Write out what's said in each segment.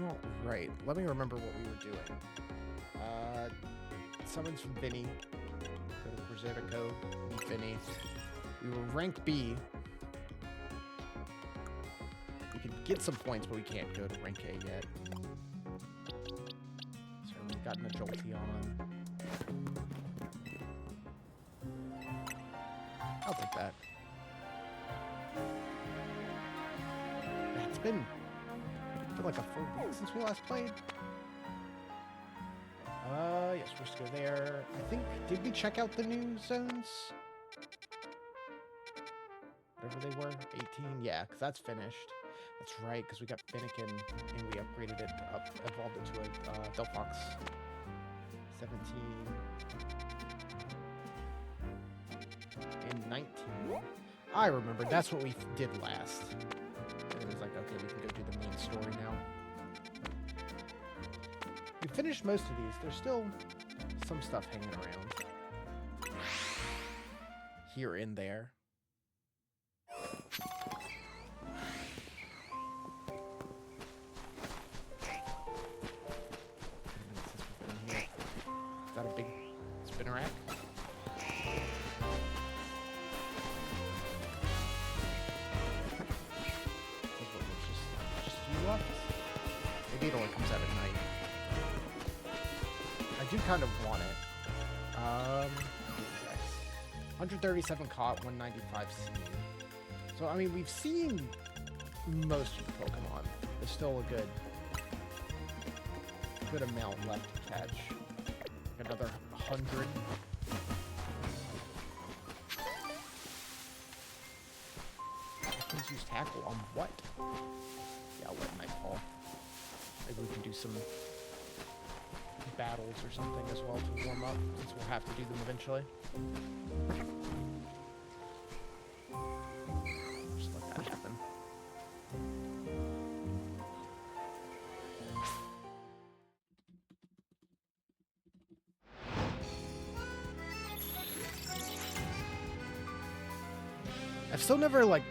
All right, let me remember what we were doing. Summons from Vinny. Go to Berserko, meet Vinny. We were rank B. We could get some points, but we can't go to rank A yet. So we've gotten a Jolteon. I'll take that. It's been like a full week since we last played. Yes, we're just go there. I think, did we check out the new zones? Whatever they were, 18, yeah, because that's finished. That's right, because we got Finnegan and we upgraded it up, evolved it to a Delphox 17 and 19. I remember, that's what we did last. And it was like, okay, we can go do the main story now. We finished most of these. There's still some stuff hanging around. Here and there. Is that a big spinner rack? Just you left? Maybe it only comes out at night. I do kind of want it. 137 caught, 195 seen. So, I mean, we've seen most of the Pokemon. There's still a good amount left to catch. Another 100. Let's use tackle on what? Yeah, I'll let Nightfall. Maybe we can do some battles or something as well to warm up, since we'll have to do them eventually. Just let that happen. I've still never, like,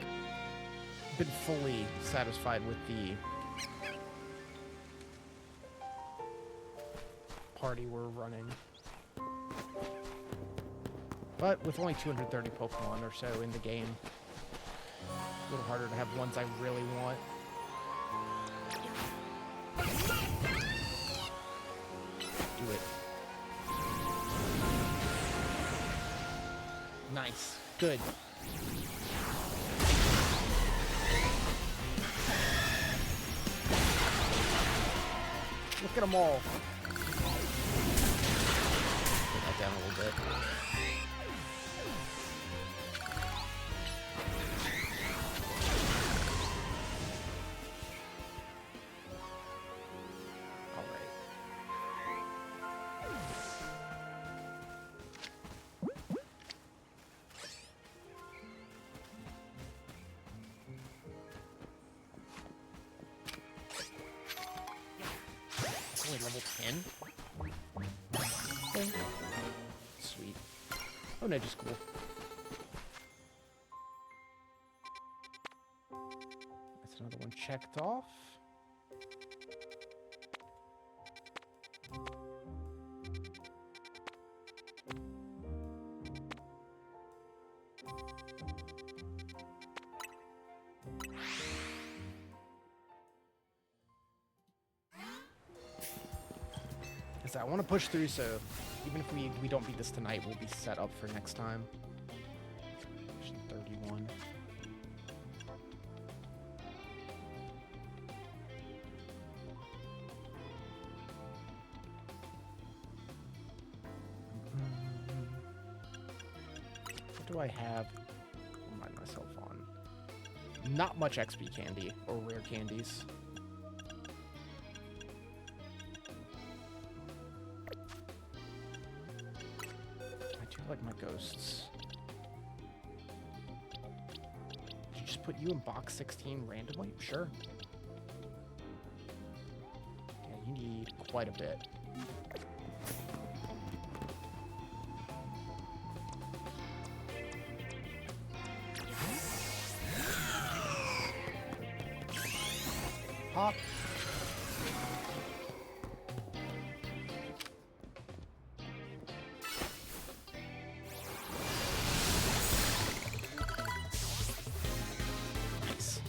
been fully satisfied with the party we're running. But with only 230 Pokemon or so in the game, a little harder to have ones I really want. Do it. Nice. Good. Look at them all. Put that down a little bit. All right. Only level 10? Okay. Sweet. Oh, no, just cool. That's another one checked off. I want to push through, so even if we don't beat this tonight, we'll be set up for next time. Mission 31. What do I have to remind myself on? Not much XP candy or rare candies. Like my ghosts. Did you just put you in box 16 randomly? Sure. Yeah, you need quite a bit. Pop. Nice.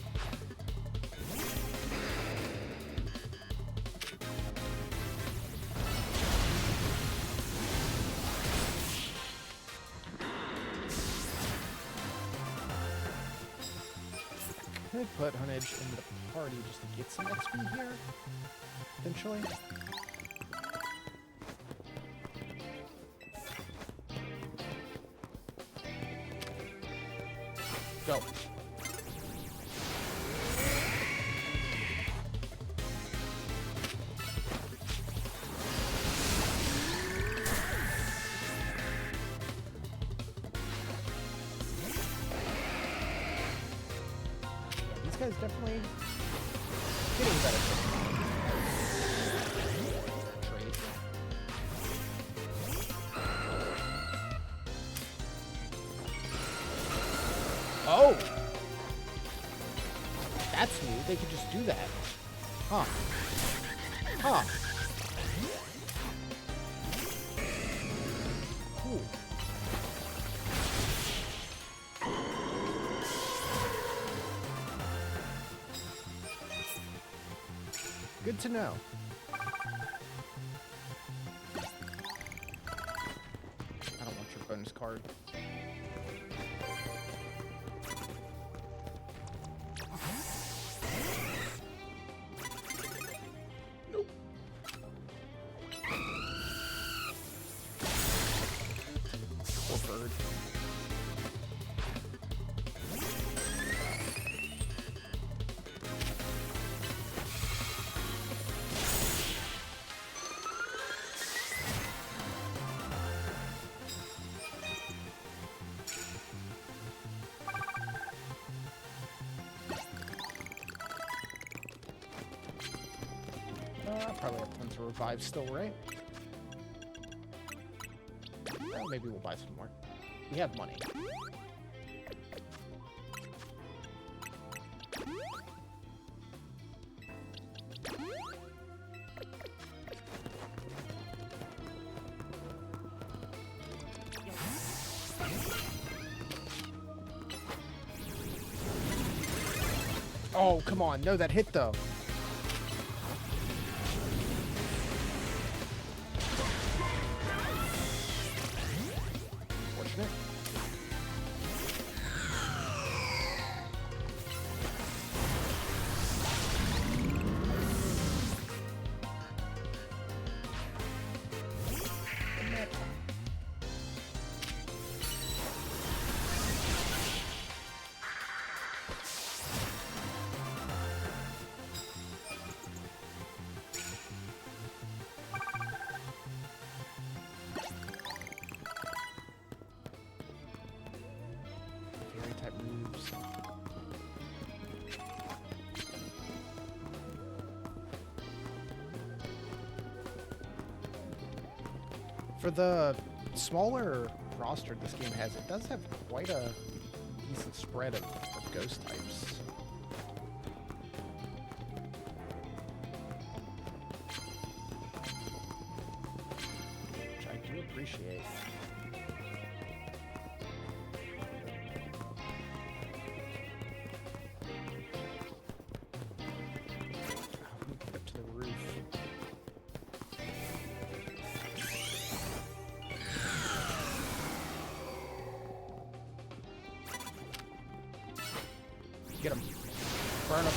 I'm gonna put Honage in the party just to get some XP here, eventually. Go. These guys definitely getting better. Trade. Oh! That's new. They could just do that. Huh. Huh. Cool. Good to know. I don't want your bonus card. Nope. Poor bird. Probably have tons of revives still, right? Well, maybe we'll buy some more. We have money. Oh, come on. No, that hit, though. Fortunate. Type moves. For the smaller roster this game has, it does have quite a decent spread of ghost types. Which I do appreciate. Get him. Burn him.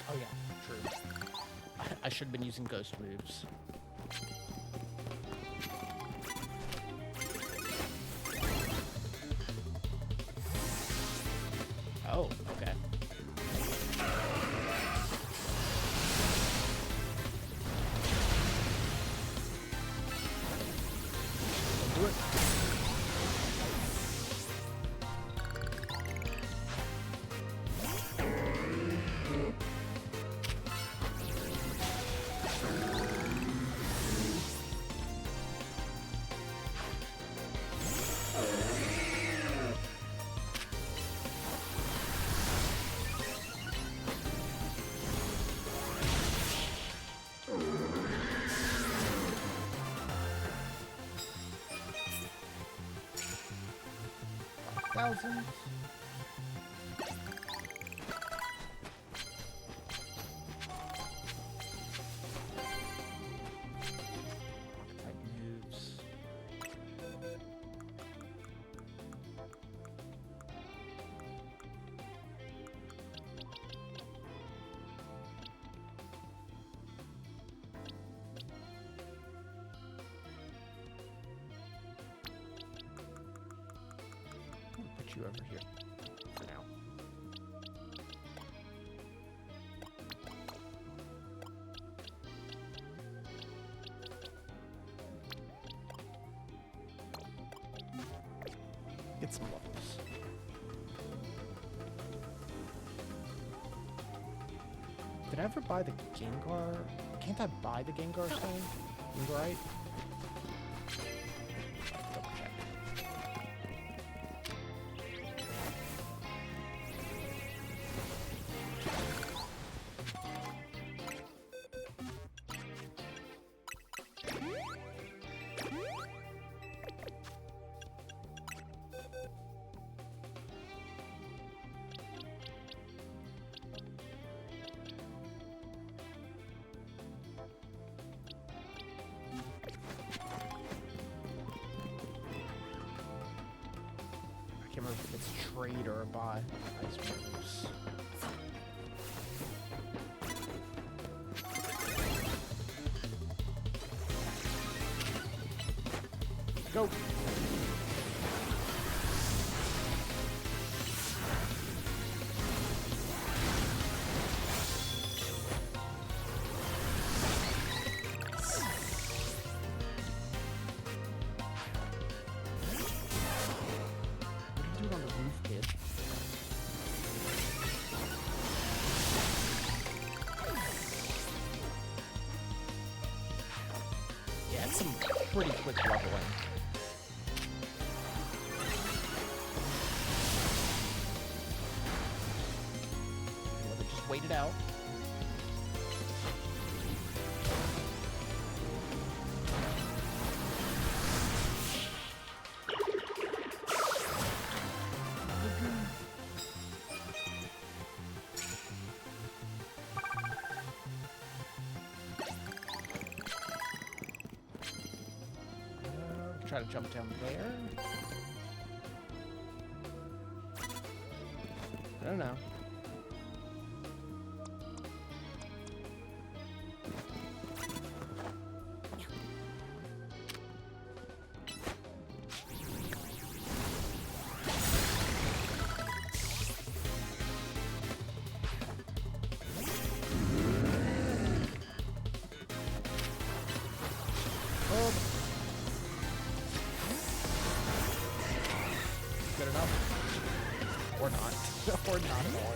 Oh yeah, true. I should have been using ghost moves. Oh, okay. Don't do it. 2,000. Type moves. Put you over here for now. Get some levels. Did I ever buy the Gengar? Can't I buy the Gengar stone? Right? Double check. I can't remember if it's trade or buy. Ice moves. Go! What are you doing on the roof, kid? Yeah, it's some pretty quick leveling. Just wait it out. Try to jump down there. I don't know. Oh. Good enough. Or not. Or not at all.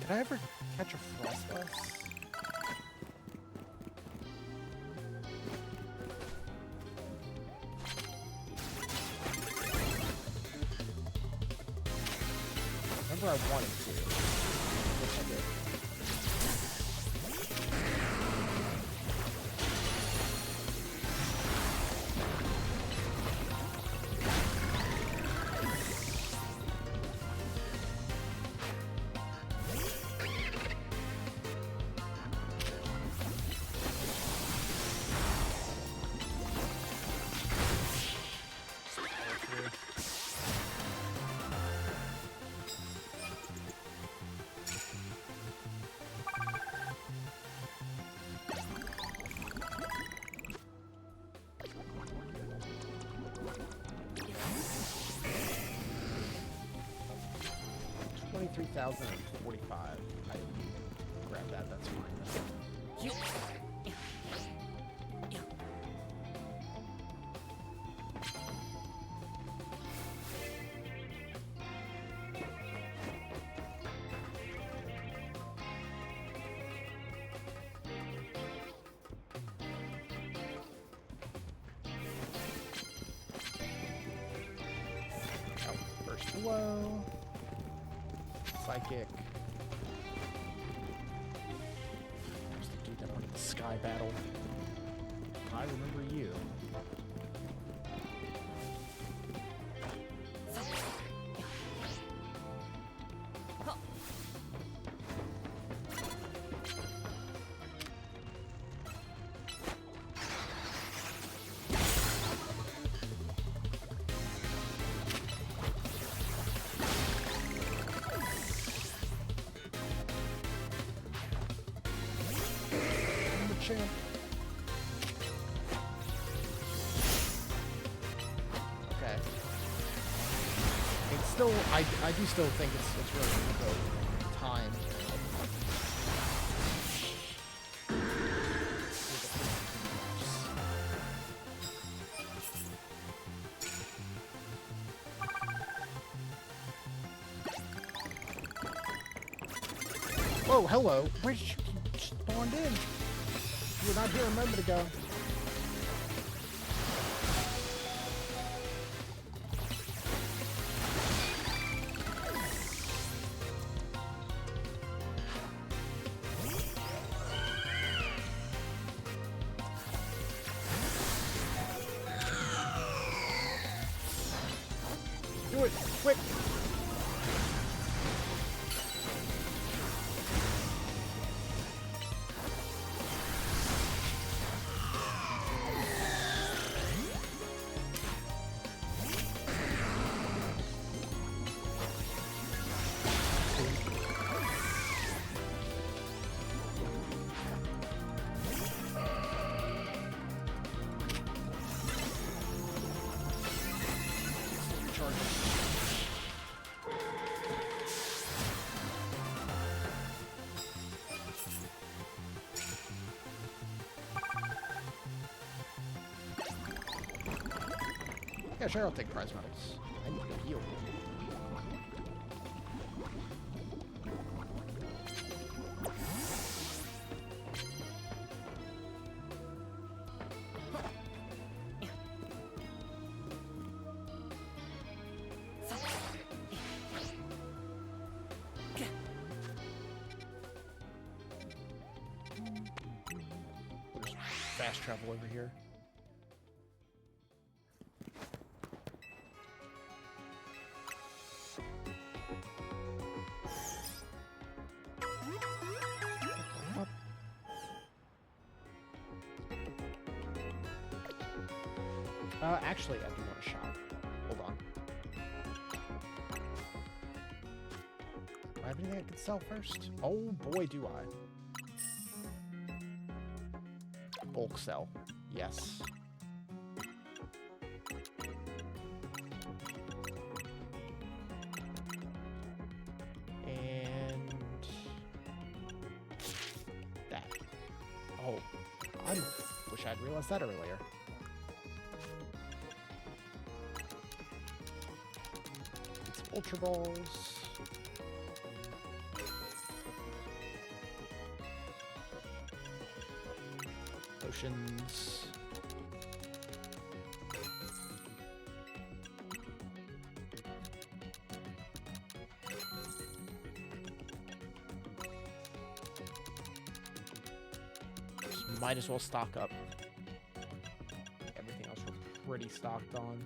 Did I ever catch a Frostless? I wanted to, which I did. $23,045. I grab that, that's fine. Oh, first Hello. Psychic. There's the dude that won the sky battle. I remember you. Champ. Okay. It's still, I do still think it's really good time. Whoa, hello. Where did you spawned in? You were not here a moment ago. Do it, quick! Yeah, sure, I'll take prize medals. I need to heal. We'll just fast travel over here. Actually, I do want a shop. Hold on. Do I have anything I can sell first? Oh boy, do I. Bulk sell. Yes. And that. Oh, I wish I'd realized that earlier. Ultra balls. Potions. Just might as well stock up. Everything else we're pretty stocked on.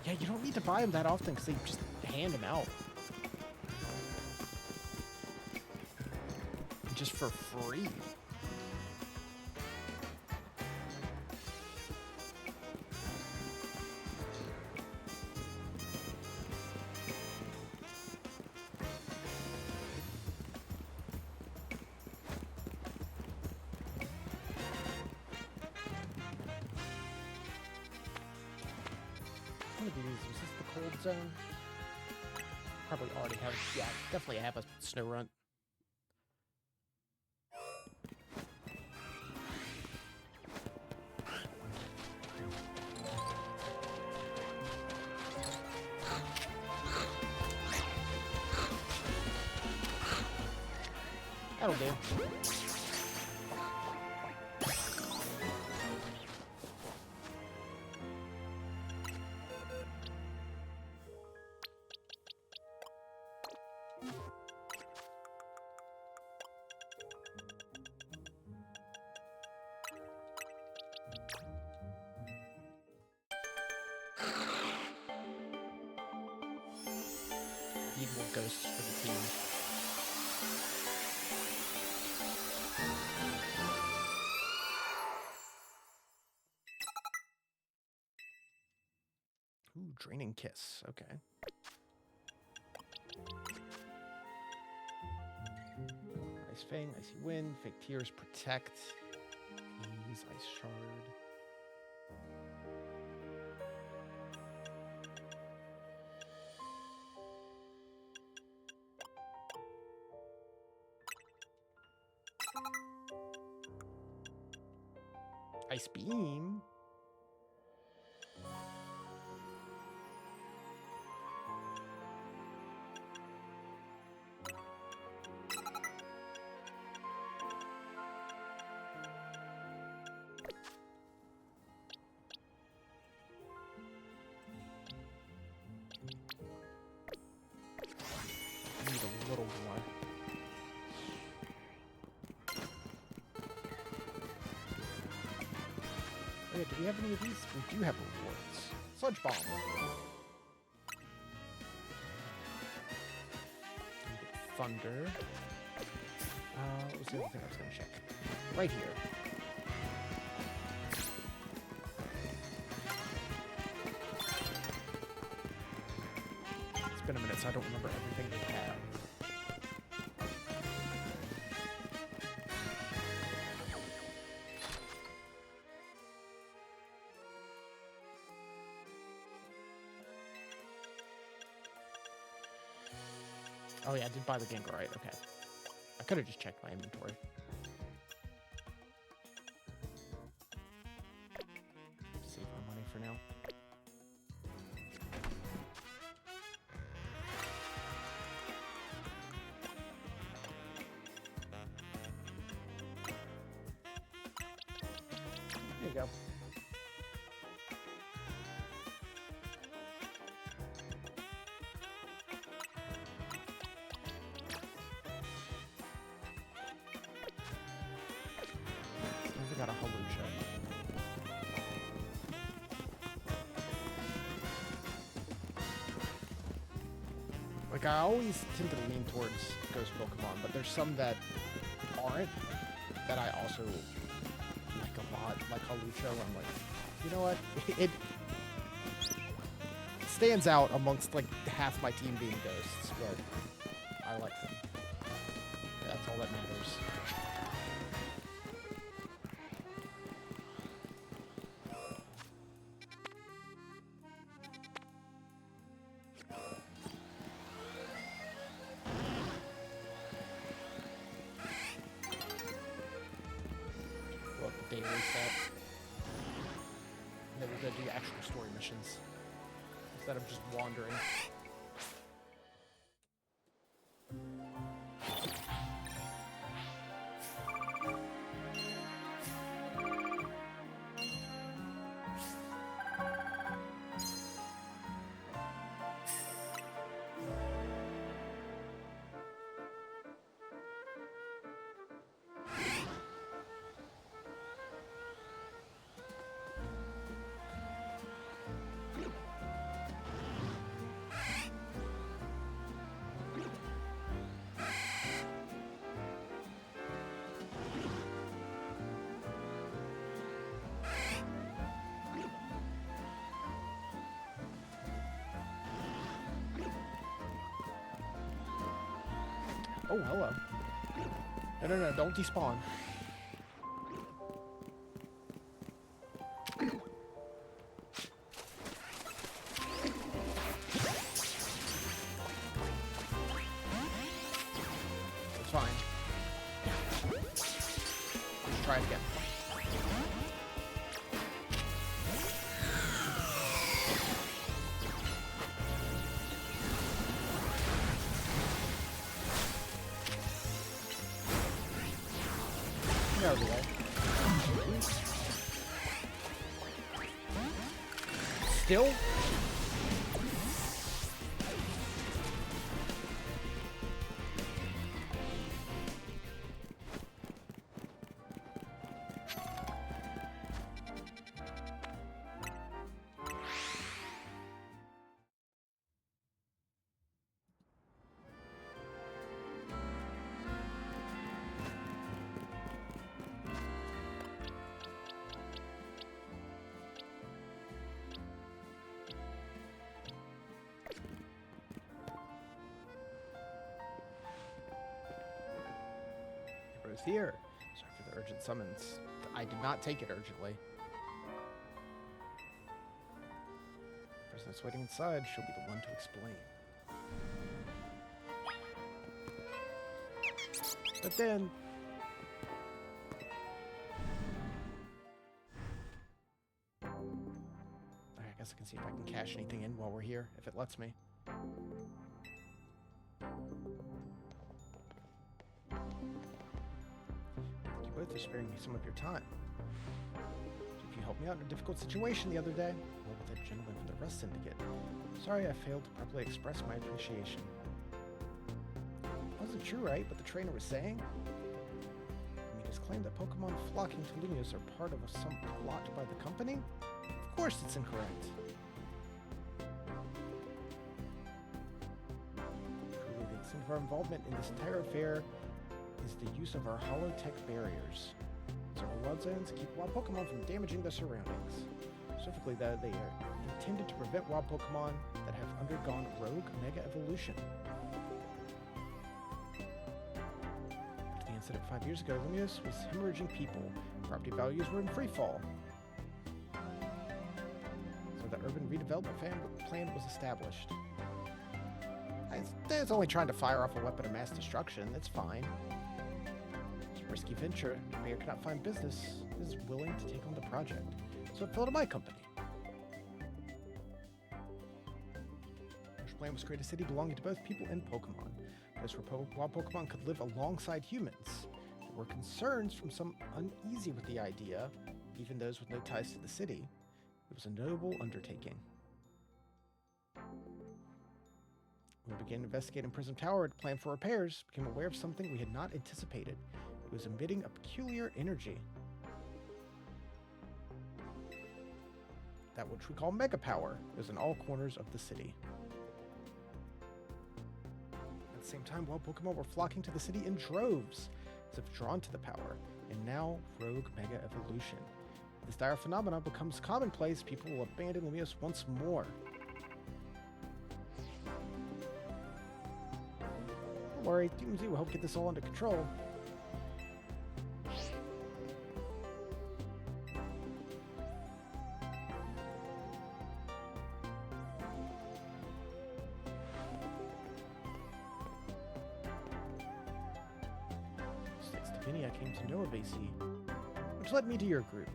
Yeah, you don't need to buy them that often because they just hand them out. Just for free. One of these, is this the cold zone? Probably already have, yeah, definitely have a snow runt. That'll do. Need more ghosts for the team. Ooh, Draining Kiss. Okay. Ice Fang, Icy Wind, Fake Tears, Protect. Please, Ice Shard. Ice Beam. Need a little more. Oh yeah, do we have any of these? We do have rewards. Sludge Bomb. Thunder. What was the other thing I was going to check? Right here. It's been a minute, so I don't remember everything they have. Oh yeah, I did buy the Gengar, right? Okay. I could have just checked my inventory. Save my money for now. There you go. We got a Halucha. Like, I always tend to lean towards Ghost Pokemon, but there's some that aren't that I also like a lot, like Halucha, where I'm like, you know what? It stands out amongst, like, half my team being ghosts, but I like them. That's all that matters. Daily set. And then we're gonna do actual story missions instead of just wandering. Oh, hello. No, don't despawn. try it again. Get out of the way. Still? Here. Sorry for the urgent summons. I did not take it urgently. The person that's waiting inside, she'll be the one to explain. But then... I guess I can see if I can cash anything in while we're here, if it lets me. Both for sparing me some of your time. If you helped me out in a difficult situation the other day, along with that gentleman from the Rust Syndicate. Sorry I failed to properly express my appreciation. Wasn't true, right? What the trainer was saying? I mean, his claim that Pokemon flocking to Lumiose are part of some plot by the company? Of course it's incorrect. Truly, the extent of our involvement in this entire affair is the use of our holotech barriers. Several wild zones keep wild Pokemon from damaging their surroundings. Specifically, they are intended to prevent wild Pokemon that have undergone rogue mega evolution. After the incident 5 years ago, Lumiose was hemorrhaging people. Property values were in free fall. So the urban redevelopment plan was established. It's only trying to fire off a weapon of mass destruction. It's fine. Risky venture, the mayor cannot find business, is willing to take on the project. So it fell to my company. Our plan was to create a city belonging to both people and Pokemon. A place where wild Pokemon could live alongside humans. There were concerns from some uneasy with the idea, even those with no ties to the city. It was a noble undertaking. When we began investigating Prism Tower to plan for repairs, became aware of something we had not anticipated. It was emitting a peculiar energy. That which we call Mega Power is in all corners of the city. At the same time, wild Pokemon were flocking to the city in droves, as if drawn to the power, and now rogue Mega Evolution. If this dire phenomenon becomes commonplace, people will abandon Lumiose once more. Don't worry, DMZ will help get this all under control. I came to know of AC, which led me to your group,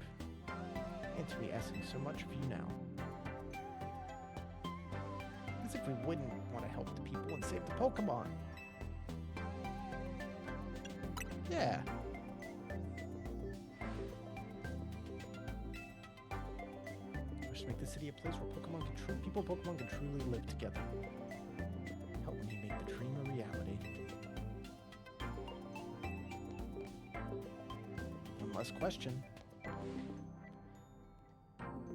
and to me asking so much of you now. As if we wouldn't want to help the people and save the Pokemon. Yeah. First, make the city a place where Pokemon can truly live together. Help me make the dream a reality. Last question.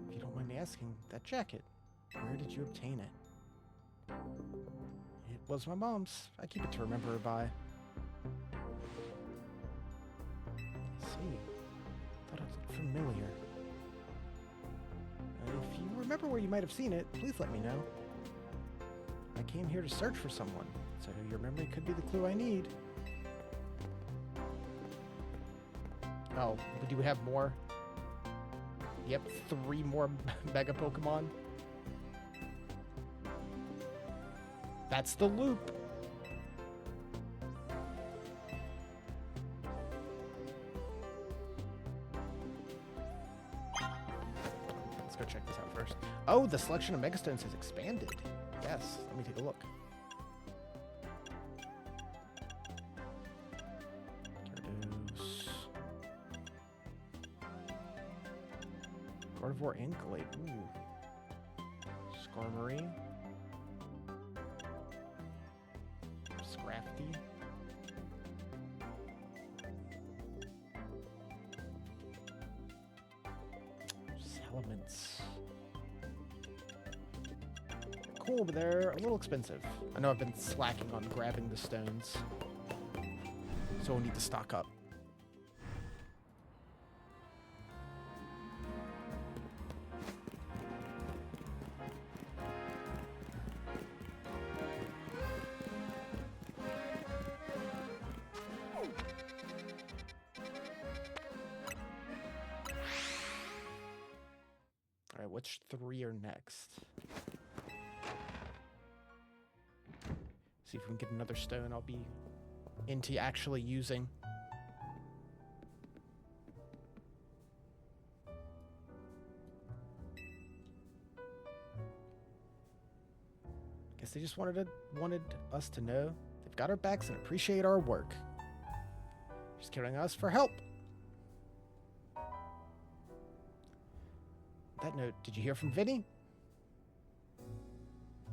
If you don't mind me asking, that jacket, where did you obtain it? It was my mom's. I keep it to remember her by. I see. Thought it looked familiar. If you remember where you might have seen it, please let me know. I came here to search for someone, so your memory could be the clue I need. Oh, do we have more? Yep, 3 more Mega Pokemon. That's the loop. Oh, the selection of megastones has expanded. Yes, let me take a look. Gyarados. Gardevoir and Glade. Ooh. Skarmory. Scrafty. Salamence. Cool, but they're a little expensive. I know I've been slacking on grabbing the stones, so we'll need to stock up. All right, which 3 are next? See if we can get another stone I'll be into actually using. Guess they just wanted us to know they've got our backs and appreciate our work. Just counting us for help. On that note, did you hear from Vinny?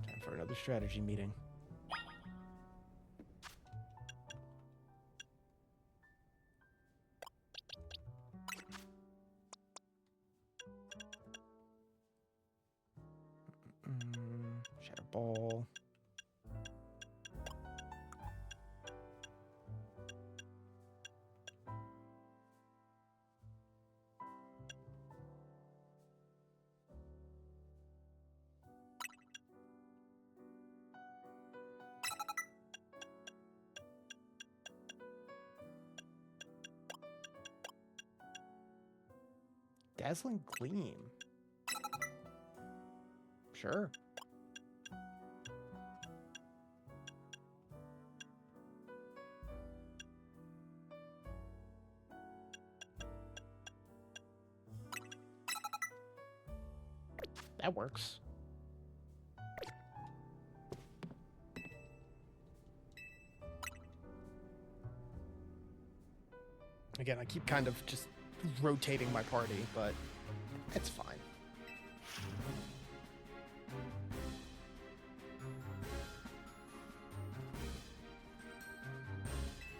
Time for another strategy meeting. Shadow Ball. Dazzling Gleam. Sure. That works. Again, I keep kind of just rotating my party, but it's fine.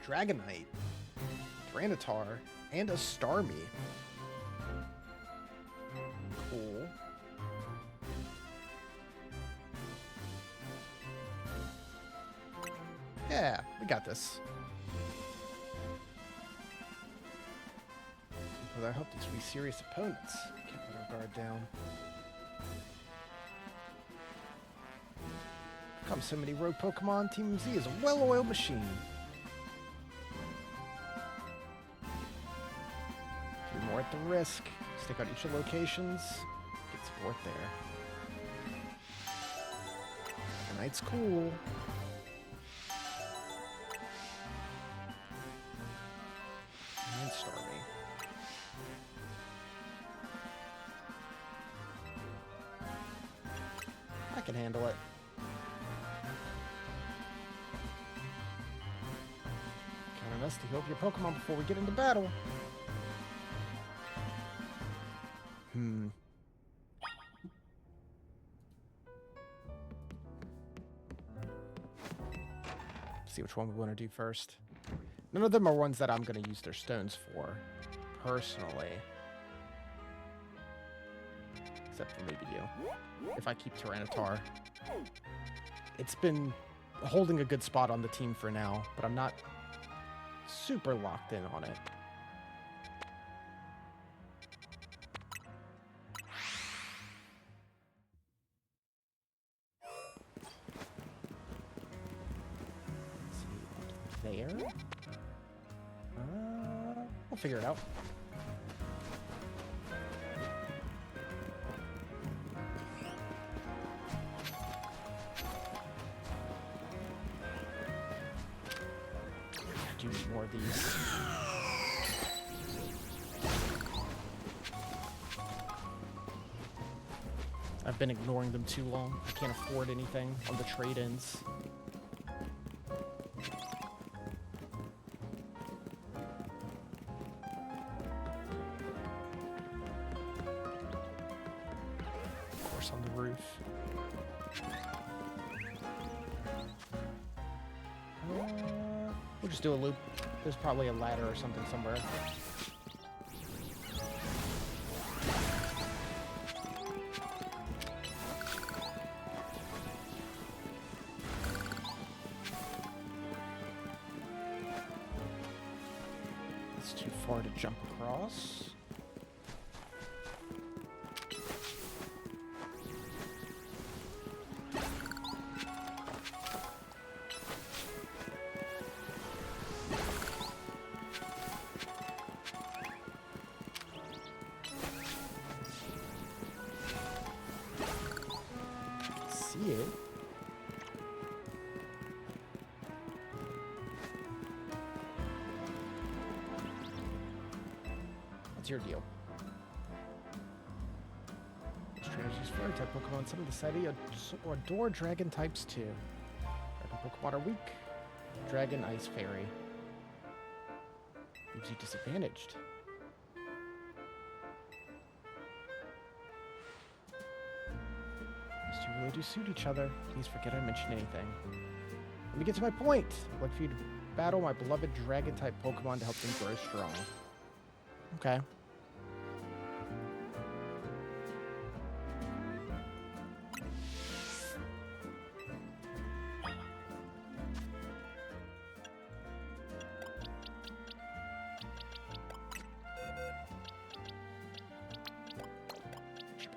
Dragonite, Tyranitar, and a Starmie. Cool. Yeah, we got this. With our help, these will be serious opponents. Can't let our guard down. Come so many rogue Pokemon, Team Z is a well-oiled machine. A few more at the risk. Stick out each of the locations. Get support there. Tonight's cool. And Starmie. I can handle it. Count on us to heal up your Pokemon before we get into battle. See which one we want to do first. None of them are ones that I'm going to use their stones for, personally. Except for maybe you. If I keep Tyranitar. It's been holding a good spot on the team for now, but I'm not super locked in on it. There. We'll figure it out. Do more of these. I've been ignoring them too long. I can't afford anything on the trade-ins. Of course, on the roof. We'll just do a loop. There's probably a ladder or something somewhere. It's too far to jump across. See it. What's your deal? These trainers use fairy type Pokemon. Some of the City adore dragon types too. Dragon Pokemon are weak. Dragon Ice Fairy leaves you disadvantaged. These two really do suit each other. Please forget I mentioned anything. Let me get to my point. I'd like for you to battle my beloved dragon type Pokemon to help them grow strong. Okay.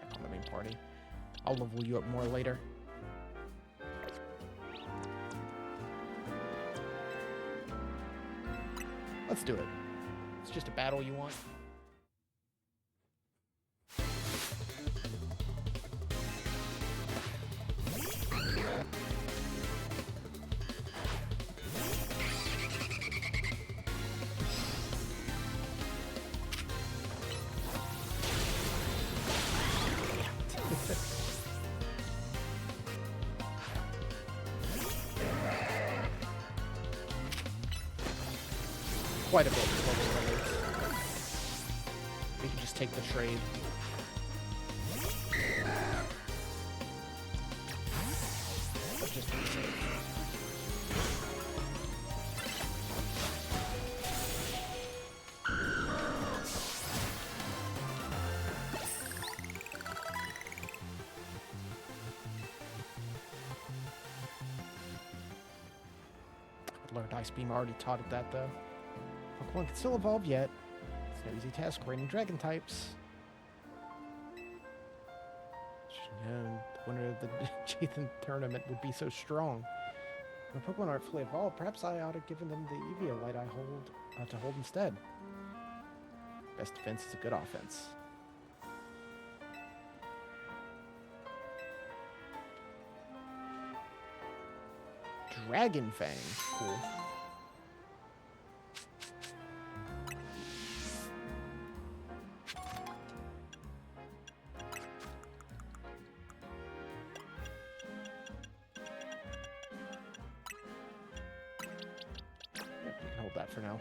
Back on the main party. I'll level you up more later. Let's do it. It's just a battle you want. Quite a bit. We can just take the trade. But just for the sake. Learned Ice Beam. I already taught it that though. Pokemon can still evolve yet. It's no easy task raining dragon types. Should've known the winner of the Jathan tournament would be so strong. When Pokemon aren't fully evolved, perhaps I ought to have given them the Eviolite I hold to hold instead. Best defense is a good offense. Dragon Fang. Cool. That for now.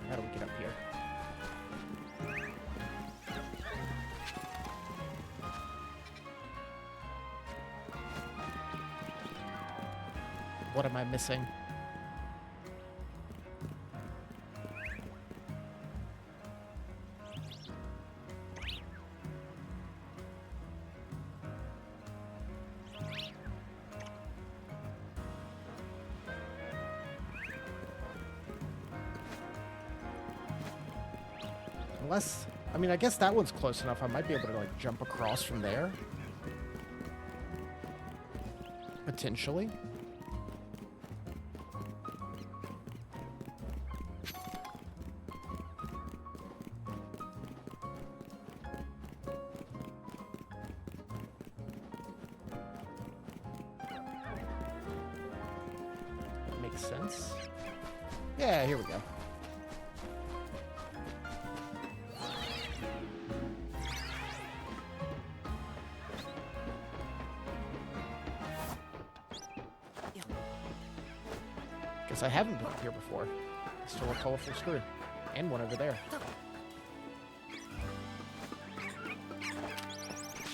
How do we get up here? What am I missing? Unless, I mean, I guess that one's close enough. I might be able to, like, jump across from there. Potentially. sense. Yeah, here we go. Guess I haven't been up here before. Still a colorful screw. And one over there.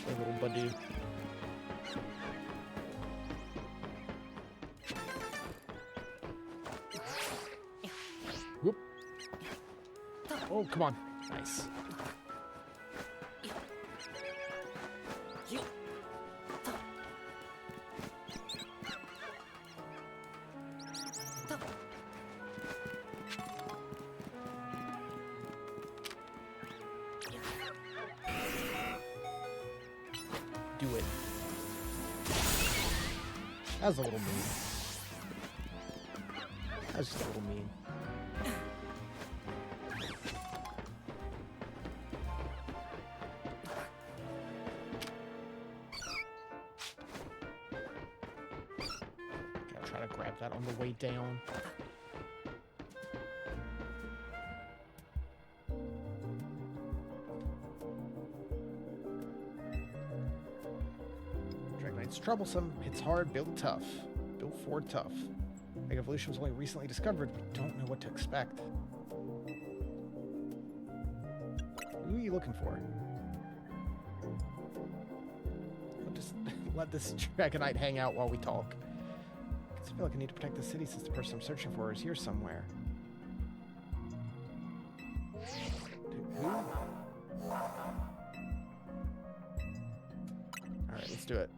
A little buddy. Whoop. Oh, come on. Nice. Do it. That was a little mean. That was just a little mean. Gotta try to grab that on the way down. It's troublesome, hits hard, built tough. Built for tough. Mega Evolution was only recently discovered. We don't know what to expect. Who are you looking for? I'll just let this Dragonite hang out while we talk. I feel like I need to protect the city since the person I'm searching for is here somewhere. Who? Alright, let's do it.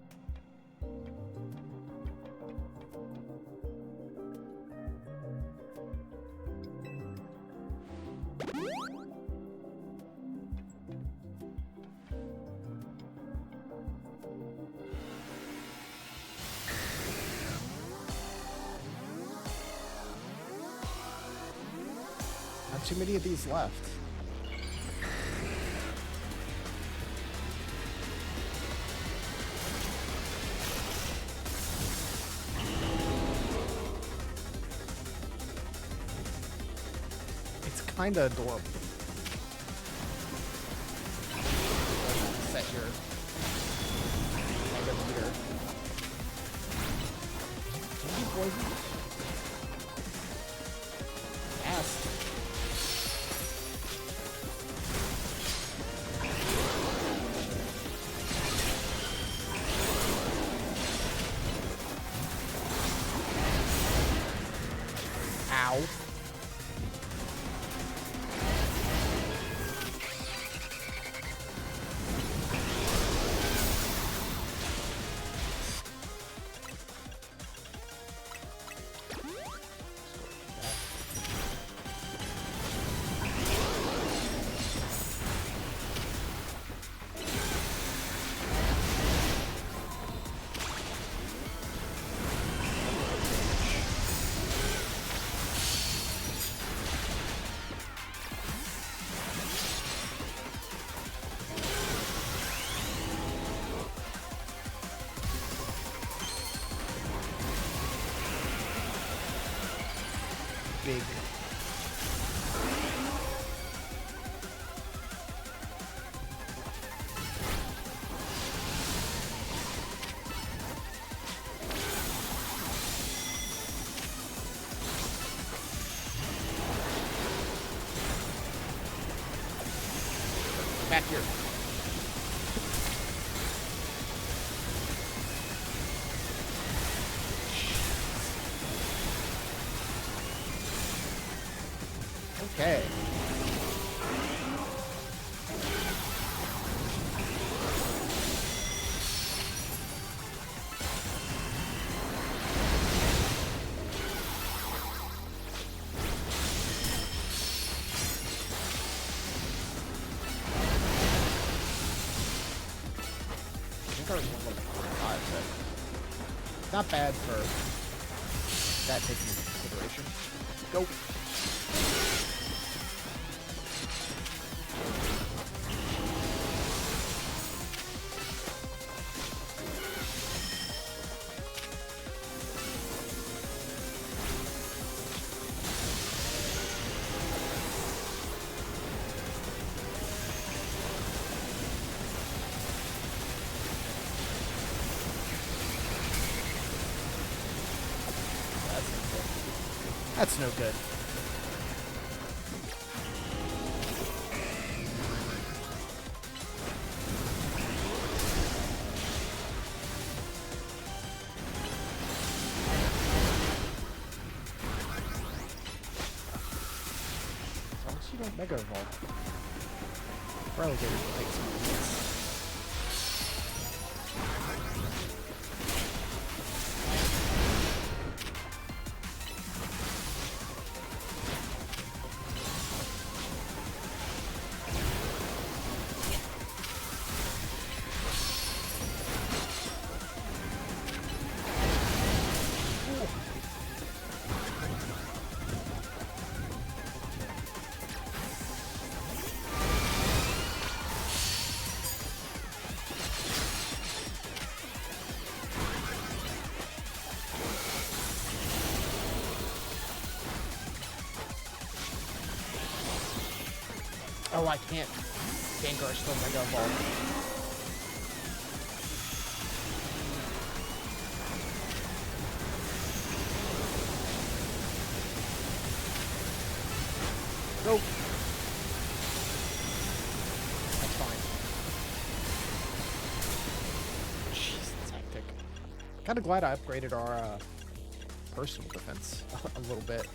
Not too many of these left. It's kind of adorable. Set your mega meter. Can you poison? Yes. Ow. Big. Back here. Okay. I think I was level 45, but not bad for that taken into consideration. Go. That's no good. Unless you don't Mega Evolve. Relegated to like some weeks. Oh, I can't. Gengar still Mega Evolve. Nope. That's fine. Jeez, that's hectic. Kinda glad I upgraded our personal defense a little bit.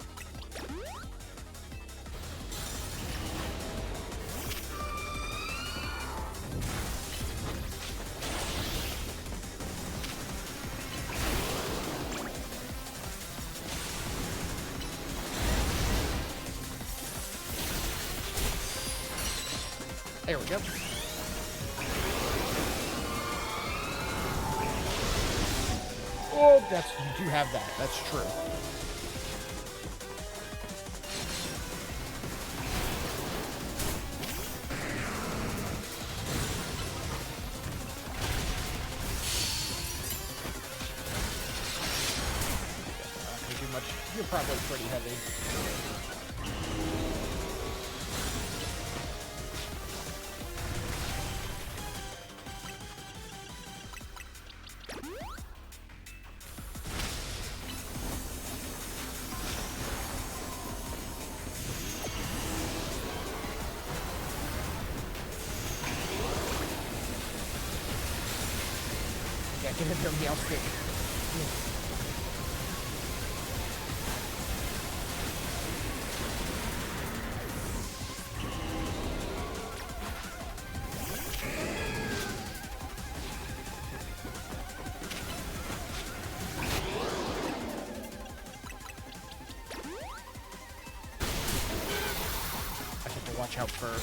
There we go. Oh, you do have that. That's true. Not too much. You're probably pretty heavy. Get in there, Meowstick. I have to watch out for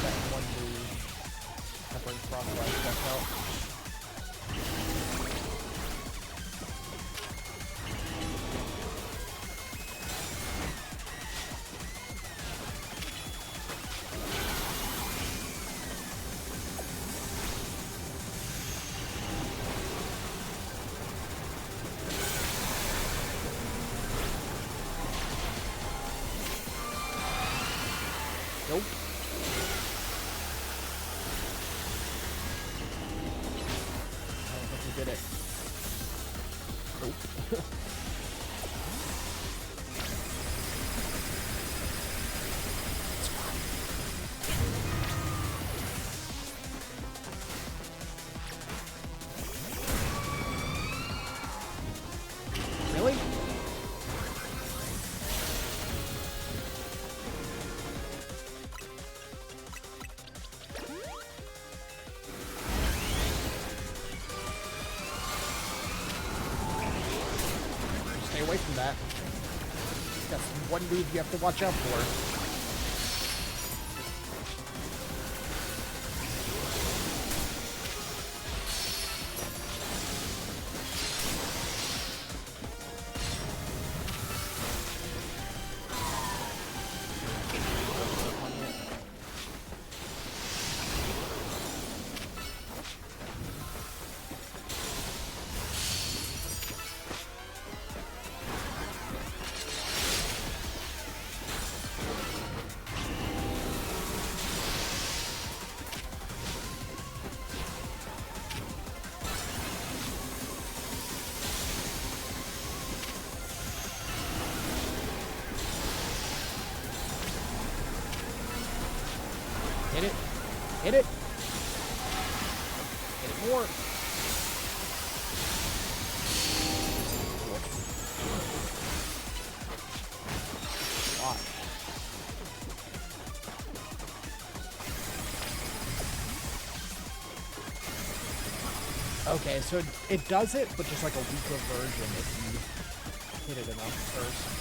that one move that brings Frostlight stuff out. Nope. I don't think we did it. Nope. Really? Stay away from that. That's one move you have to watch out for. Hit it. Hit it. Hit it more. Watch. Okay, so it does it, but just like a weaker version if you hit it enough first.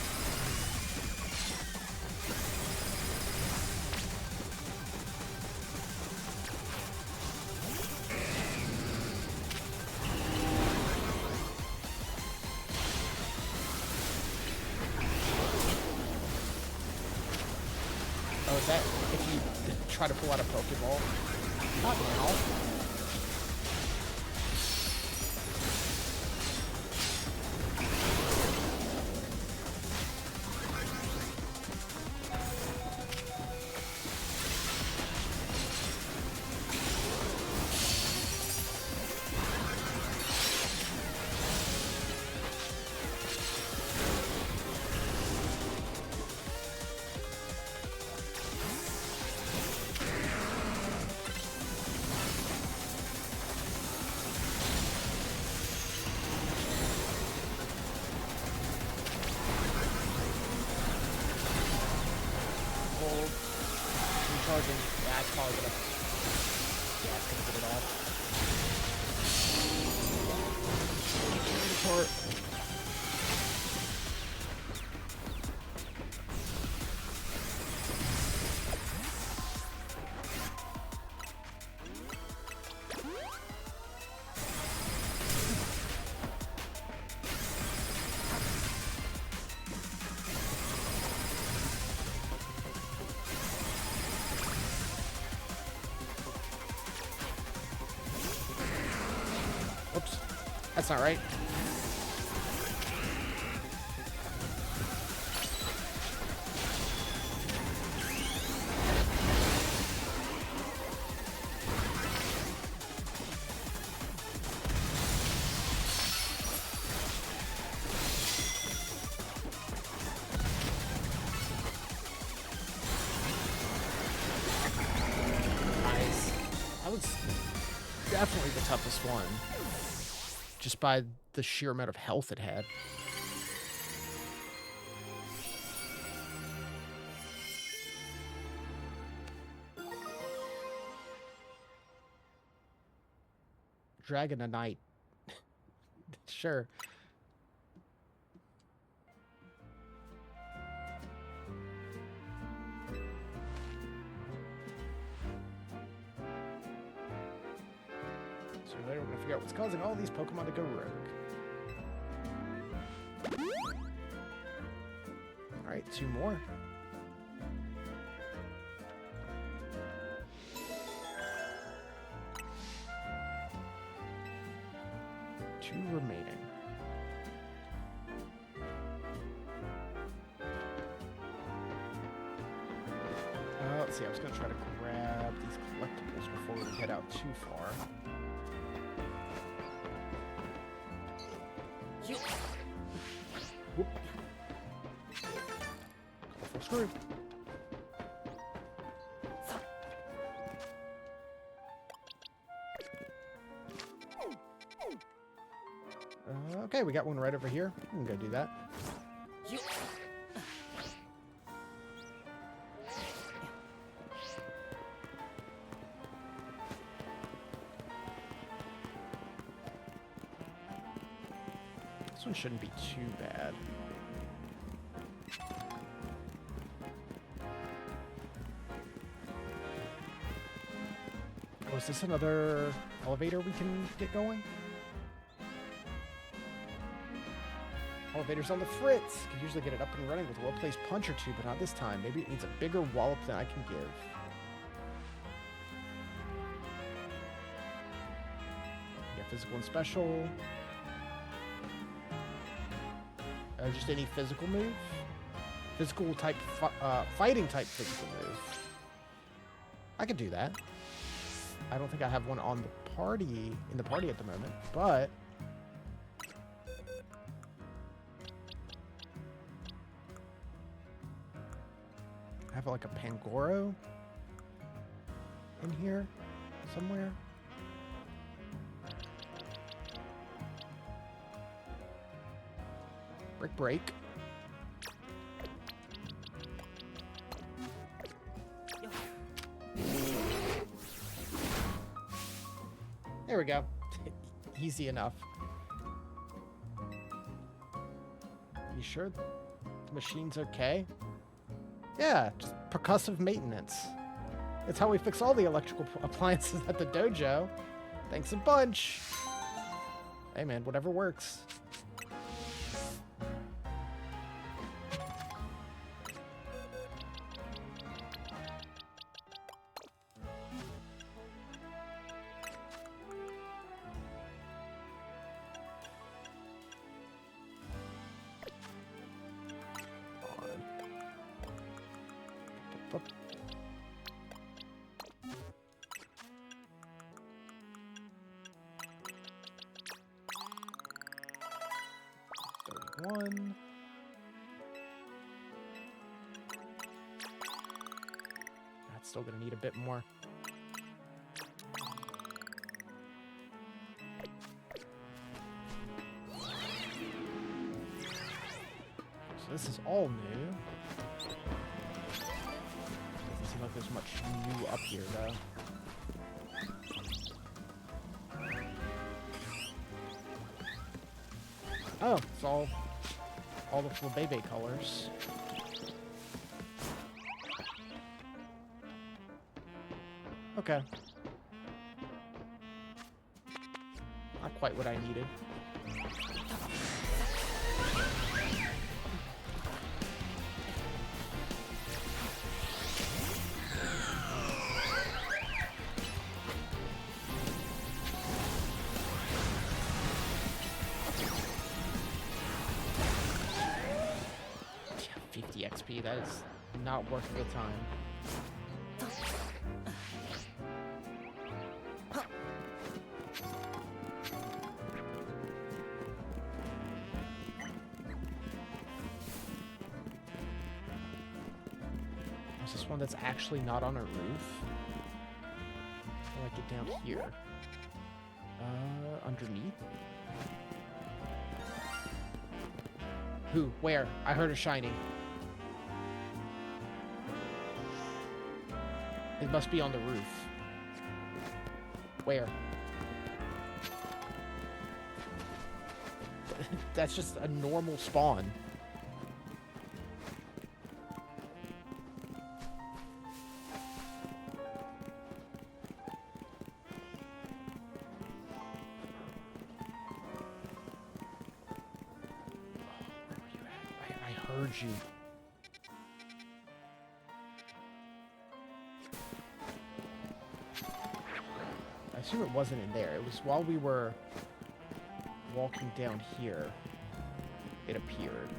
Oh, is that if you try to pull out a Pokeball? Not now. Recharging. Yeah, it's probably gonna. Yeah, it's gonna get it off. Retard. Oops. That's not right. Nice. That was definitely the toughest one. Just by the sheer amount of health it had. Dragonite. Sure. So later we're gonna figure out what's causing all these Pokemon to go rogue. Alright, 2 more. Two remaining. Let's see, I was gonna try to grab these collectibles before we head out too far. Whoop. Full screw. Okay, we got one right over here. We can go do that. This one shouldn't be too bad. Oh, is this another elevator we can get going? Elevator's on the fritz. Could usually get it up and running with a well-placed punch or two, but not this time. Maybe it needs a bigger wallop than I can give. Yeah, physical and special. Just any physical move. Physical type, fighting type physical move. I could do that. I don't think I have one on the party, in the party at the moment, but I have like a Pangoro. in here somewhere? Brick break. There we go. Easy enough. You sure the machine's okay? Yeah, just percussive maintenance. It's how we fix all the electrical appliances at the dojo. Thanks a bunch. Hey man, whatever works. One. That's still gonna need a bit more. So this is all new. Doesn't seem like there's much new up here though. Oh, it's all the Flabébé colors. Okay. Not quite what I needed. XP, that is not worth the time. There's this one that's actually not on a roof. I like it down here. Underneath? Who? Where? I heard a shiny. It must be on the roof. Where? That's just a normal spawn. Where were you at? I heard you. I assume it wasn't in there. It was while we were walking down here, it appeared.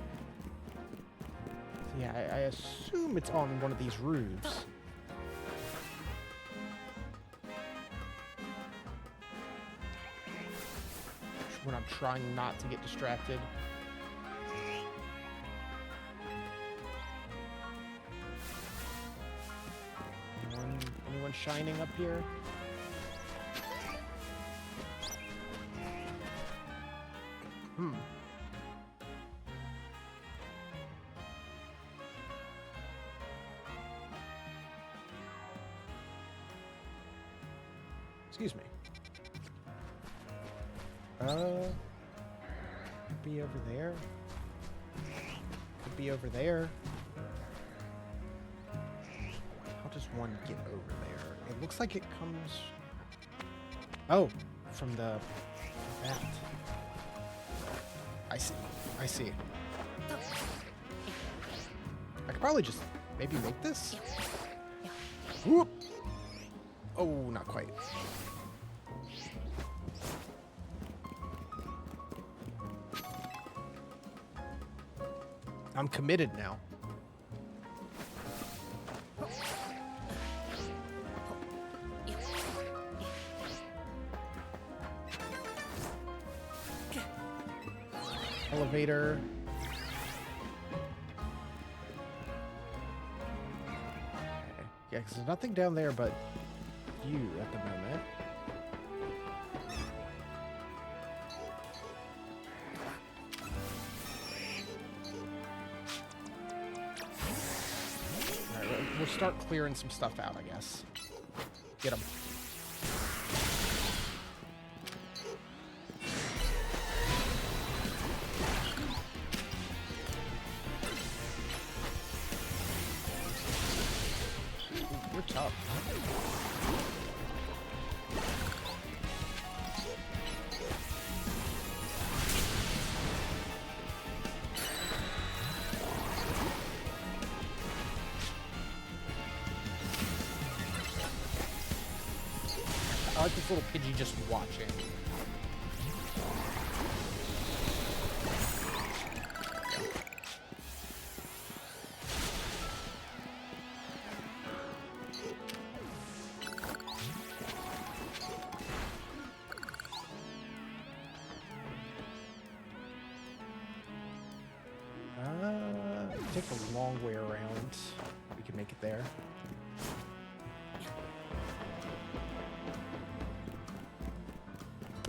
So yeah, I assume it's on one of these roofs. When I'm trying not to get distracted. Anyone shining up here? Excuse me. Could be over there. Could be over there. How does one get over there? It looks like it comes... Oh, from the... that. I see. I see. I could probably just maybe make this? Whoop! Oh, not quite. I'm committed now. Elevator. Okay. Yeah, because there's nothing down there but view at the moment. Alright, we'll start clearing some stuff out, I guess. Get them. You're tough. I like this little Pidgey just watching. Take the long way around. We can make it there.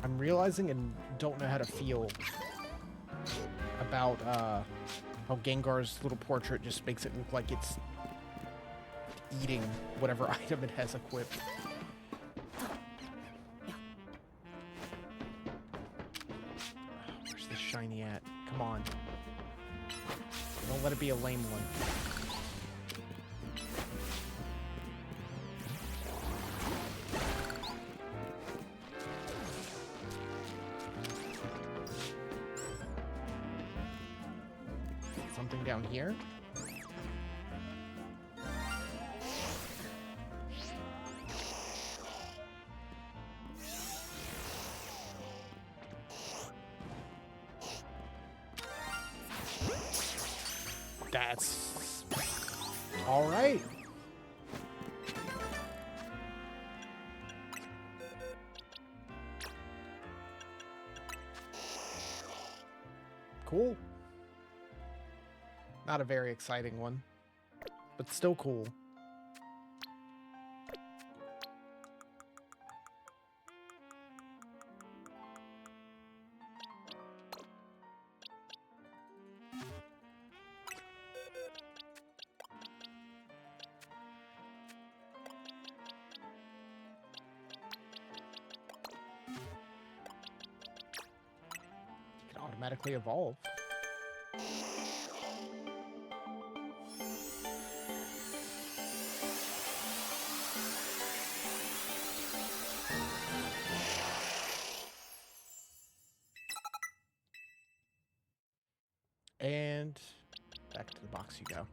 I'm realizing and don't know how to feel about how Gengar's little portrait just makes it look like it's eating whatever item it has equipped. Where's the shiny at? Come on. Don't let it be a lame one. Something down here? That's all right. Cool. Not a very exciting one, but still cool. Automatically evolve. And back to the box you go.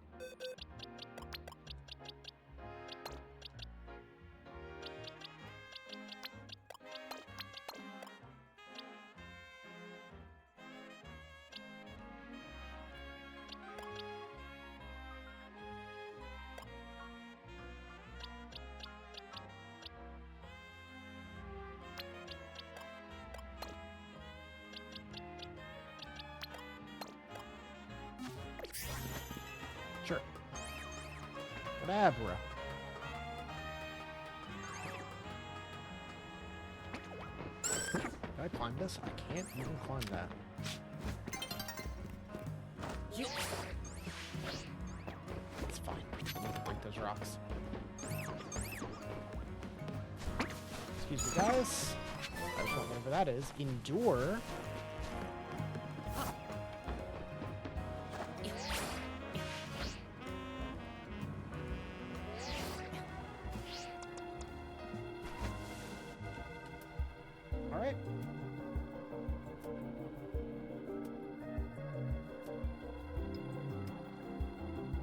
Sure. Kadabra. Can I climb this? I can't even climb that. It's fine. I need to break those rocks. Excuse me, guys. I just want whatever that is. Endure. Alright.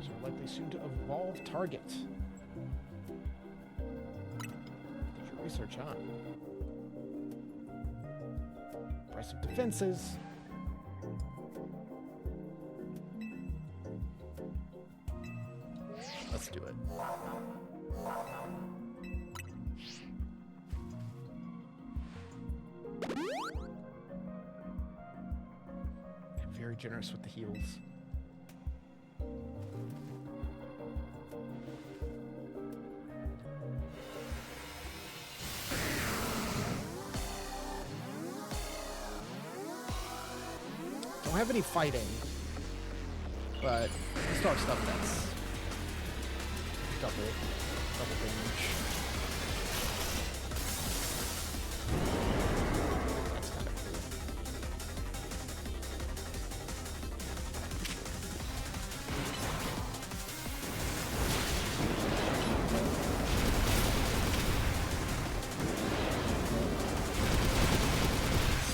So likely soon to evolve target. Did your research on? Impressive defenses. Let's do it. Very generous with the heals. have any fighting, but I still have stuff that's double damage. That's kind of cool.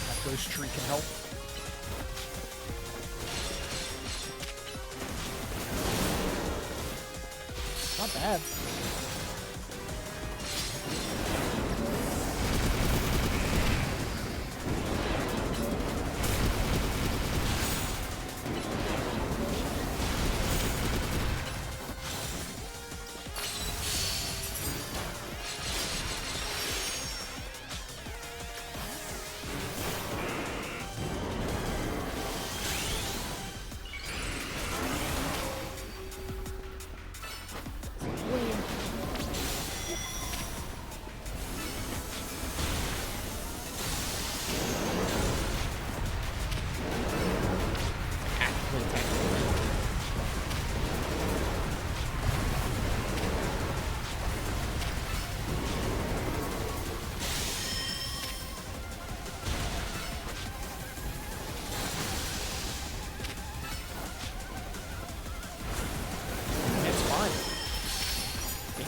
That ghost tree can help. Not bad.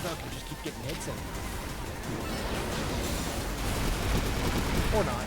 Can just keep getting hits in. Or not.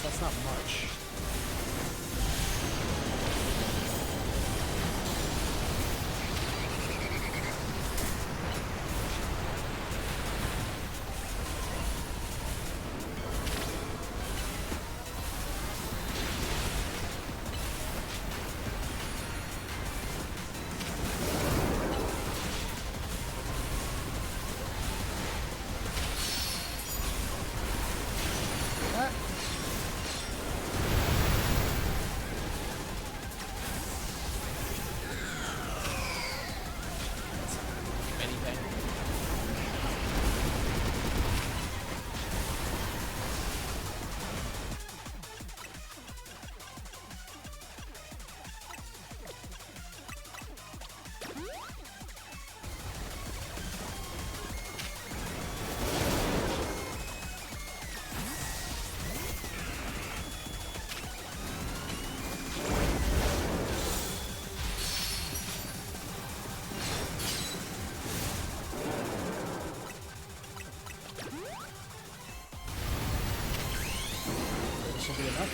That's not much. This will be enough.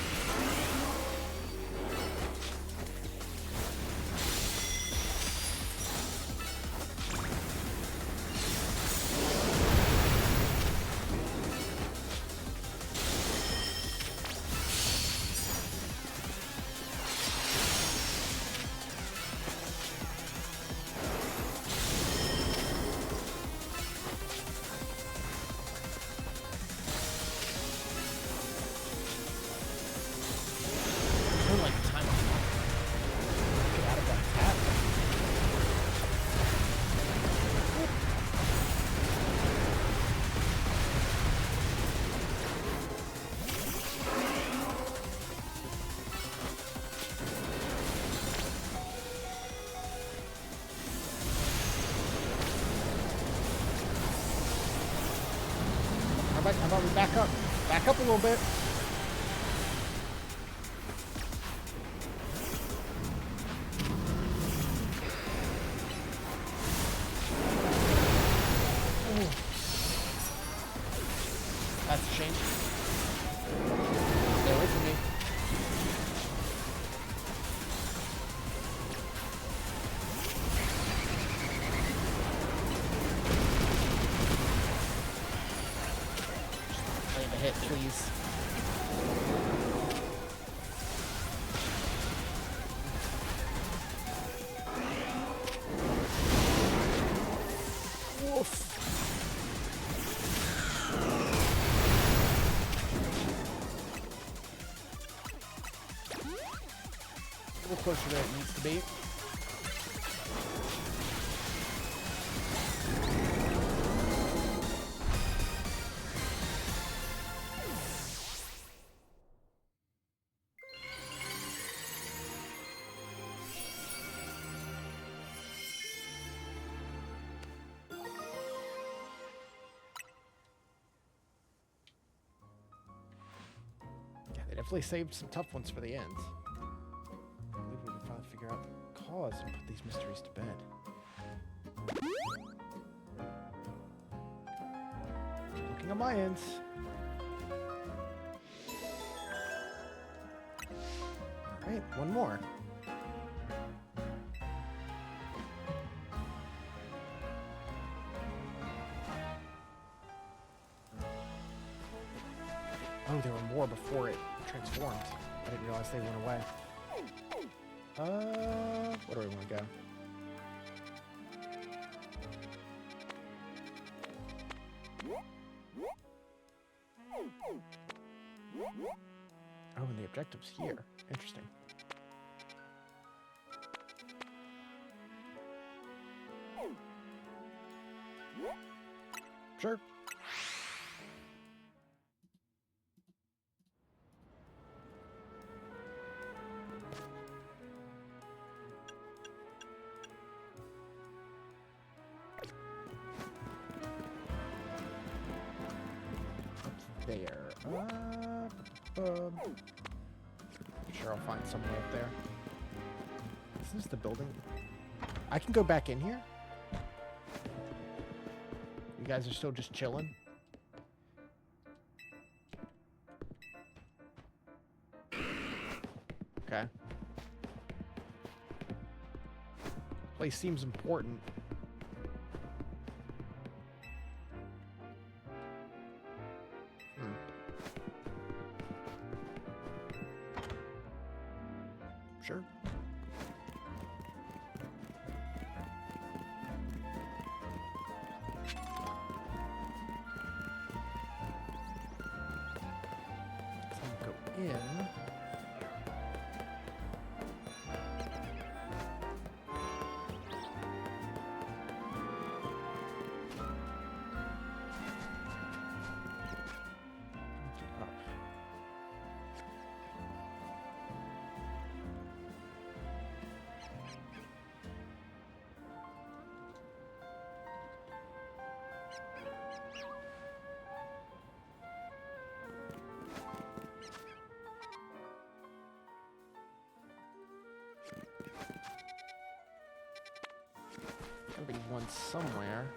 guys, how about we back up? Back up a little bit. Ooh. That's a shame. Stay away from me. Just land a hit, please. Woof. A little closer than it needs to be. Yeah, they definitely saved some tough ones for the end. I believe we can finally figure out the cause and put these mysteries to bed. Looking at my ends. Alright, one more. Oh, there were more before it transformed. I didn't realize they went away. Where do we want to go? Oh, and the objective's here. Interesting. Sure. There. Sure, I'll find somewhere up there. Is this the building? I can go back in here? You guys are still just chilling? Okay. Place seems important. Sure. Go in. Gotta be one somewhere.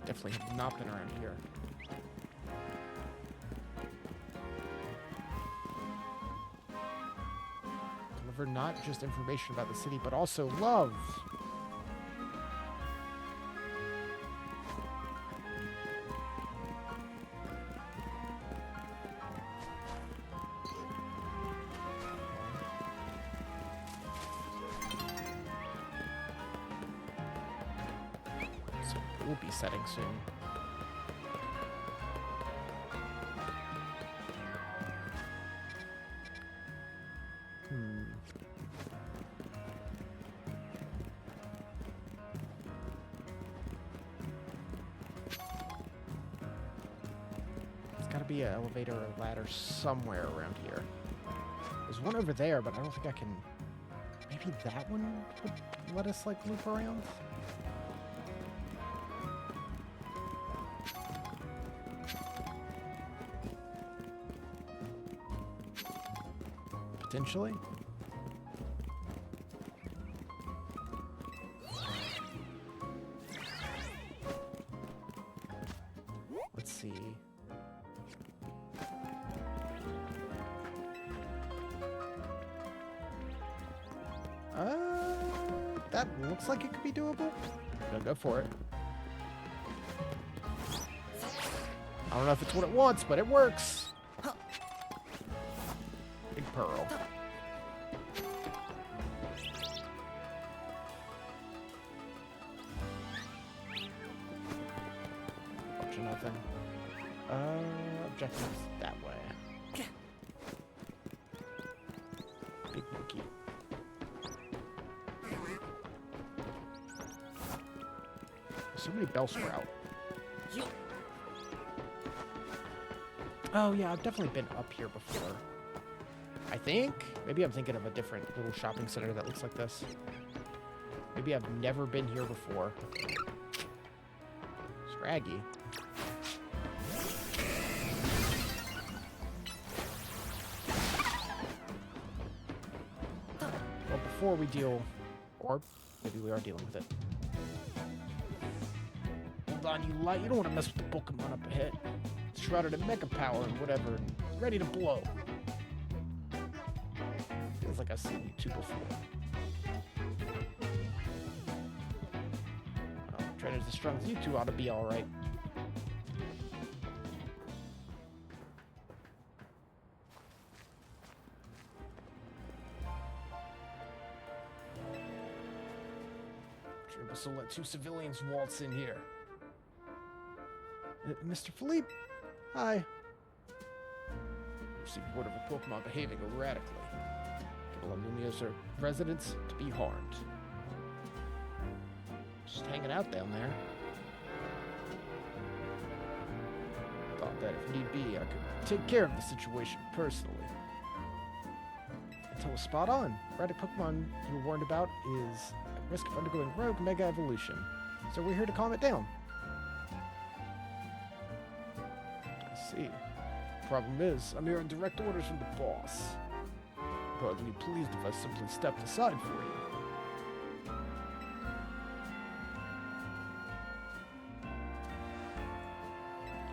Definitely have not been around here. Deliver not just information about the city, but also love. Will be setting soon. There's gotta be an elevator or a ladder somewhere around here. There's one over there, but I don't think I can... Maybe that one would let us, like, loop around? Potentially? Let's see. That looks like it could be doable. Gonna go for it. I don't know if it's what it wants, but it works. Big pearl. Bunch of nothing. Objectives that way. Big monkey. So many Bellsprout. Oh yeah, I've definitely been up here before. I think. Maybe I'm thinking of a different little shopping center that looks like this. Maybe I've never been here before. Scraggy. Well, before we deal... Or maybe we are dealing with it. Hold on, you light. You don't want to mess with the Pokemon up ahead. It's shrouded in Mega Power and whatever. It's ready to blow. Feels like I've seen you two before. Well, trainers as strong as you two ought to be alright. Sure, will let two civilians waltz in here. Mr. Philippe? Hi. Received word of a Pokemon behaving erratically. Couple of Lumiose residents to be harmed. Just hanging out down there. Thought that if need be, I could take care of the situation personally. Until spot on. Erratic Pokemon you were warned about is at risk of undergoing rogue mega evolution. So we're here to calm it down. See. Problem is, I'm here on direct orders from the boss. Probably be pleased if I simply stepped aside for you.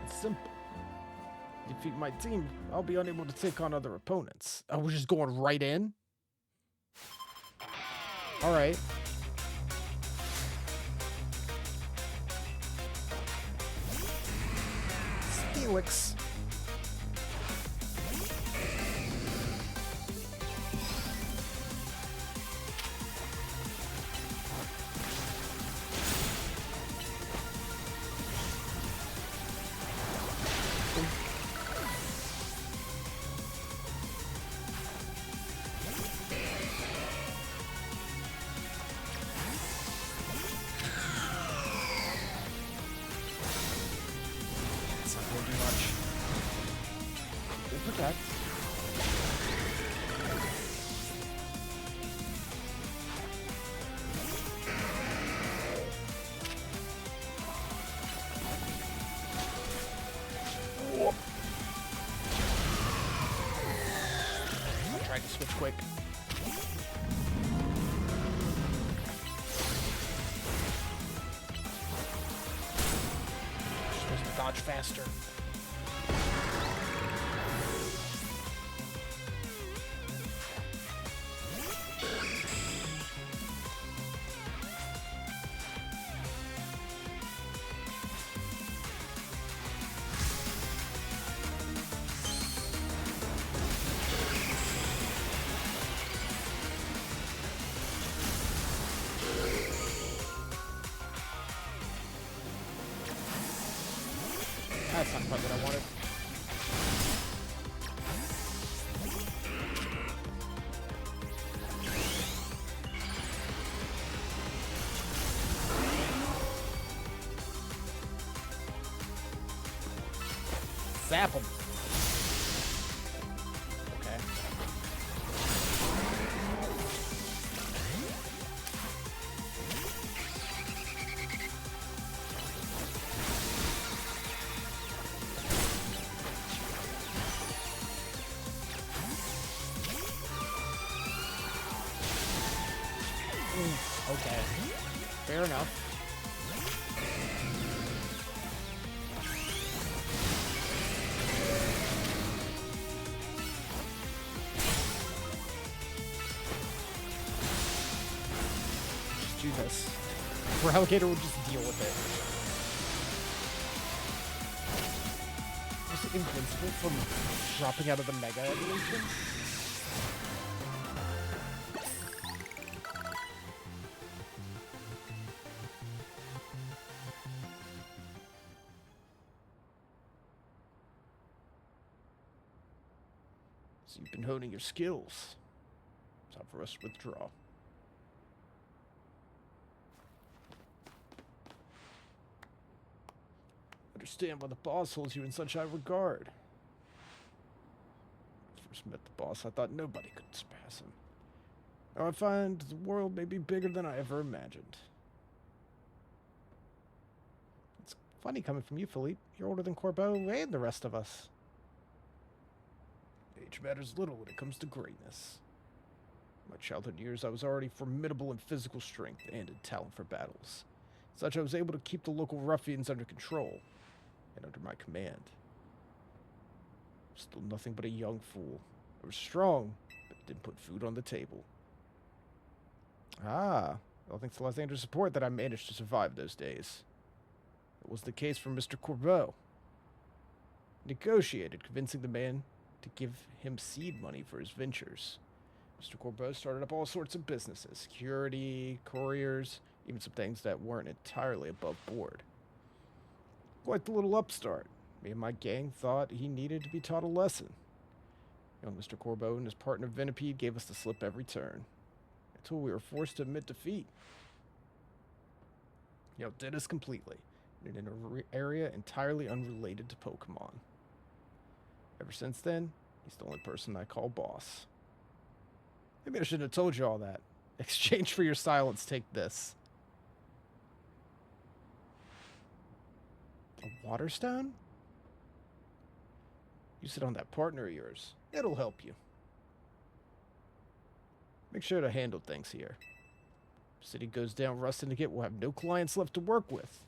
It's simple. Defeat my team, I'll be unable to take on other opponents. Oh, we're just going right in? Alright. Felix. Switch quick. Supposed to dodge faster. That's not quite what I wanted. Zap him. Okay. Okay. Fair enough. Just do this. Alligator will just deal with it. Was it invincible from dropping out of the Mega Evolution? So you've been honing your skills. Time for us to withdraw. Understand why the boss holds you in such high regard. When I first met the boss, I thought nobody could surpass him. Now I find the world may be bigger than I ever imagined. It's funny coming from you, Philippe. You're older than Corbeau and the rest of us. Age matters little when it comes to greatness. In my childhood years, I was already formidable in physical strength and in talent for battles. Such I was able to keep the local ruffians under control and under my command. Still nothing but a young fool. I was strong, but didn't put food on the table. Ah, well, thanks to Lysander's support that I managed to survive those days. It was the case for Mr. Corbeau. Negotiated, convincing the man to give him seed money for his ventures. Mr. Corbeau started up all sorts of businesses, security, couriers, even some things that weren't entirely above board. Quite the little upstart. Me and my gang thought he needed to be taught a lesson. Young Mr. Corbeau and his partner Venipede gave us the slip every turn, until we were forced to admit defeat. He outdid us completely, in an area entirely unrelated to Pokémon. Ever since then, he's the only person I call boss. Maybe I shouldn't have told you all that. Exchange for your silence, take this. A water stone? Use it on that partner of yours. It'll help you. Make sure to handle things here. If the city goes down Rust Syndicate, we'll have no clients left to work with.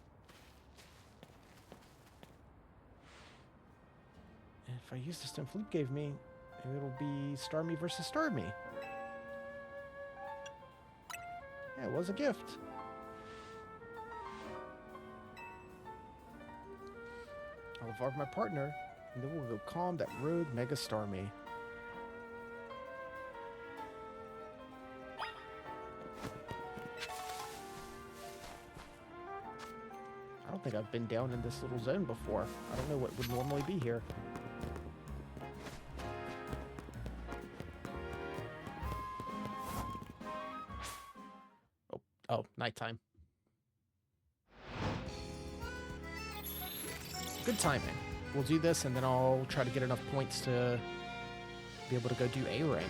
And if I use the stone Philippe gave me, it'll be Starmie versus Starmie. Yeah, it was a gift. I'll evolve my partner, and then we'll go calm that rogue Mega Starmie. I don't think I've been down in this little zone before. I don't know what would normally be here. Oh, nighttime. Good timing. We'll do this, and then I'll try to get enough points to be able to go do A rank.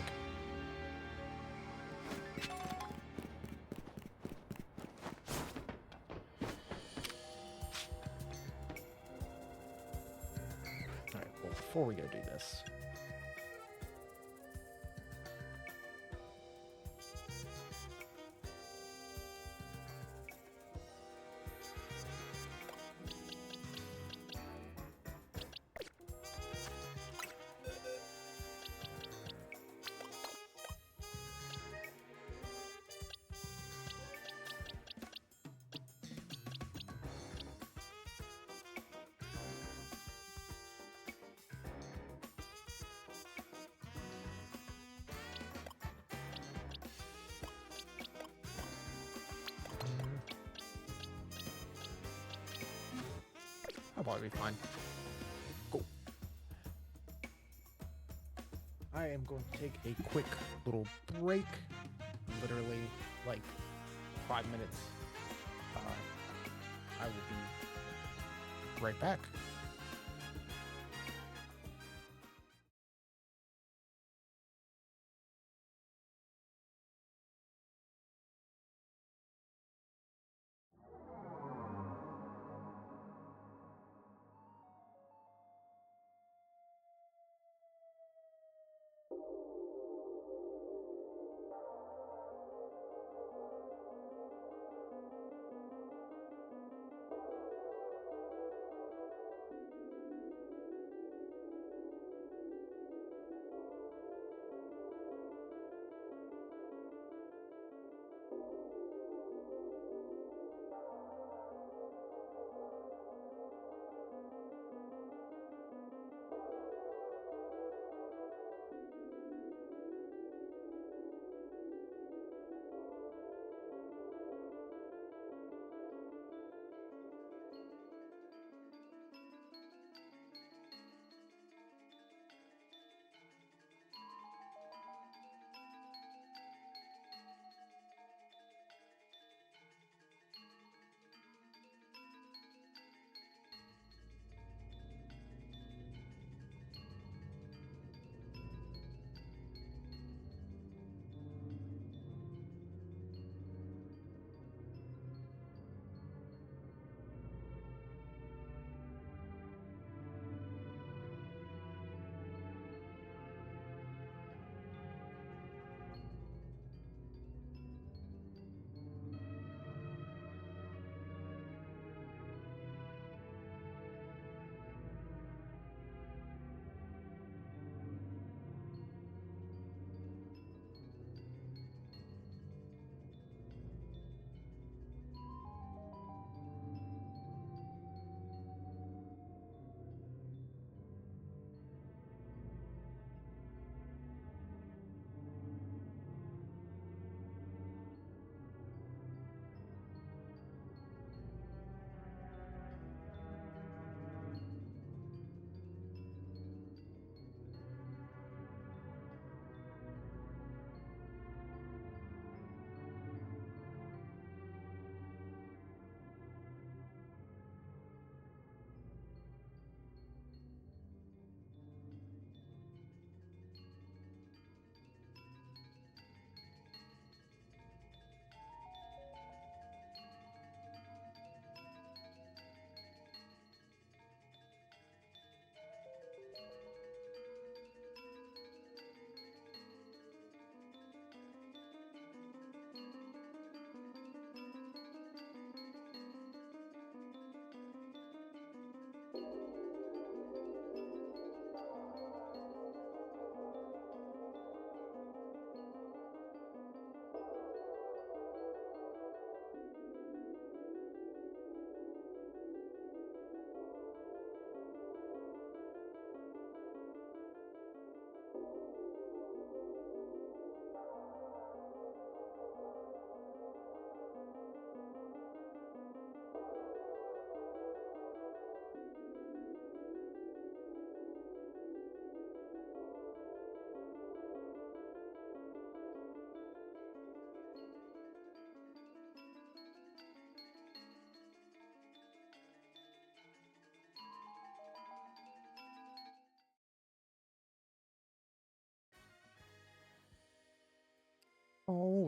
Alright, well, before we go do this... I'll probably be fine. Cool. I am going to take a quick little break. Literally, like, 5 minutes. I will be right back.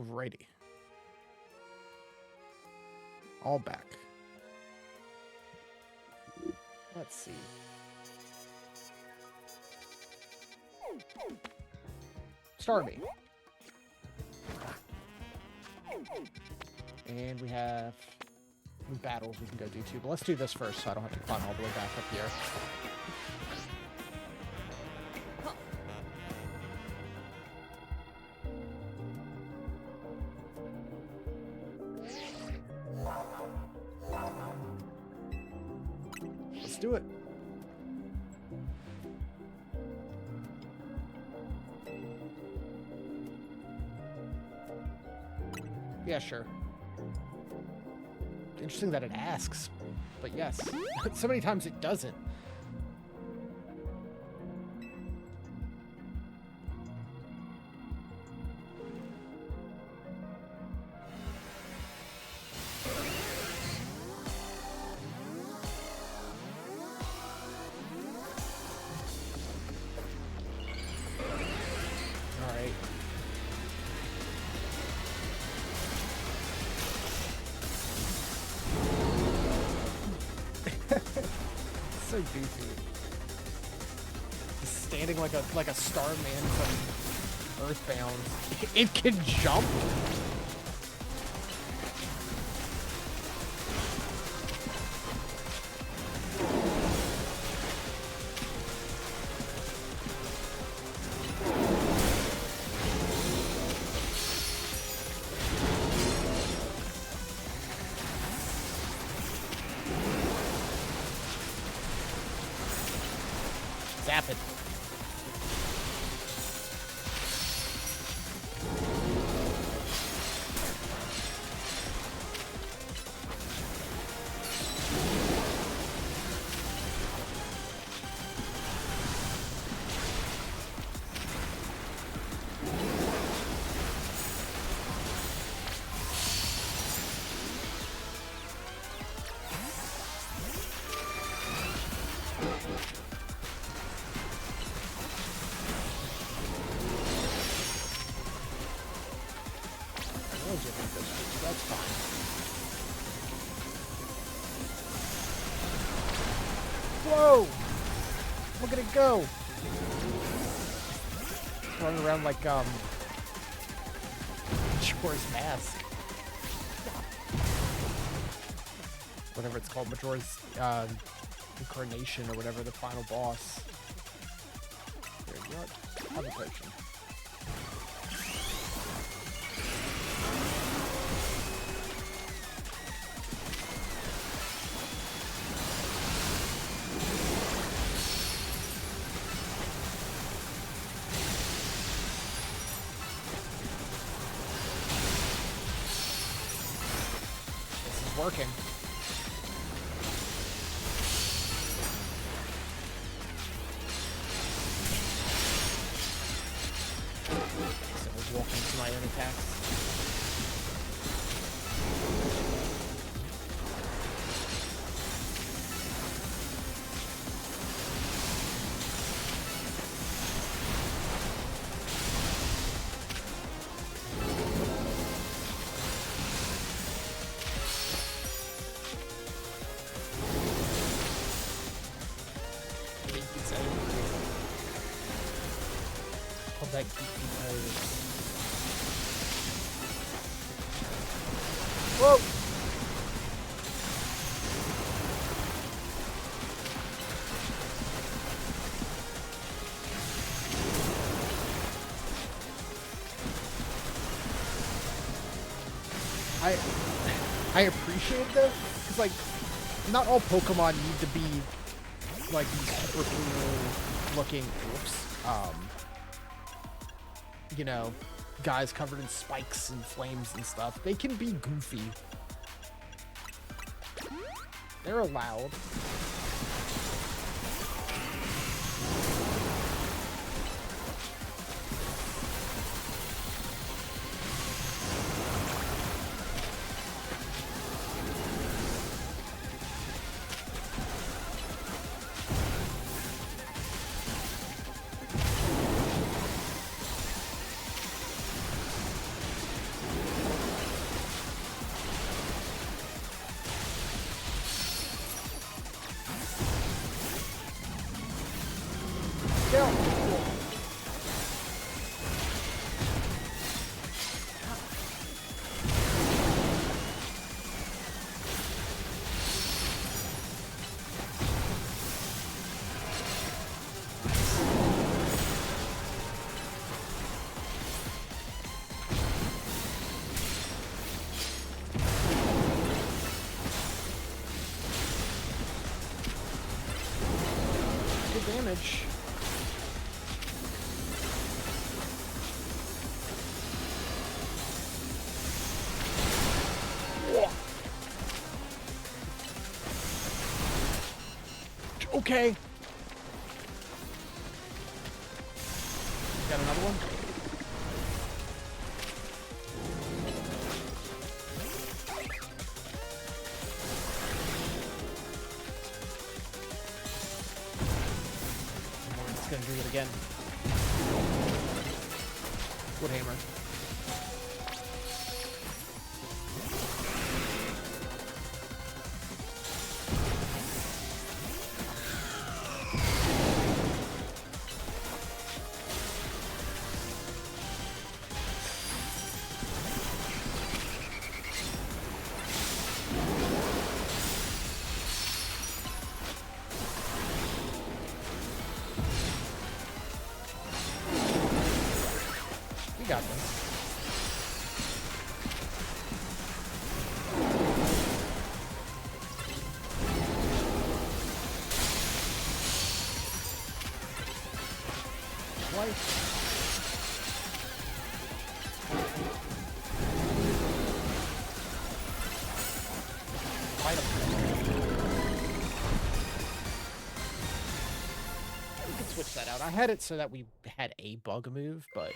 Alrighty. All back. Let's see. Starmie. And we have battles we can go do too, but let's do this first so I don't have to climb all the way back up here. Let's do it. Yeah, sure. Interesting that it asks, but yes. So many times it doesn't. Alright. So goofy. Just standing like a Starman from Earthbound. It can jump? Zap it. That's fine. Whoa! Look at it go! Running around like, Majora's Mask. Whatever it's called, Majora's, Incarnation or whatever, the final boss. There you go. Have a potion. Working. So we're walking to my own attacks. That whoa! I appreciate that because like not all Pokemon need to be like these super cool looking you know, guys covered in spikes and flames and stuff. They can be goofy. They're allowed. damage. Okay. Got another one? It's gonna do it again. Wood hammer. We got this. Twice. Fight him. We could switch that out. I had it so that we had a bug move, but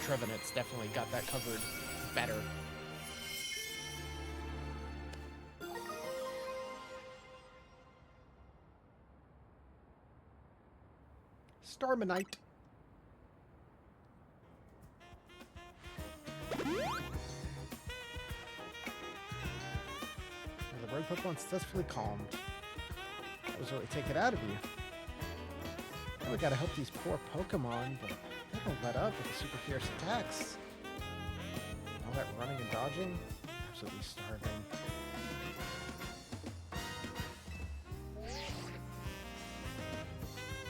Trevenant's definitely got that covered better. Starmanite. The road Pokemon successfully calmed. That was what we take it out of you. Now we gotta help these poor Pokemon, but they don't let up with the super fierce attacks. All that running and dodging? Absolutely starving.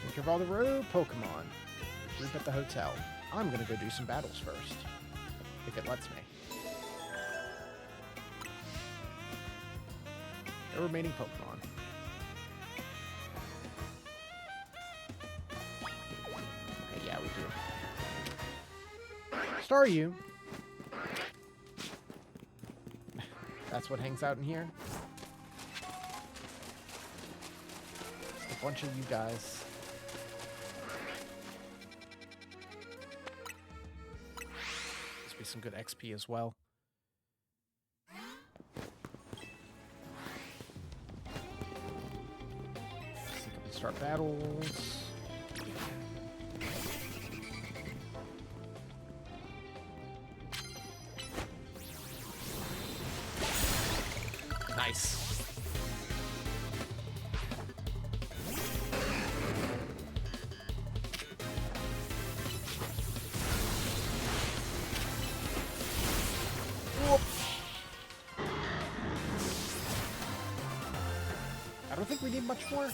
Take care of all the road Pokemon. Group at the hotel. I'm gonna go do some battles first. If it lets me. The remaining Pokemon. Okay, yeah, we do. Staryu. That's what hangs out in here. Just a bunch of you guys. This will be some good XP as well. Start battles. Nice. Whoop. I don't think we need much more.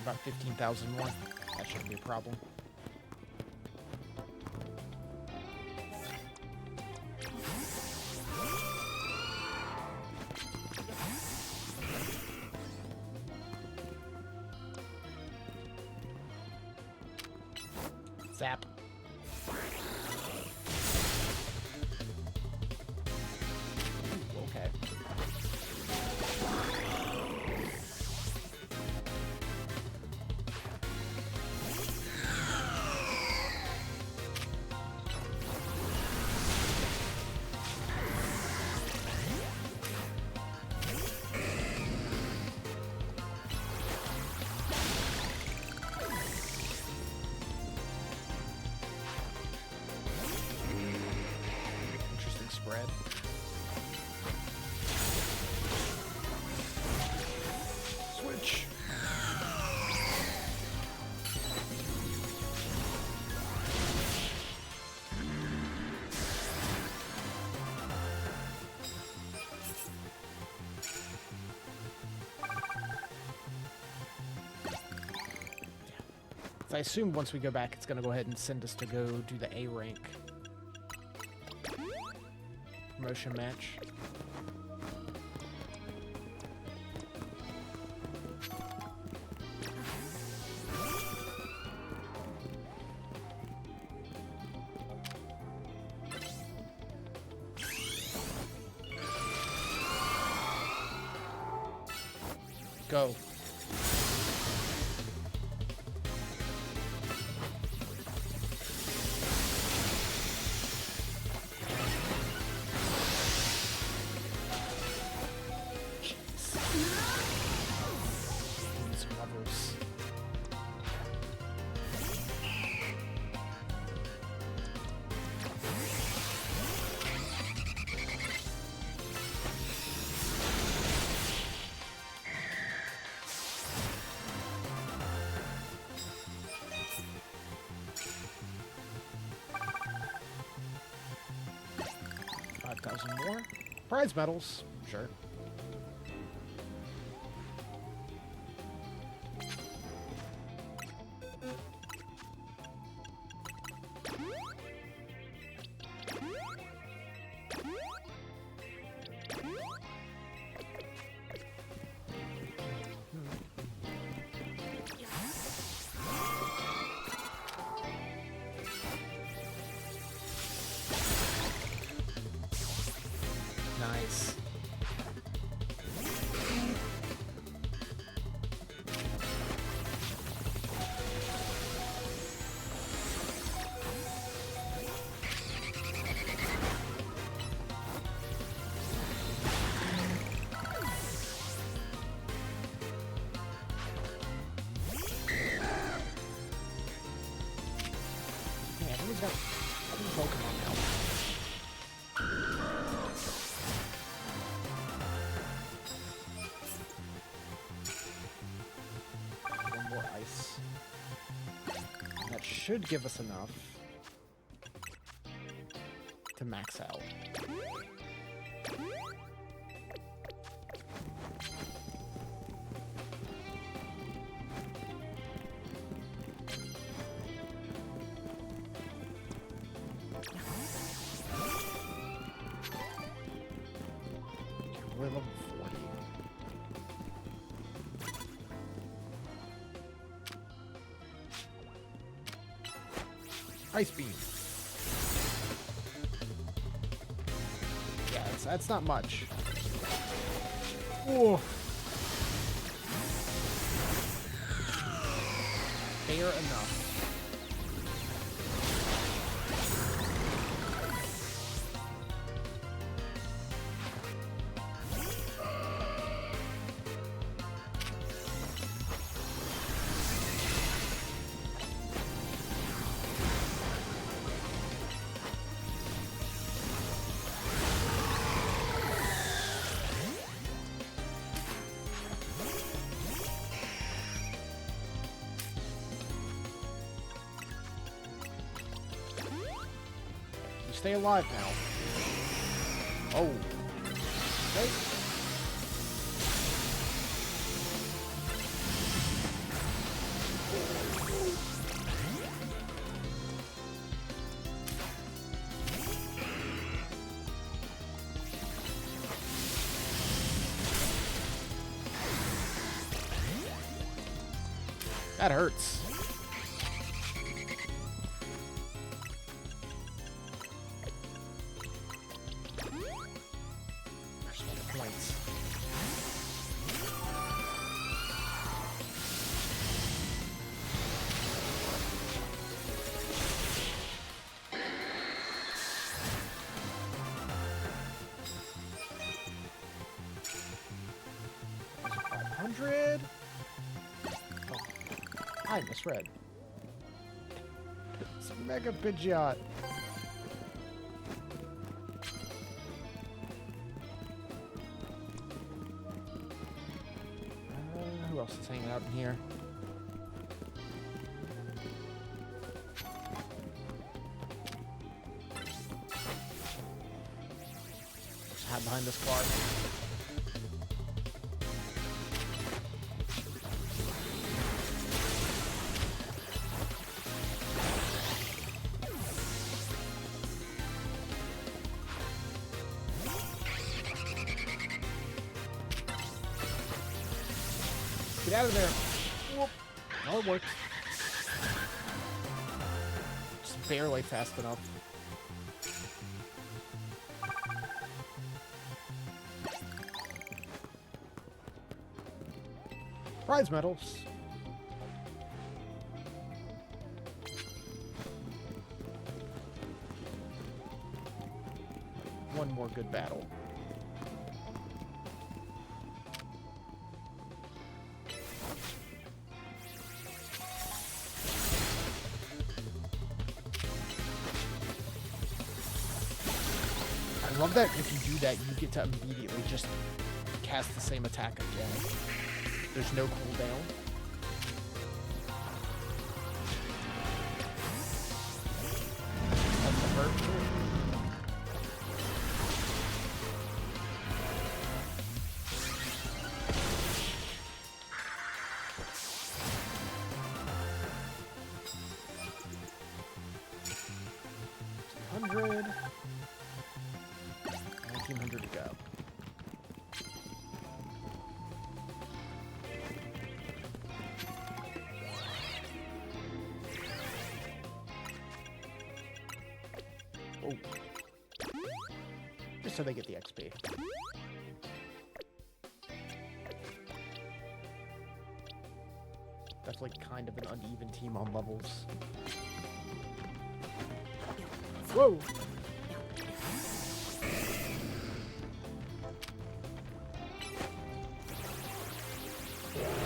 About 15,000 more. That shouldn't be a problem. Zap. Ooh, okay. Spread. Switch. So I assume once we go back, it's going to go ahead and send us to go do the A rank promotion match. go. These rubbers. More prize medals, sure. Nice. Yeah, everyone's got Pokemon now. Ice. That should give us enough to max out. We're level 40. Ice beam. Yeah, that's not much. Whoa. Fair enough. Stay alive now. Oh. Okay. That hurts. Points. $500. Oh, I misread. It's Mega Pidgeot. Who else is hanging out in here? Just hide behind this car. Get out of there. Whoop. Oh, it worked. Just barely fast enough. Prize medals. One more good battle. I love that if you do that, you get to immediately just cast the same attack again. There's no cooldown. That's the hurt. 100. 1900 to go. Oh. Just so they get the XP. Definitely kind of an uneven team on levels. Whoa!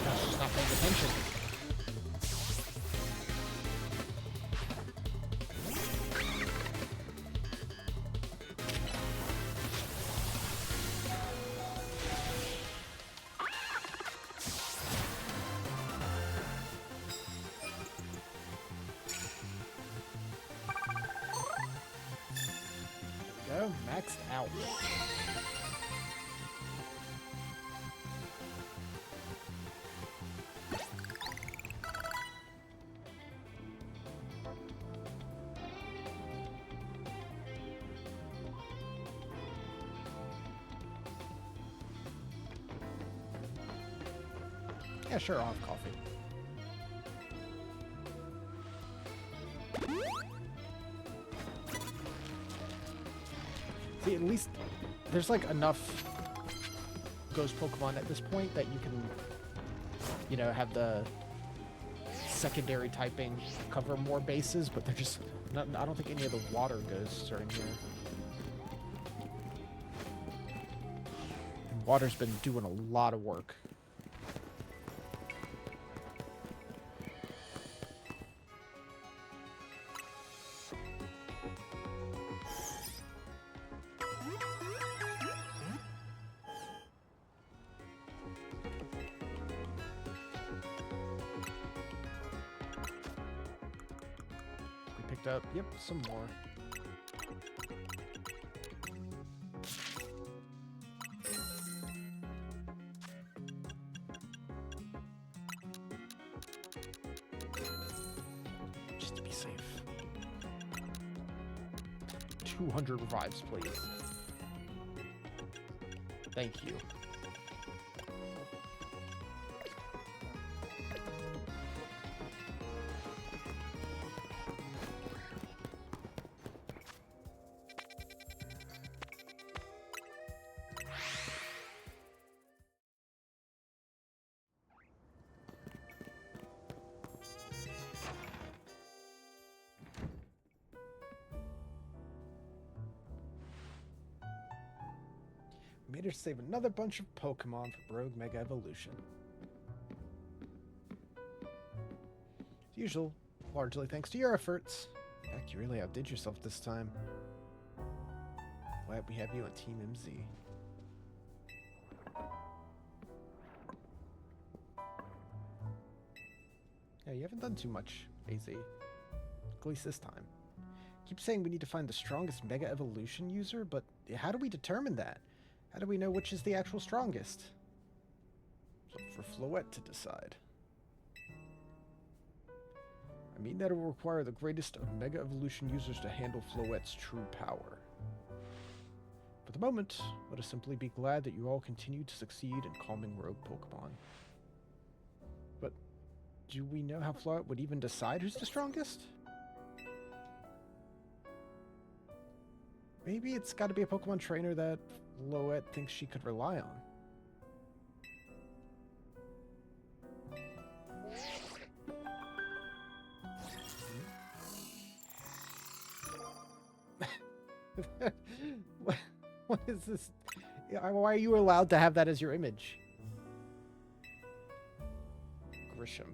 Gosh, just not paying attention. Go, maxed out. Yeah, sure, I'll have coffee. See, at least there's like enough ghost Pokemon at this point that you can, you know, have the secondary typing cover more bases, but they're just not, I don't think any of the water ghosts are in here. And water's been doing a lot of work. Picked up, yep, some more. Just to be safe. 200 revives, please. Thank you. Made her save another bunch of Pokemon for Rogue Mega Evolution. As usual, largely thanks to your efforts. Heck, you really outdid yourself this time. Glad we have you on Team MZ. Yeah, you haven't done too much, AZ. At least this time. Keep saying we need to find the strongest Mega Evolution user, but how do we determine that? How do we know which is the actual strongest? It's up for Floette to decide. I mean that it will require the greatest of Mega Evolution users to handle Floette's true power. For the moment, let us simply be glad that you all continue to succeed in calming rogue Pokemon. But do we know how Floette would even decide who's the strongest? Maybe it's got to be a Pokemon trainer that Floette thinks she could rely on. what, what is this? Why are you allowed to have that as your image? Grisham.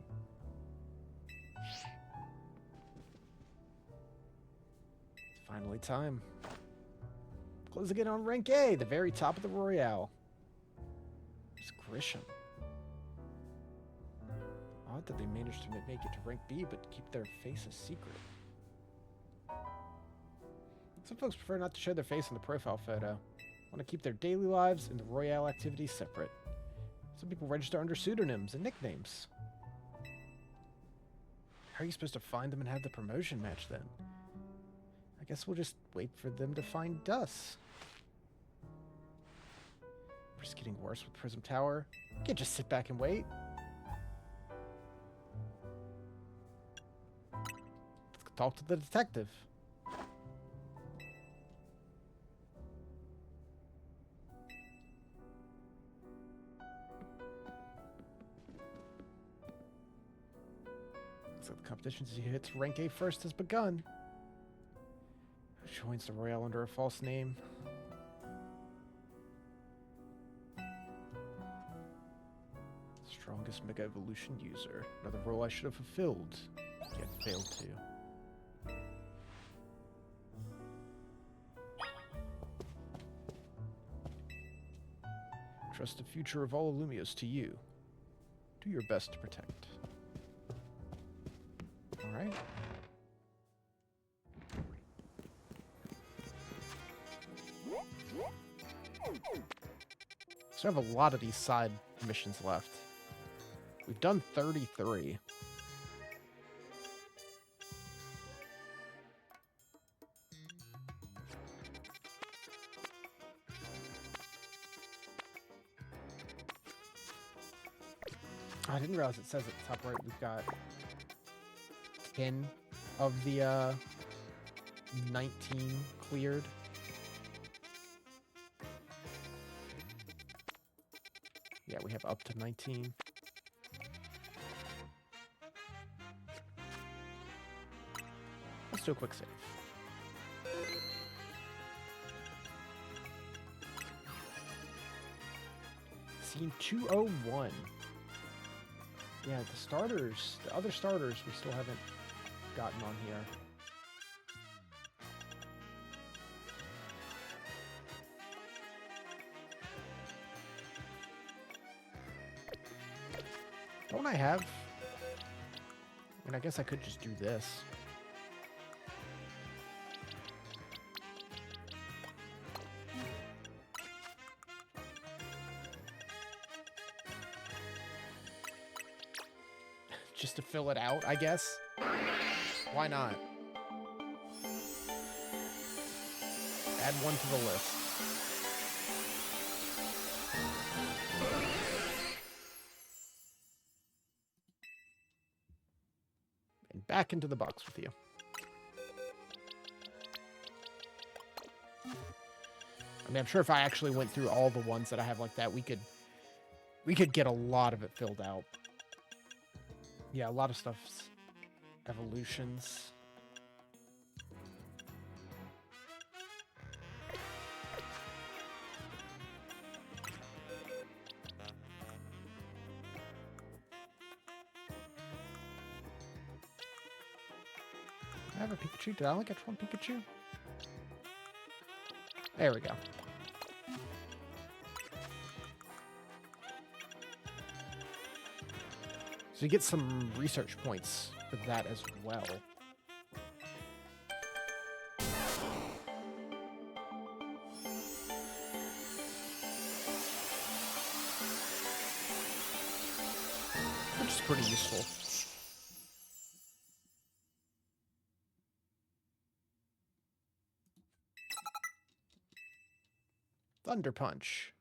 It's finally time. Closing in on rank A, the very top of the Royale. It's Grisham. Odd that they managed to make it to rank B, but keep their face a secret. Some folks prefer not to show their face in the profile photo. Want to keep their daily lives and the Royale activities separate. Some people register under pseudonyms and nicknames. How are you supposed to find them and have the promotion match then? I guess we'll just wait for them to find us. We're just getting worse with Prism Tower. You can't just sit back and wait. Let's go talk to the detective. Looks like the competition as he hits rank A first has begun. Who joins the Royale under a false name? Strongest Mega Evolution user. Another role I should have fulfilled, yet failed to. Trust the future of all Illumios to you. Do your best to protect. Alright. So I have a lot of these side missions left. We've done 33. I didn't realize it says at the top right we've got 10 of the 19 cleared. Yeah, we have up to 19. Let's do a quick save. Scene 201. Yeah, the starters, the other starters we still haven't gotten on here. Don't I have? I mean, I guess I could just do this. Just to fill it out, I guess. Why not? Add one to the list. And back into the box with you. I mean, I'm sure if I actually went through all the ones that I have like that, we could get a lot of it filled out. Yeah, a lot of stuff's evolutions. I have a Pikachu. Did I only get one Pikachu? There we go. So you get some research points for that as well. Which is pretty useful. Thunder Punch.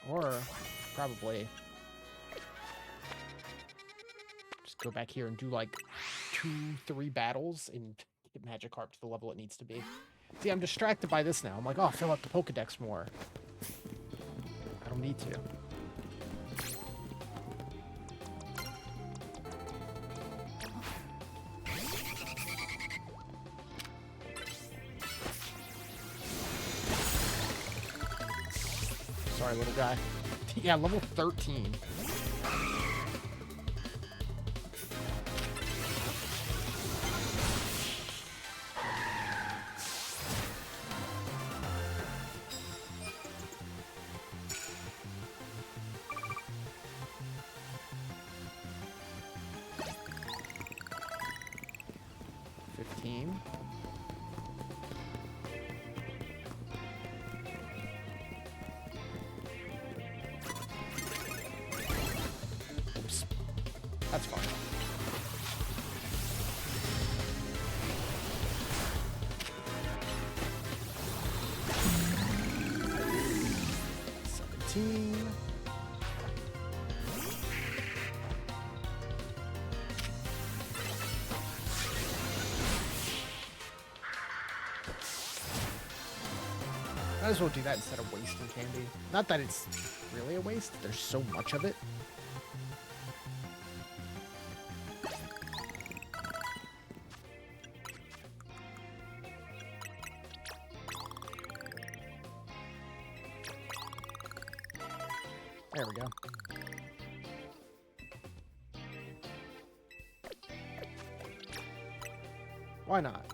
Or probably just go back here and do like 2-3 battles and get Magikarp to the level it needs to be. See, I'm distracted by this now. I'm like, oh, fill out the Pokedex more. I don't need to. Sorry, little guy. Yeah, level 13. Oops. That's fine. Might as well do that instead of wasting candy. Not that it's really a waste, there's so much of it. There we go. Why not?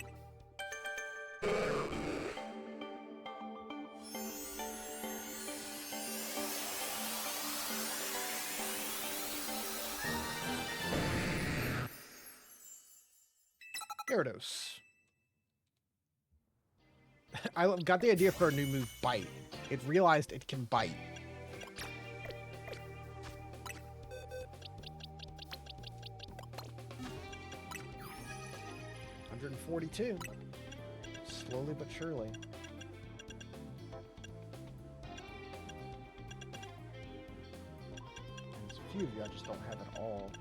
Gyarados. I got the idea for a new move, Bite. It realized it can bite. $142. Slowly but surely. There's a few of you I just don't have at all.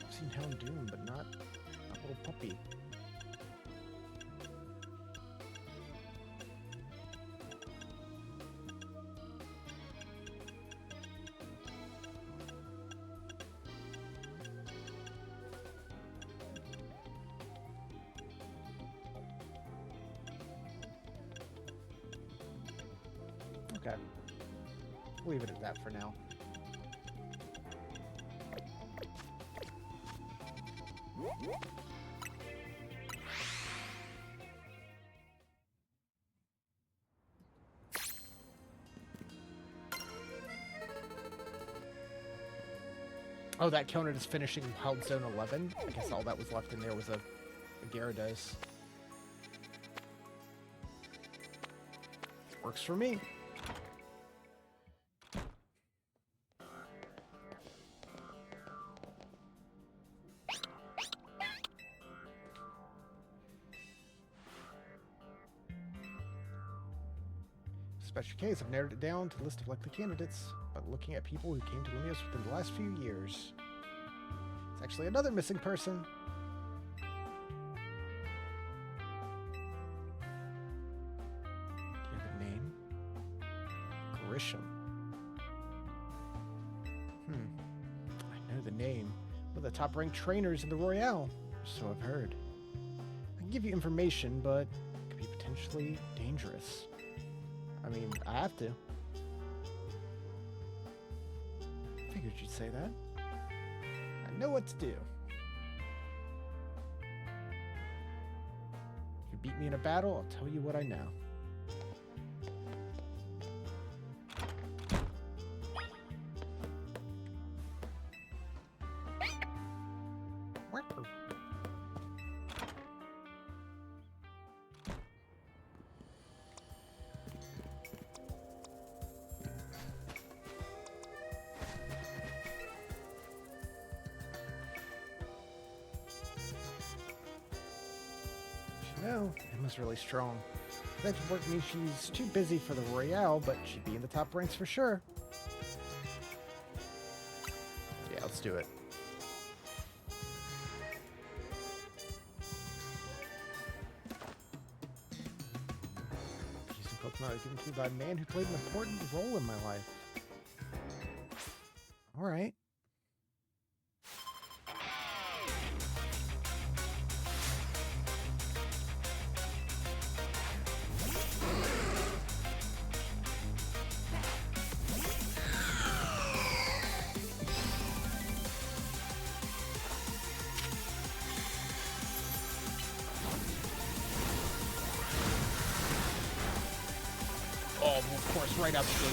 I've seen Houndoom, but not a little puppy. Okay. Leave it at that for now. Oh, that counted as finishing Wild Zone 11? I guess all that was left in there was a Gyarados. Works for me. Special case, I've narrowed it down to a list of likely candidates, but looking at people who came to Lumios within the last few years. It's actually another missing person. Do you have a name? Grisham. I know the name. One of the top-ranked trainers in the Royale, so I've heard. I can give you information, but it could be potentially dangerous. I mean, I have to. Figured you'd say that. I know what to do. If you beat me in a battle, I'll tell you what I know. No, Emma's really strong. That work means she's too busy for the Royale, but she'd be in the top ranks for sure. Yeah, let's do it. given to me by a man who played an important role in my life. All right. Oh, of course, right out the gate.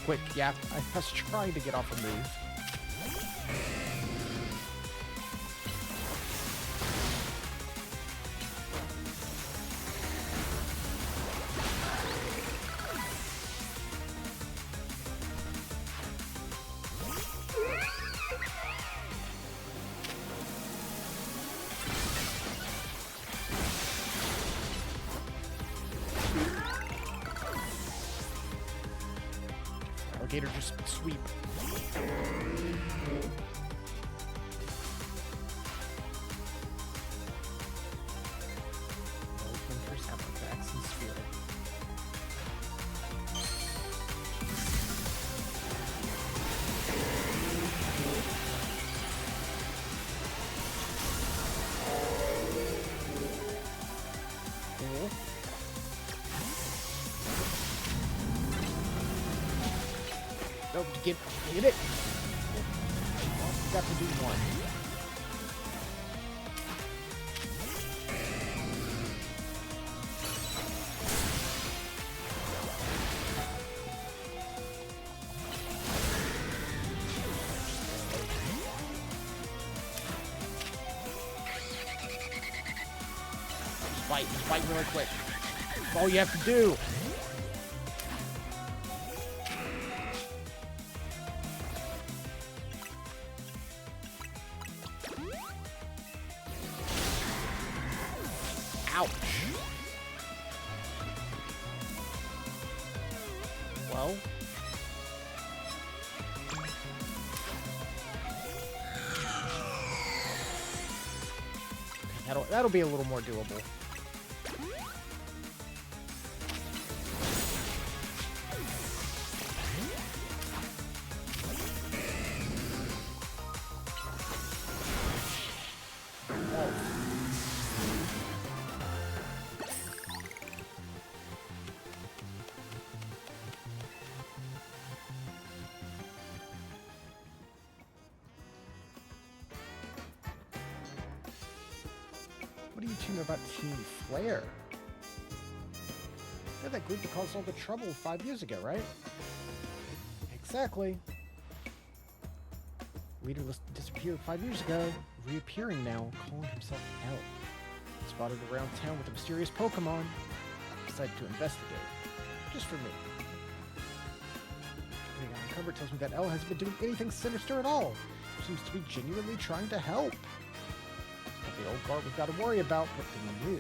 Quick, yeah, I was trying to get off a move. Alligator just sweep. Hunters have a Jackson Spirit. Cool. Nope, get it. Well, we got to do one. Just fight really quick. That's all you have to do. Ouch. Well. That'll be a little more doable. What do you two know about Team Flare? They're that group that caused all the trouble 5 years ago, right? Exactly. Leader disappeared 5 years ago, reappearing now, calling himself out. Spotted around town with a mysterious Pokémon. Decided to investigate. Just for me. Everything I uncovered tells me that L hasn't been doing anything sinister at all. Seems to be genuinely trying to help. The old guard we've got to worry about, but the new.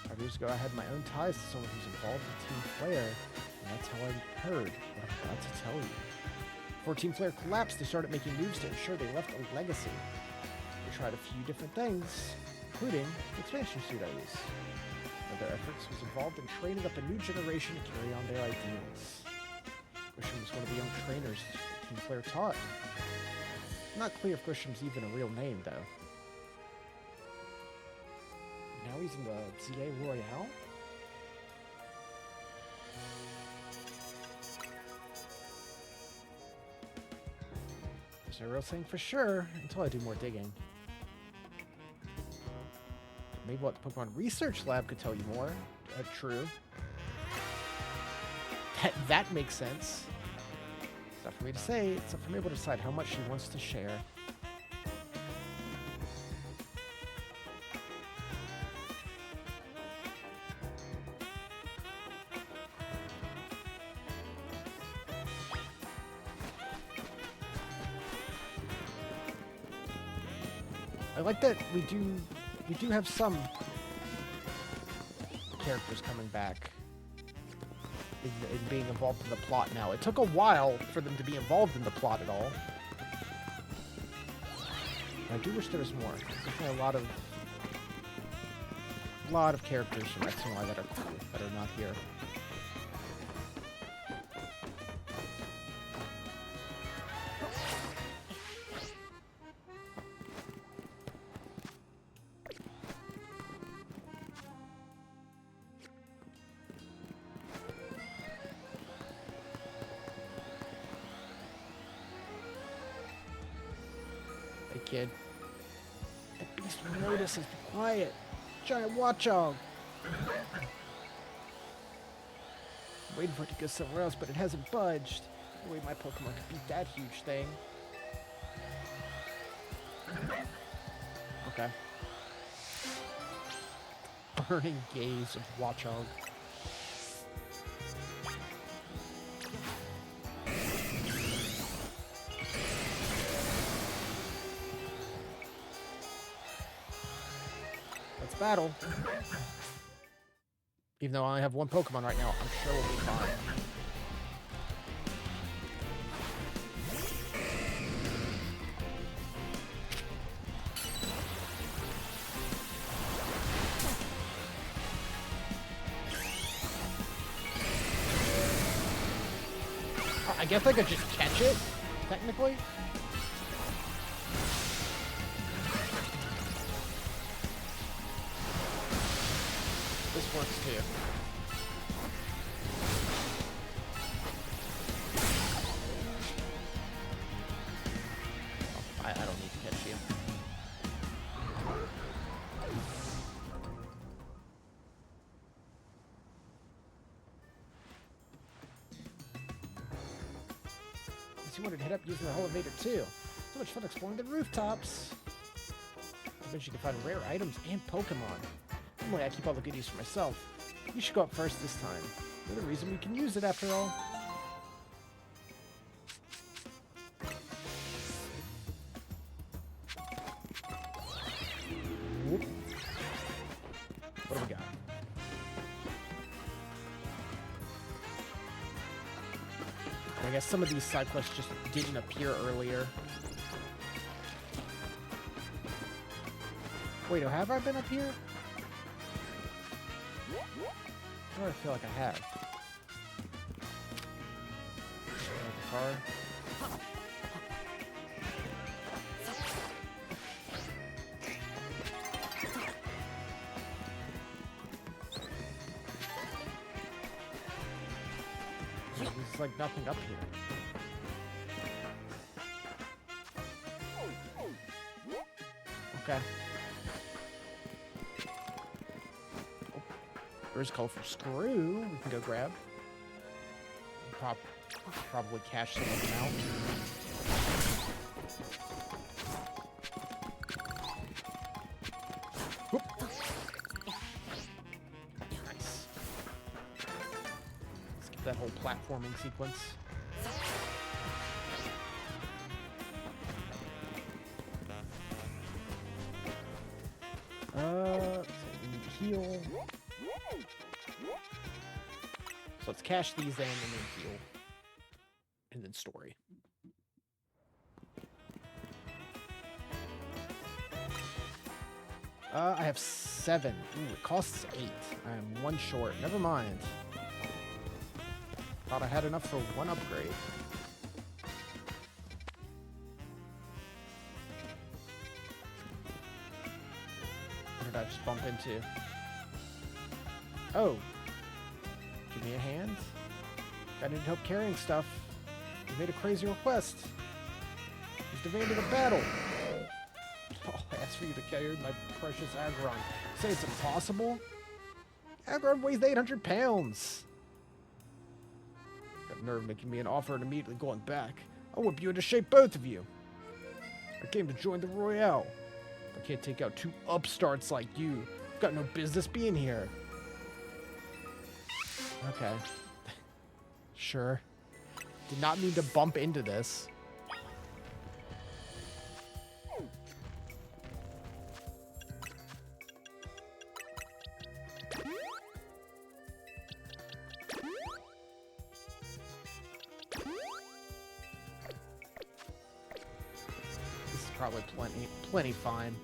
5 years ago, I had my own ties to someone who's involved in Team Flare, and that's how I heard what I'm about to tell you. Before Team Flare collapsed, they started making moves to ensure they left a legacy. They tried a few different things, including the expansion suit I use. One of their efforts was involved in training up a new generation to carry on their ideals. Grisham was one of the young trainers Team Flare taught. Not clear if Grisham's even a real name, though. Now he's in the ZA Royale? There's no real thing for sure, until I do more digging. Maybe what the Pokemon Research Lab could tell you more. True. That makes sense. It's not for me to say. It's up for me to decide how much she wants to share. I like that we do have some characters coming back in being involved in the plot now. It took a while for them to be involved in the plot at all. I do wish there was more. There's definitely a lot of characters from X and Y that are not here. Hey, kid. The beast will notice us. Be quiet. Giant watchog. I'm waiting for it to go somewhere else, but it hasn't budged. No way my Pokemon could beat that huge thing. Okay. Burning gaze of watchog. Battle. Even though I only have one Pokemon right now, I'm sure we'll be fine. I guess I could just catch it, technically. This works too. Oh, I don't need to catch you. You wanted to head up using the elevator too. So much fun exploring the rooftops. I bet you can find rare items and Pokemon. Normally I keep all the goodies for myself. You should go up first this time. You're the reason we can use it after all. Whoop. What do we got? I guess some of these side quests just didn't appear earlier. Wait, have I been up here? Or I feel like I have. The car. There's like nothing up here. Okay. There's a colorful screw we can go grab. Probably cash some of them out. Whoop. Nice. Let's get that whole platforming sequence. So we need to heal. So let's cash these in and then heal. And then story. I have 7. Ooh, it costs 8. I am 1 short. Never mind. Thought I had enough for 1 upgrade. What did I just bump into? Oh. Give me a hand. I need help carrying stuff. You made a crazy request. He's demanding a battle. Oh, I asked for you to carry my precious Aggron. Say it's impossible? Aggron weighs 800 pounds. Got nerve making me an offer and immediately going back. I'll whip you into shape, both of you. I came to join the Royale. I can't take out two upstarts like you. I've got no business being here. Okay. Sure. Did not mean to bump into this. This is probably plenty fine.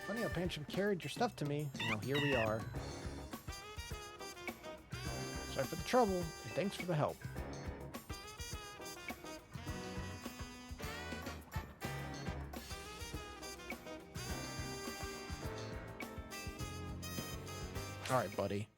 Funny how Pancham carried your stuff to me. Now here we are. Sorry for the trouble, and thanks for the help. Alright, buddy.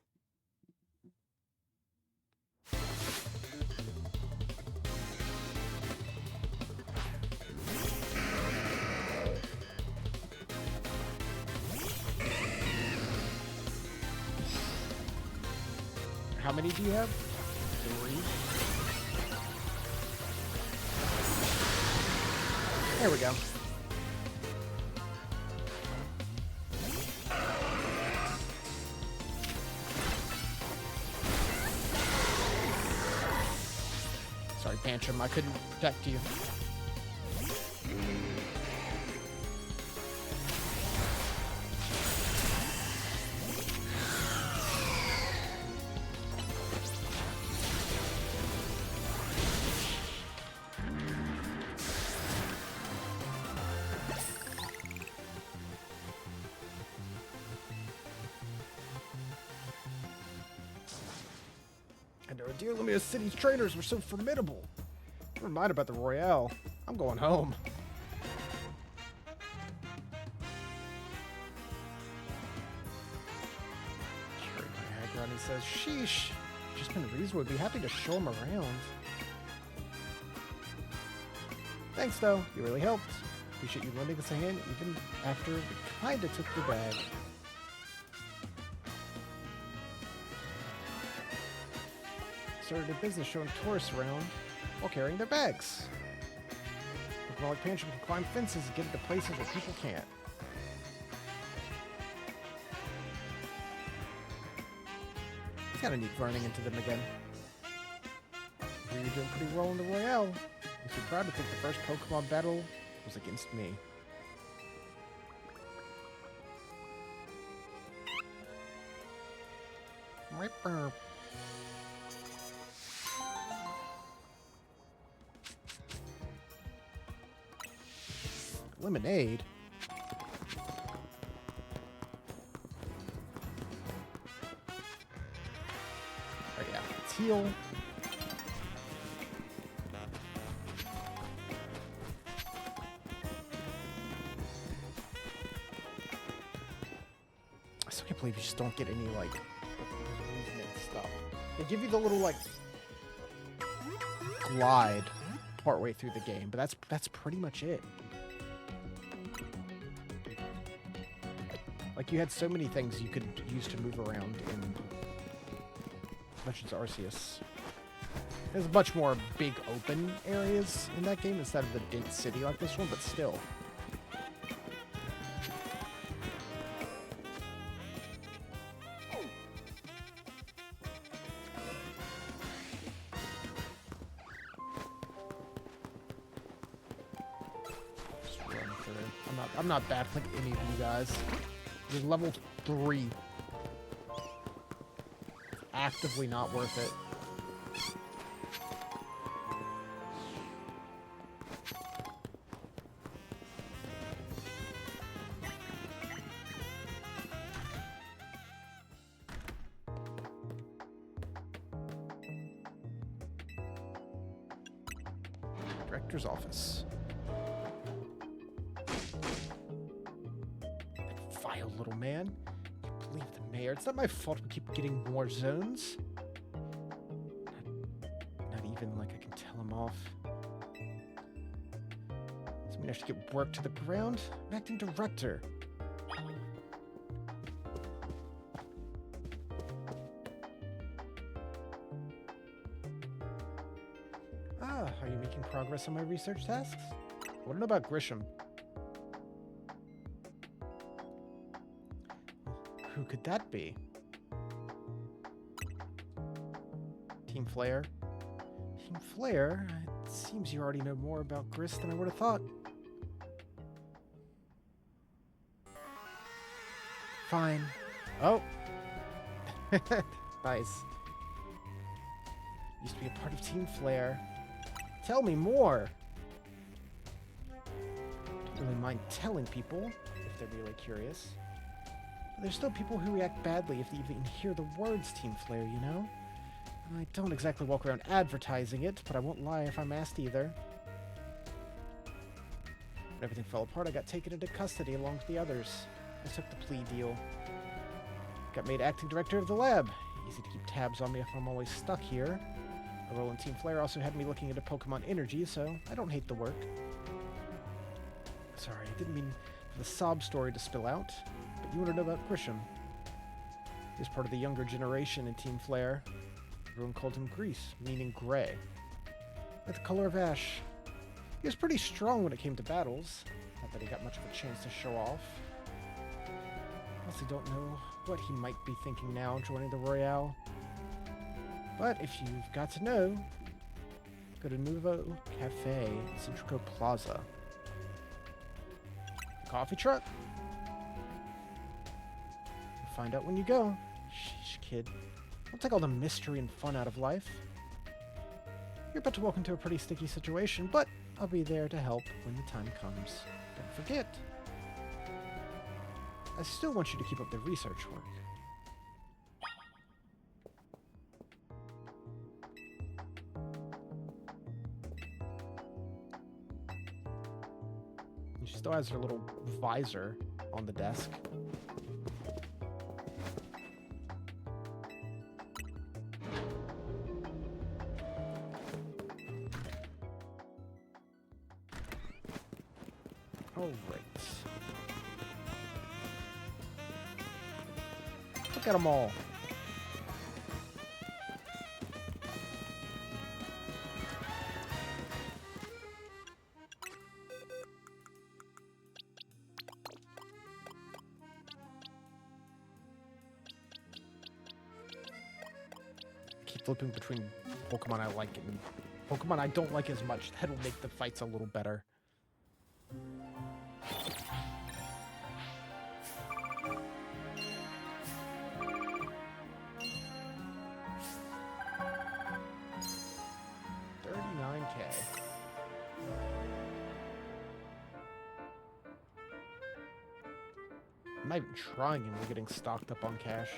How many do you have? 3. There we go. Sorry, Pancham, I couldn't protect you. And our dear Lumia City's trainers were so formidable. Never mind about the Royale. I'm going home. Carry my Aggron, he says. Sheesh. Just been Riza would be happy to show him around. Thanks, though. You really helped. Appreciate you lending us a hand, even after we kinda took your bag. Started a business showing tourists around while carrying their bags. Pokemon like Pancham can climb fences and get into places where people can't. It's kind of neat running into them again. You're doing pretty well in the Royale. Makes me proud to think the first Pokemon battle was against me. Ripper. Lemonade? Oh yeah, let's heal. I still can't believe you just don't get any, like, movement stuff. They give you the little, like, glide partway through the game, but that's pretty much it. Like, you had so many things you could use to move around in Legends Arceus. There's much more big open areas in that game instead of the dense city like this one, but still. Just run through. I'm not battling any of you guys. You're level 3. Actively not worth it. Director's office. That vile little man. I can't believe the mayor. It's not my fault we keep getting more zones. off. Does mean I should get work to the ground? I'm acting director. Ah, are you making progress on my research tasks? I want to know about Grisham. Who could that be? Team Flare? Team Flare? It seems you already know more about Grist than I would have thought. Fine. Oh! Nice. Used to be a part of Team Flare. Tell me more! Don't really mind telling people, if they're really curious. But there's still people who react badly if they even hear the words Team Flare, you know? I don't exactly walk around advertising it, but I won't lie if I'm asked either. When everything fell apart, I got taken into custody along with the others. I took the plea deal. Got made acting director of the lab. Easy to keep tabs on me if I'm always stuck here. A role in Team Flare also had me looking into Pokemon energy, so I don't hate the work. Sorry, I didn't mean for the sob story to spill out, but you want to know about Grisham. He was part of the younger generation in Team Flare. Everyone called him Grease, meaning gray. Like the color of ash. He was pretty strong when it came to battles. Not that he got much of a chance to show off. Honestly don't know what he might be thinking now joining the Royale. But if you've got to know, go to Nuvo Cafe in Centrico Plaza. Coffee truck? You'll find out when you go. Sheesh, kid. Don't take all the mystery and fun out of life. You're about to walk into a pretty sticky situation, but I'll be there to help when the time comes. Don't forget. I still want you to keep up the research work. And she still has her little visor on the desk. Alright. Look at them all. I keep flipping between Pokemon I like and Pokemon I don't like as much. That'll make the fights a little better. I'm not even trying and we're getting stocked up on cash.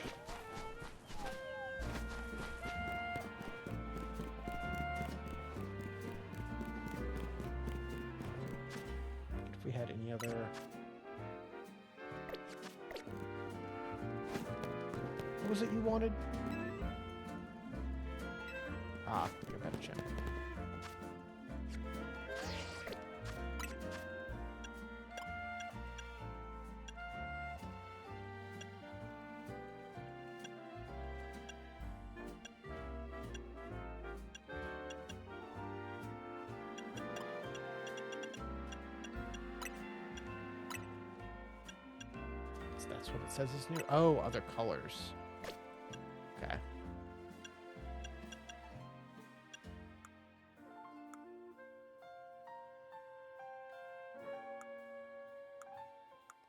If we had any other... What was it you wanted? Ah, you're better check. That's what it says is new. Oh, other colors. Okay.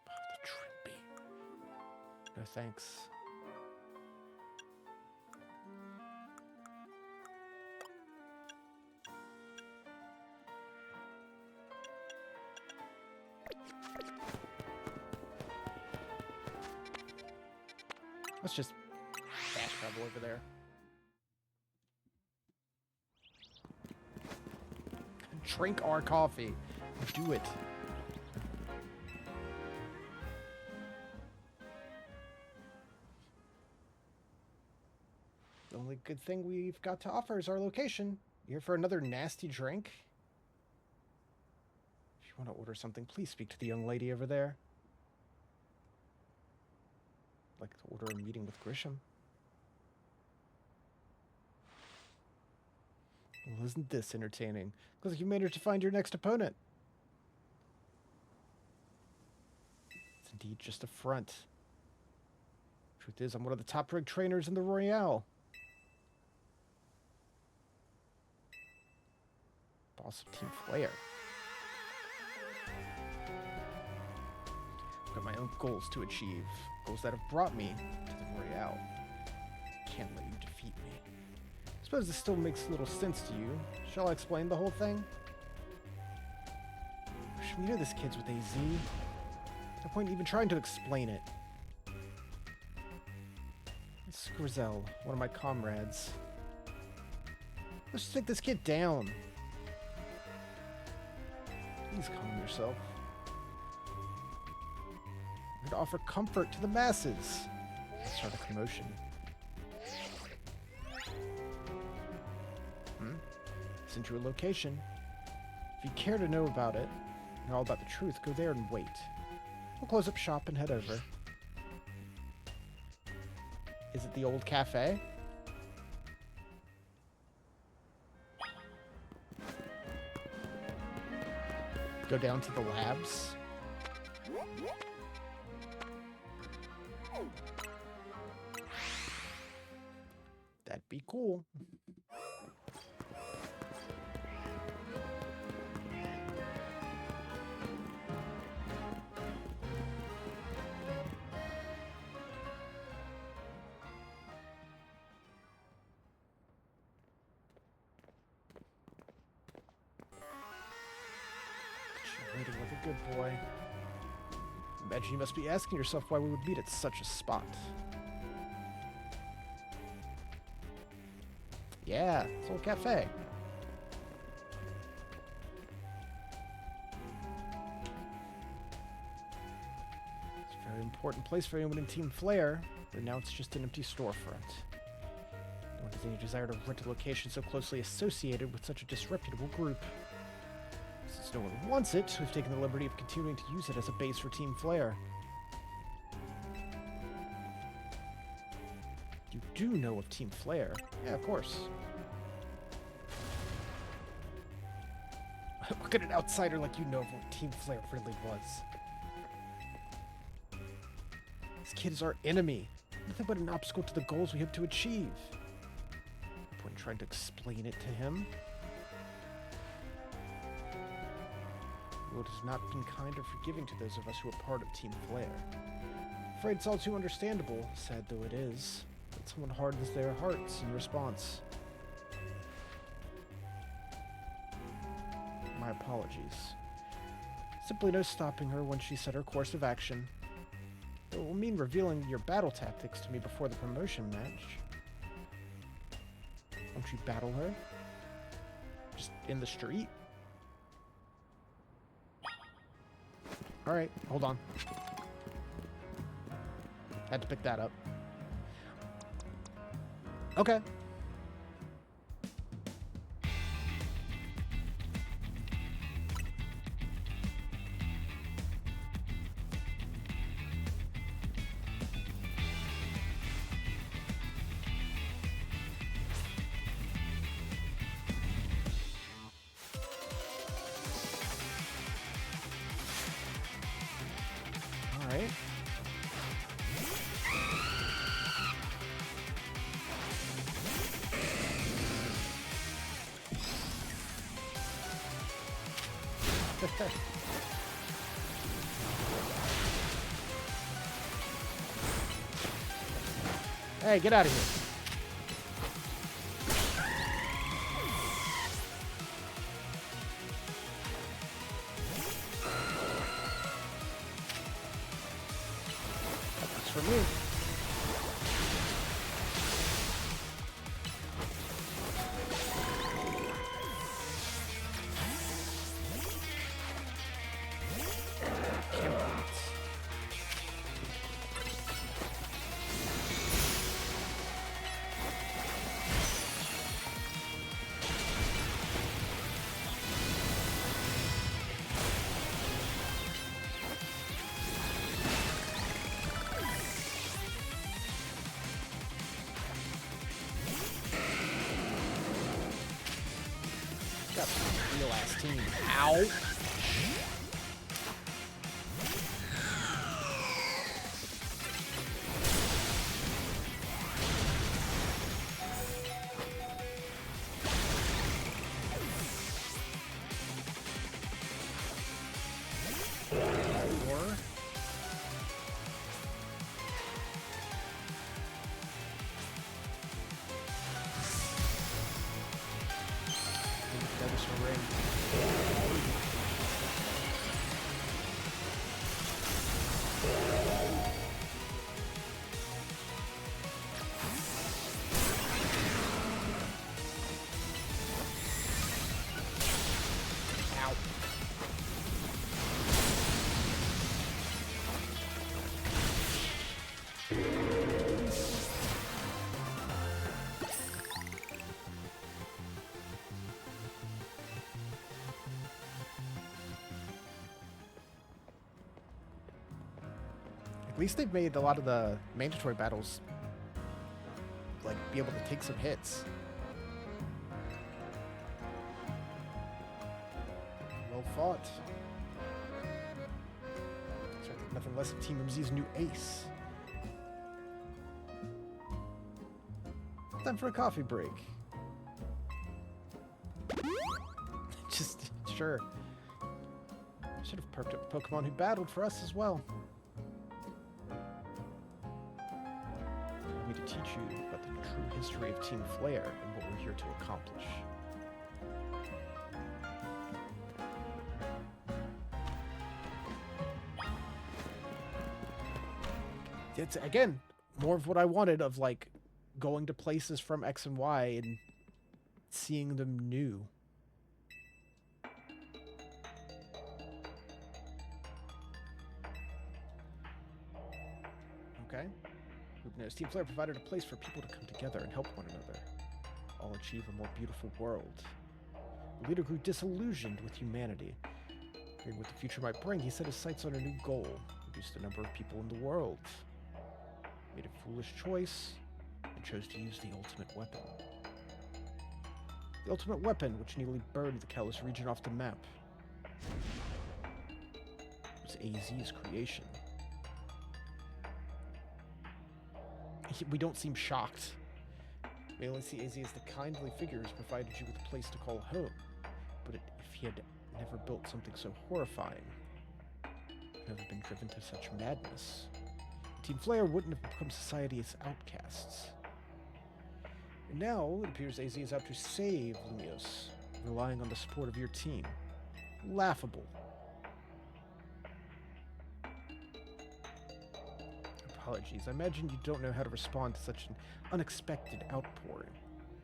Oh, the Trippy. No thanks. Let's just fast travel over there. Drink our coffee. Do it. The only good thing we've got to offer is our location. You here for another nasty drink? If you want to order something, please speak to the young lady over there. I'd like to order a meeting with Grisham. Well, isn't this entertaining? Looks like you managed to find your next opponent. It's indeed just a front. Truth is, I'm one of the top-ranked trainers in the Royale. Boss of Team Flare. I've got my own goals to achieve. Goals that have brought me to the Royale. Can't let you defeat me. I suppose this still makes little sense to you. Shall I explain the whole thing? You know this kid's with AZ. No point in even trying to explain it. It's Grizel, one of my comrades. Let's just take this kid down. Please calm yourself. I'm here to offer comfort to the masses. Let's start a commotion. Send you a location. If you care to know about it, and all about the truth, go there and wait. We'll close up shop and head over. Is it the old cafe? Go down to the labs. That'd be cool. Waiting like a good boy. Imagine you must be asking yourself why we would meet at such a spot. Yeah, it's a little cafe. It's a very important place for anyone in Team Flare, but now it's just an empty storefront. No one has any desire to rent a location so closely associated with such a disreputable group. Since no one wants it, we've taken the liberty of continuing to use it as a base for Team Flare. You do know of Team Flare? Yeah, of course. Look at an outsider like you know of what Team Flare really was. This kid is our enemy. Nothing but an obstacle to the goals we hope to achieve. No point in trying to explain it to him. The world has not been kind or forgiving to those of us who are part of Team Flare. Afraid it's all too understandable, sad though it is, that someone hardens their hearts in response. My apologies. Simply no stopping her when she set her course of action. It will mean revealing your battle tactics to me before the promotion match. Won't you battle her? Just in the street? Alright, hold on. Had to pick that up. Okay. Alright. Hey, get out of here. That's for me. this team. Ow! At least they've made a lot of the mandatory battles, like, be able to take some hits. Well fought. Expecting nothing less of Team MZ's new ace. Time for a coffee break. Just, sure. Should have perked up Pokemon who battled for us as well. To teach you about the true history of Team Flare and what we're here to accomplish. It's, again, more of what I wanted of, like, going to places from X and Y and seeing them new. Okay. We've noticed Team Flare provided a place for people to come together and help one another, all achieve a more beautiful world. The leader grew disillusioned with humanity. Fearing what the future might bring, he set his sights on a new goal, reduce the number of people in the world. He made a foolish choice, and chose to use the ultimate weapon. The ultimate weapon, which nearly burned the Kalos region off the map. It was AZ's creation. We don't seem shocked. We only see AZ as the kindly figure who's provided you with a place to call home. But if he had never built something so horrifying, never been driven to such madness, Team Flare wouldn't have become society's outcasts. And now, it appears AZ is out to save Lumios, relying on the support of your team. Laughable. Apologies. I imagine you don't know how to respond to such an unexpected outpouring.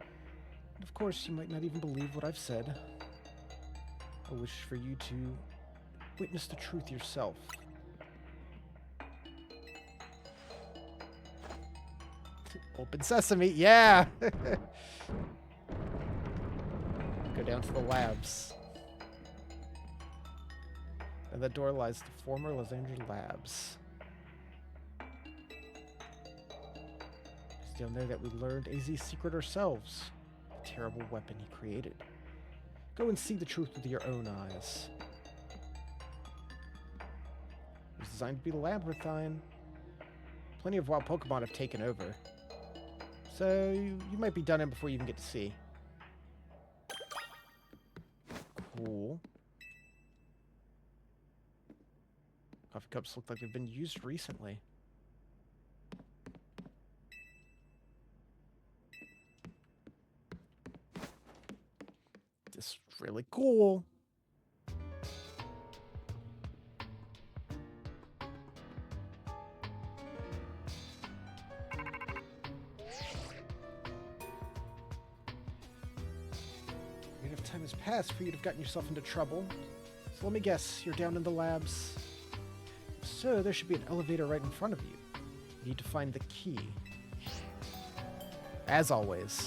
And of course, you might not even believe what I've said. I wish for you to witness the truth yourself. Open sesame, yeah! Go down to the labs. And the door lies the former Lysandra Labs. It's down there that we learned AZ's secret ourselves. The terrible weapon he created. Go and see the truth with your own eyes. It was designed to be labyrinthine. Plenty of wild Pokemon have taken over. So you might be done in before you even get to see. Cool. Coffee cups look like they've been used recently. This is really cool. Enough time has passed for you to have gotten yourself into trouble. So let me guess, you're down in the labs. So there should be an elevator right in front of you. You need to find the key. As always.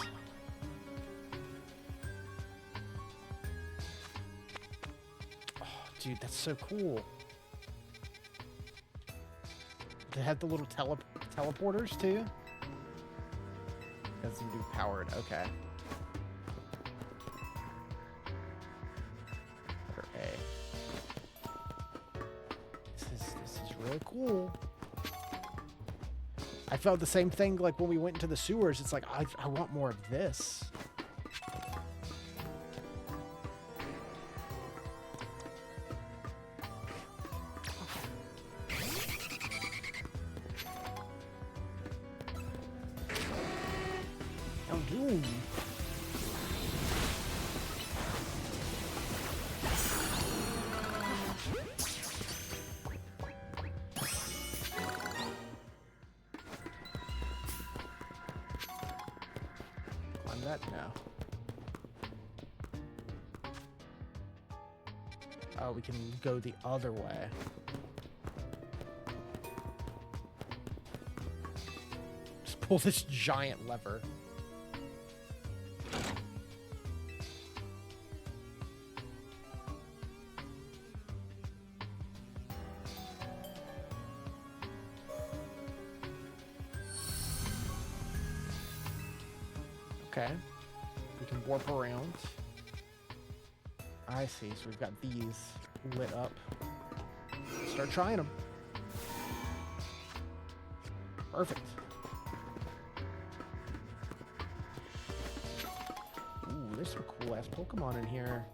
Oh, dude, that's so cool. They had the little teleporters too. That's some new powered. Okay. really cool. I felt the same thing like when we went into the sewers. It's like, I want more of this. Oh, Doom. Climb that now. Oh, we can go the other way. Just pull this giant lever. Okay. We can warp around. I see. So we've got these lit up. Start trying them. Perfect. Ooh, there's some cool ass Pokemon in here.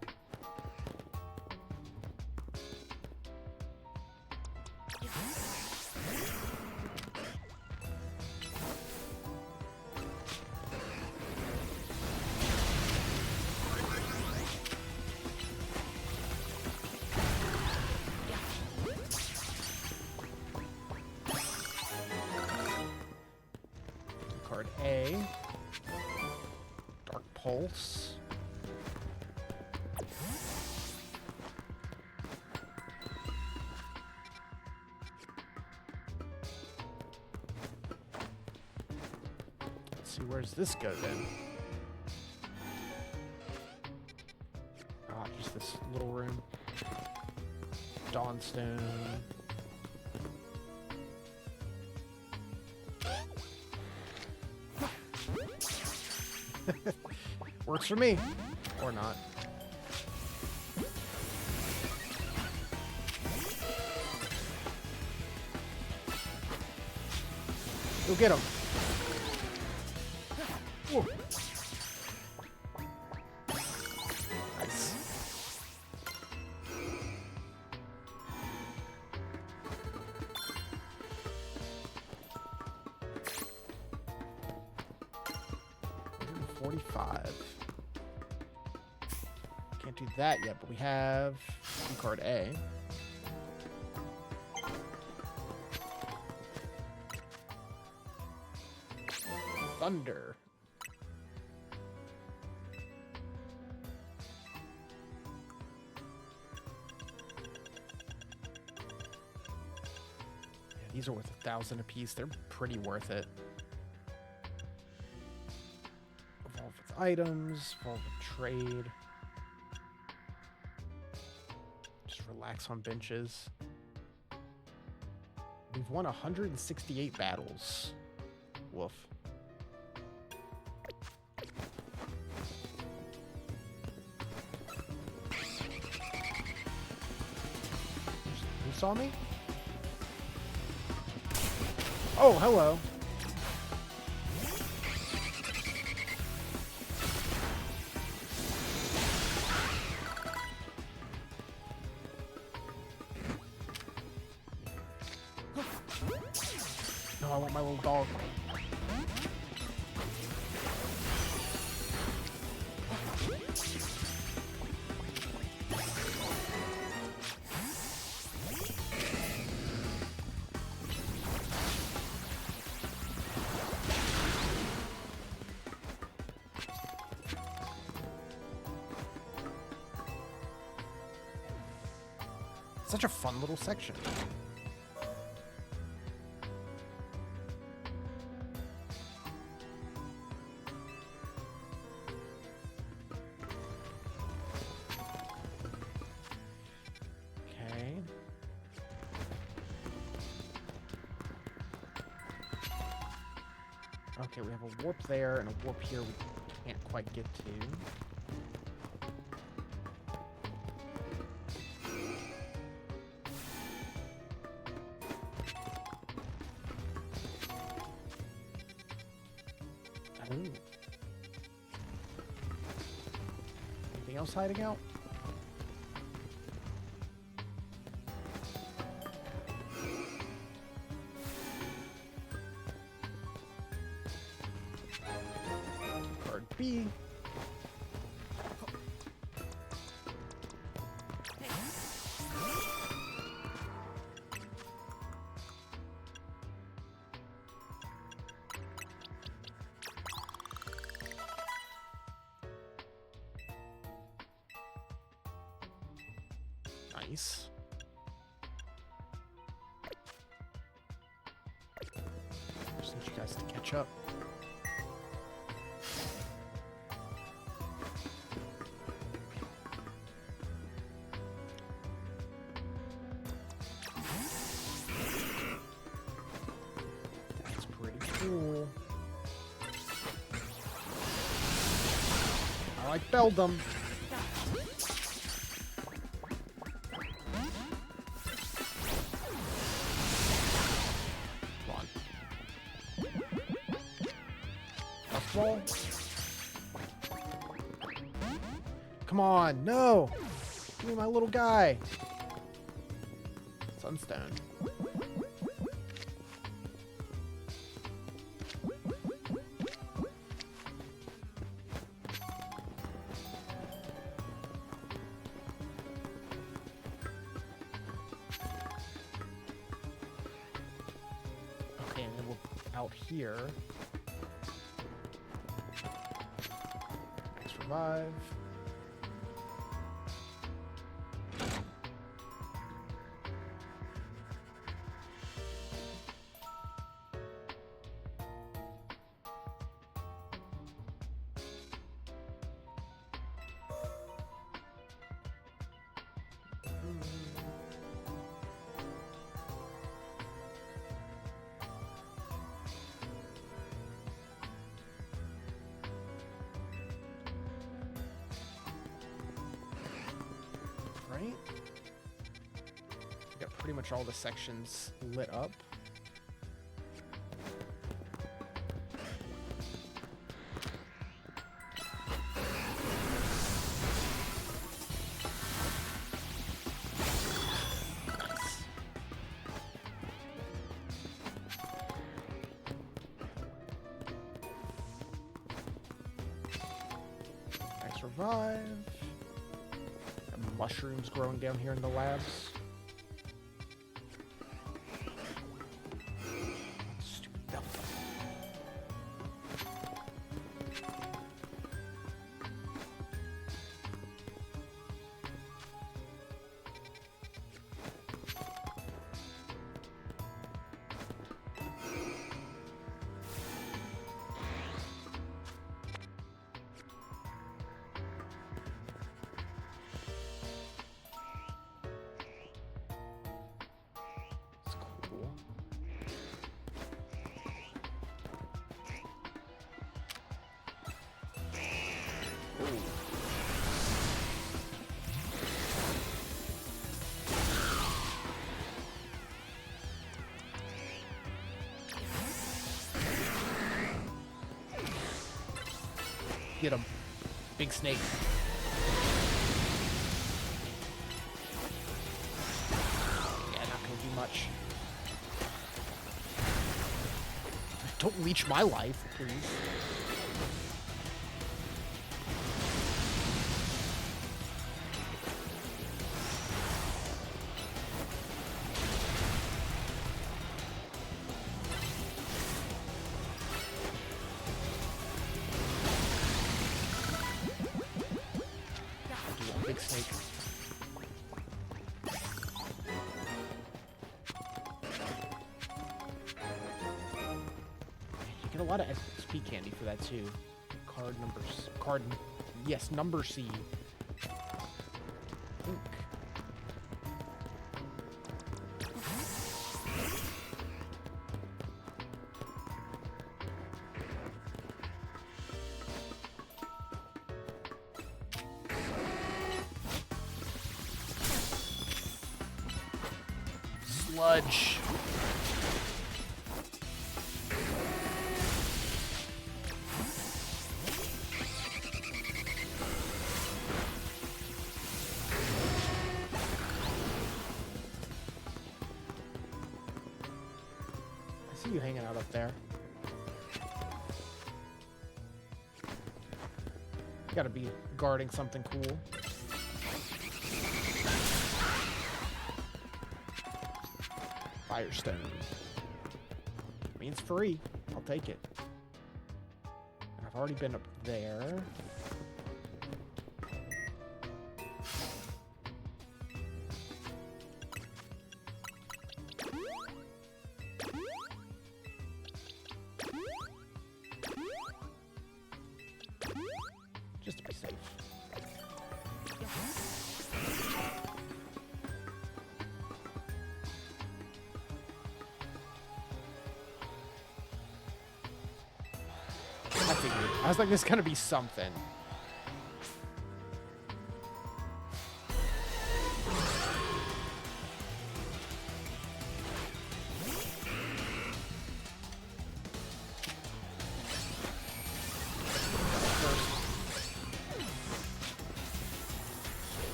Card A. Dark Pulse. Let's see, where's this go then? Ah, just this little room. Dawnstone. Works for me. Or not. Go get him. Whoa. Nice. $145. Can't do that yet, but we have card A. Thunder. Yeah, these are worth 1,000 apiece. They're pretty worth it. Evolve with items, evolve with trade. Just relax on benches. We've won 168 battles. Woof. Who saw me? Oh, hello. No, I want my little dog. Such a fun little section. Okay. Okay, we have a warp there and a warp here we can't quite get to. Ooh. Anything else hiding out? Card B. Nice. Just need you guys to catch up. That's pretty cool. I like Beldum. Ball. Come on, no! Give me my little guy. Sunstone. Okay, and then we'll out here. Survive. Right? We got pretty much all the sections lit up. Nice. I survive. Mushrooms growing down here in the labs. Stupid Delta. Get him. Big snake. Yeah, not gonna do much. Don't leech my life, please. Big snake. You get a lot of XP candy for that too. Card numbers. Yes, number C. Ink. Sludge. see you hanging out up there. You gotta be guarding something cool. Firestone. Means free. I'll take it. I've already been up there. Just to be safe. I figured. I was like, there's gonna be something.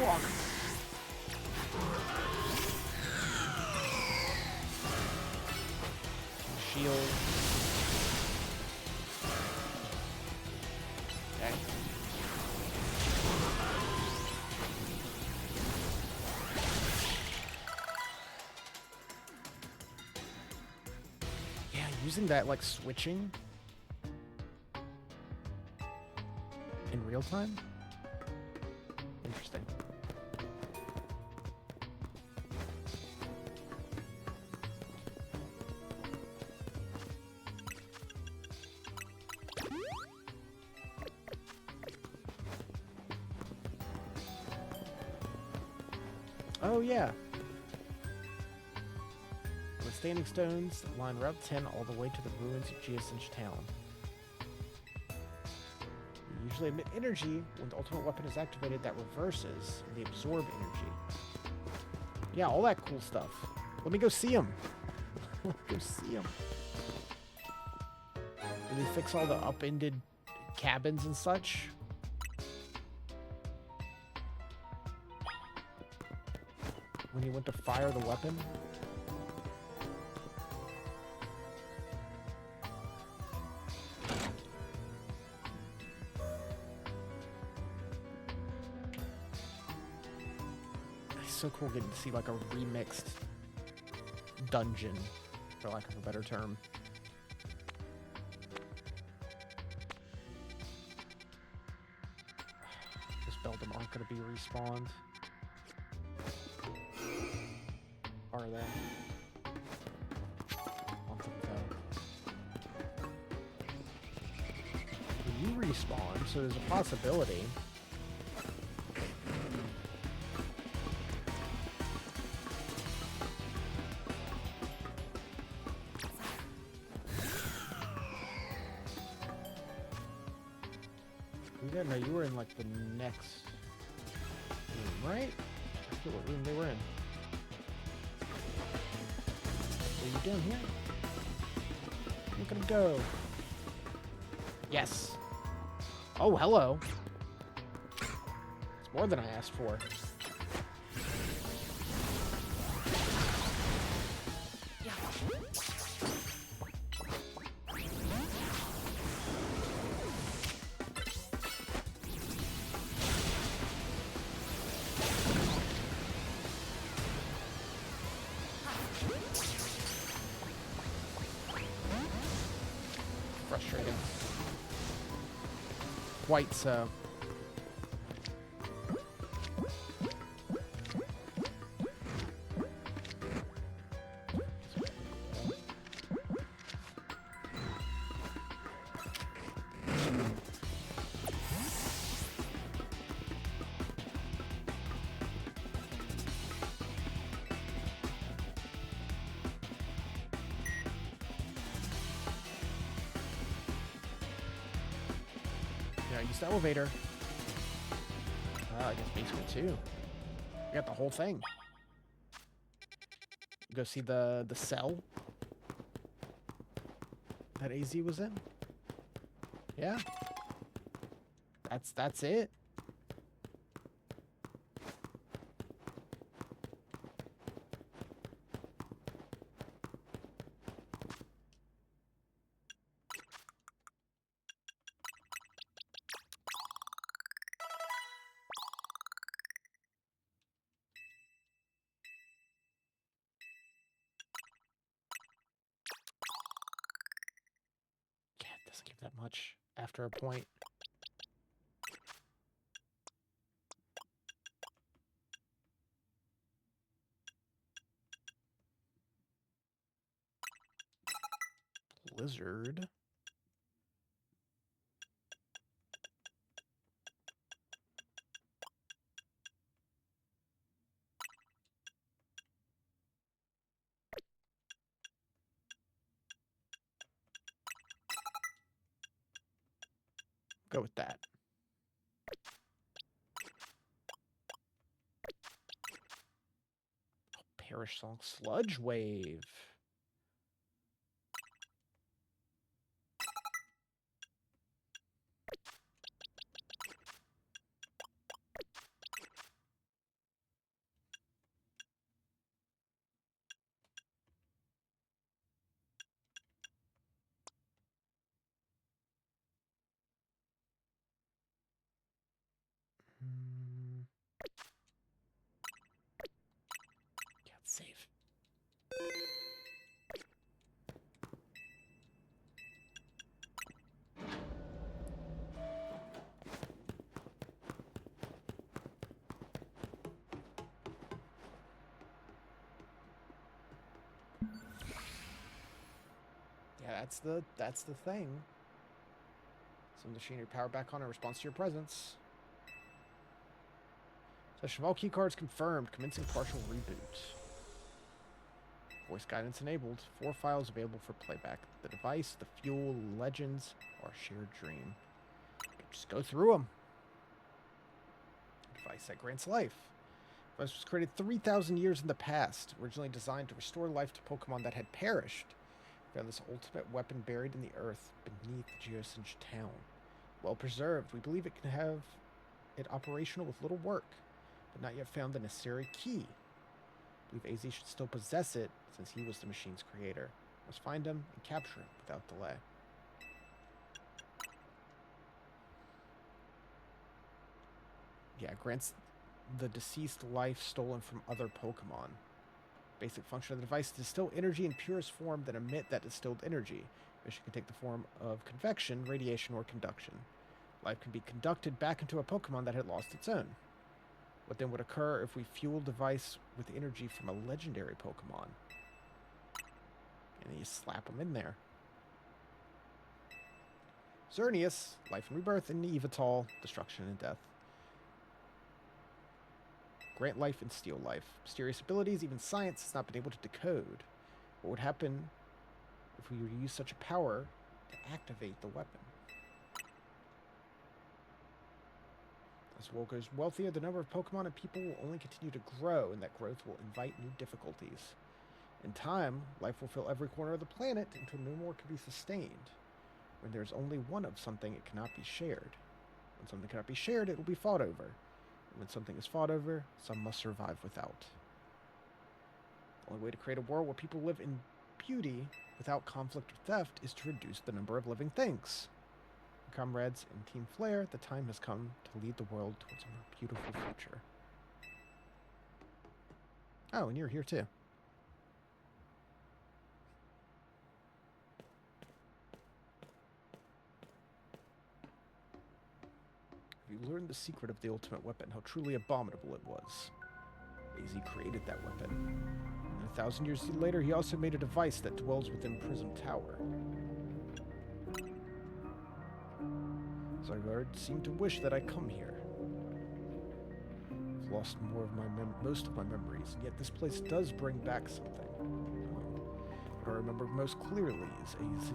Walk. Shield. Okay. Yeah, using that, like, switching in real time? Interesting. Oh, yeah. The standing stones line Route 10 all the way to the ruins of Geosinch Town. You usually emit energy when the ultimate weapon is activated that reverses the absorb energy. Yeah, all that cool stuff. Let me go see him. Let me go see him. Did they fix all the upended cabins and such? When he went to fire the weapon? It's so cool getting to see like a remixed dungeon, for lack of a better term. This Beldam aren't going to be respawned. Are they? Want them though. You respawn, so there's a possibility. You didn't know you were in like the next room, right? I forget what room they were in. Are you down here? Look at him go. Yes. Oh, hello. It's more than I asked for. Frustrating. Quite so. Yeah, use the elevator. I guess basement too. We got the whole thing. Go see the cell that AZ was in. Yeah. That's it? Yeah, it doesn't give that much after a point. Blizzard. Go with that. Oh, Perish Song. Sludge Wave. Hmm. Yeah, it's safe. Yeah, that's the thing. Some machinery power back on in response to your presence. Session of all keycards confirmed. Commencing partial reboot. Voice guidance enabled. 4 files available for playback. The device, the fuel, legends, or shared dream. Just go through them. Device that grants life. The device was created 3,000 years in the past. Originally designed to restore life to Pokemon that had perished. Found this ultimate weapon buried in the earth beneath Geosenge town. Well preserved. We believe it can have it operational with little work, but not yet found the necessary key. I believe AZ should still possess it, since he was the machine's creator. Must find him and capture him without delay. Yeah, grants the deceased life stolen from other Pokemon. Basic function of the device: distill energy in purest form, then emit that distilled energy. Which can take the form of convection, radiation, or conduction. Life can be conducted back into a Pokemon that had lost its own. What then would occur if we fuel the device with energy from a legendary Pokemon? And then you slap them in there. Xerneas, life and rebirth, and Evital, destruction and death. Grant life and steal life. Mysterious abilities, even science has not been able to decode. What would happen if we were to use such a power to activate the weapon? As the world grows wealthier, the number of Pokemon and people will only continue to grow, and that growth will invite new difficulties. In time, life will fill every corner of the planet until no more can be sustained. When there is only one of something, it cannot be shared. When something cannot be shared, it will be fought over. And when something is fought over, some must survive without. The only way to create a world where people live in beauty without conflict or theft is to reduce the number of living things. Comrades and Team Flare, the time has come to lead the world towards a more beautiful future. Oh, and you're here too. You learned the secret of the ultimate weapon, how truly abominable it was. AZ created that weapon. And 1,000 years later, he also made a device that dwells within Prism Tower. Zygarde seemed to wish that I come here. I've lost most of my memories, and yet this place does bring back something. What I remember most clearly is AZ.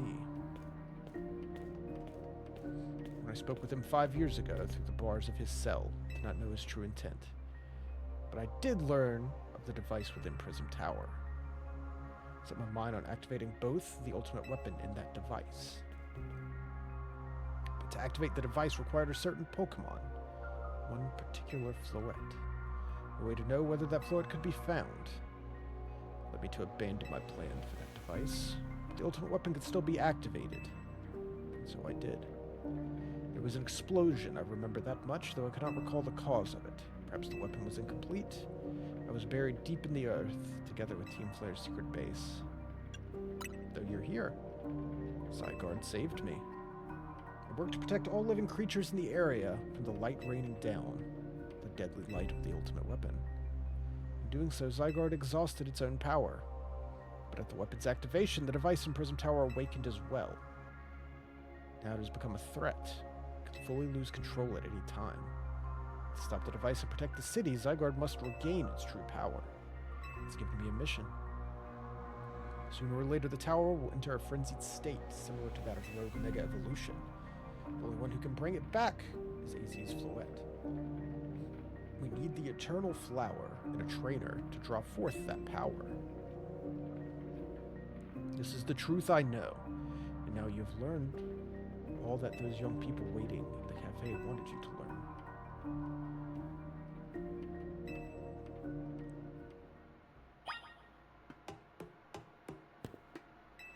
When I spoke with him 5 years ago through the bars of his cell, I did not know his true intent. But I did learn of the device within Prism Tower. I set my mind on activating both the ultimate weapon and that device. To activate the device required a certain Pokémon. One particular Floette. A way to know whether that Floette could be found. Led me to abandon my plan for that device. But the ultimate weapon could still be activated. And so I did. There was an explosion, I remember that much, though I could not recall the cause of it. Perhaps the weapon was incomplete. I was buried deep in the earth, together with Team Flare's secret base. Though you're here. Zygarde saved me. I worked to protect all living creatures in the area from the light raining down, the deadly light of the ultimate weapon. In doing so, Zygarde exhausted its own power. But at the weapon's activation, the device in Prism Tower awakened as well. Now it has become a threat. It could fully lose control at any time. To stop the device and protect the city, Zygarde must regain its true power. It's given me a mission. Sooner or later, the tower will enter a frenzied state, similar to that of Rogue Mega Evolution. The only one who can bring it back is AZ's Floette. We need the Eternal Flower and a trainer to draw forth that power. This is the truth I know, and now you've learned all that those young people waiting at the cafe wanted you to learn.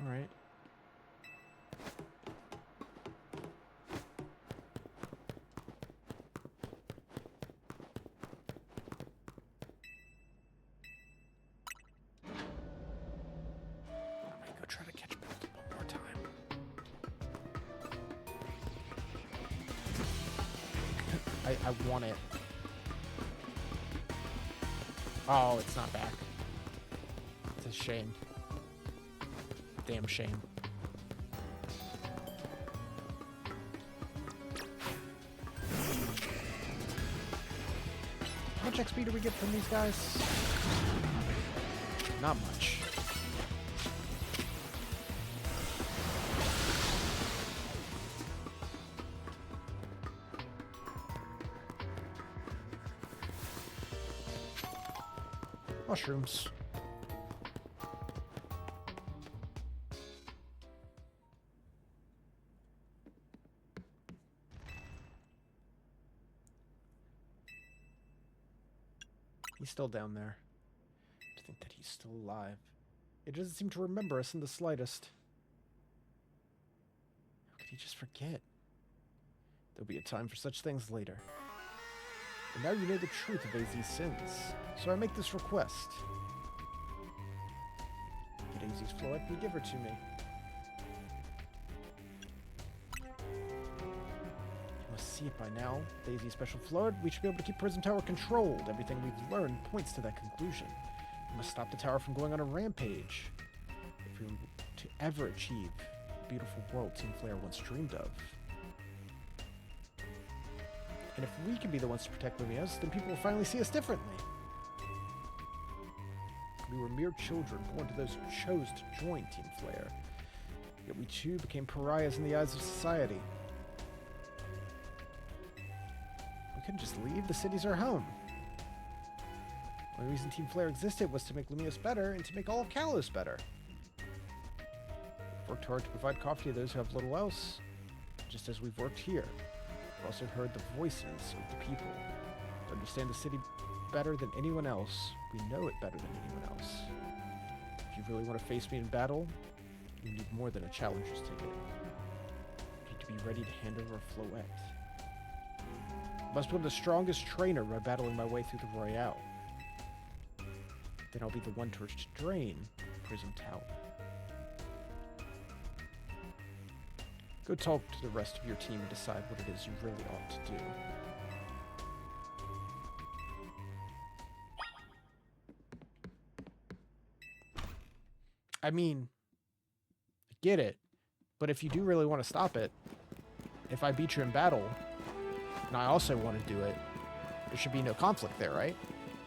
Alright. I'm gonna go try to catch Belt one more time. I want it. Oh, it's not back. It's a shame. Damn shame. How much XP do we get from these guys? Not much. Mushrooms. He's still down there. To think that he's still alive. It doesn't seem to remember us in the slightest. How could he just forget? There'll be a time for such things later. But now you know the truth of AZ's sins, so I make this request. Get AZ's Floette and give her to me. You must see it by now. With AZ's special Floette, we should be able to keep Prism Tower controlled. Everything we've learned points to that conclusion. We must stop the tower from going on a rampage. If we were to ever achieve the beautiful world Team Flare once dreamed of. And if we can be the ones to protect Lumiose, then people will finally see us differently. We were mere children born to those who chose to join Team Flare. Yet we too became pariahs in the eyes of society. We couldn't just leave. The city's our home. The only reason Team Flare existed was to make Lumiose better and to make all of Kalos better. We've worked hard to provide coffee to those who have little else, just as we've worked here. We've also heard the voices of the people. To understand the city better than anyone else, we know it better than anyone else. If you really want to face me in battle, you need more than a challenger's ticket. You need to be ready to hand over a Floette. I must become the strongest trainer by battling my way through the Royale. Then I'll be the one to drain Prism Tower. Go talk to the rest of your team and decide what it is you really ought to do. I mean, I get it, but if you do really want to stop it, if I beat you in battle, and I also want to do it, there should be no conflict there, right?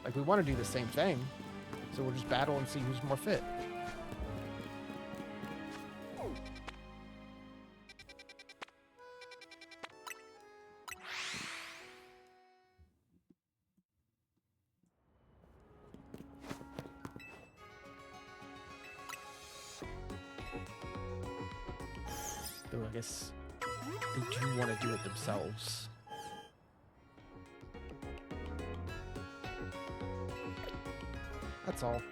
Like, we want to do the same thing, so we'll just battle and see who's more fit. Though I guess They do want to do it themselves. That's all.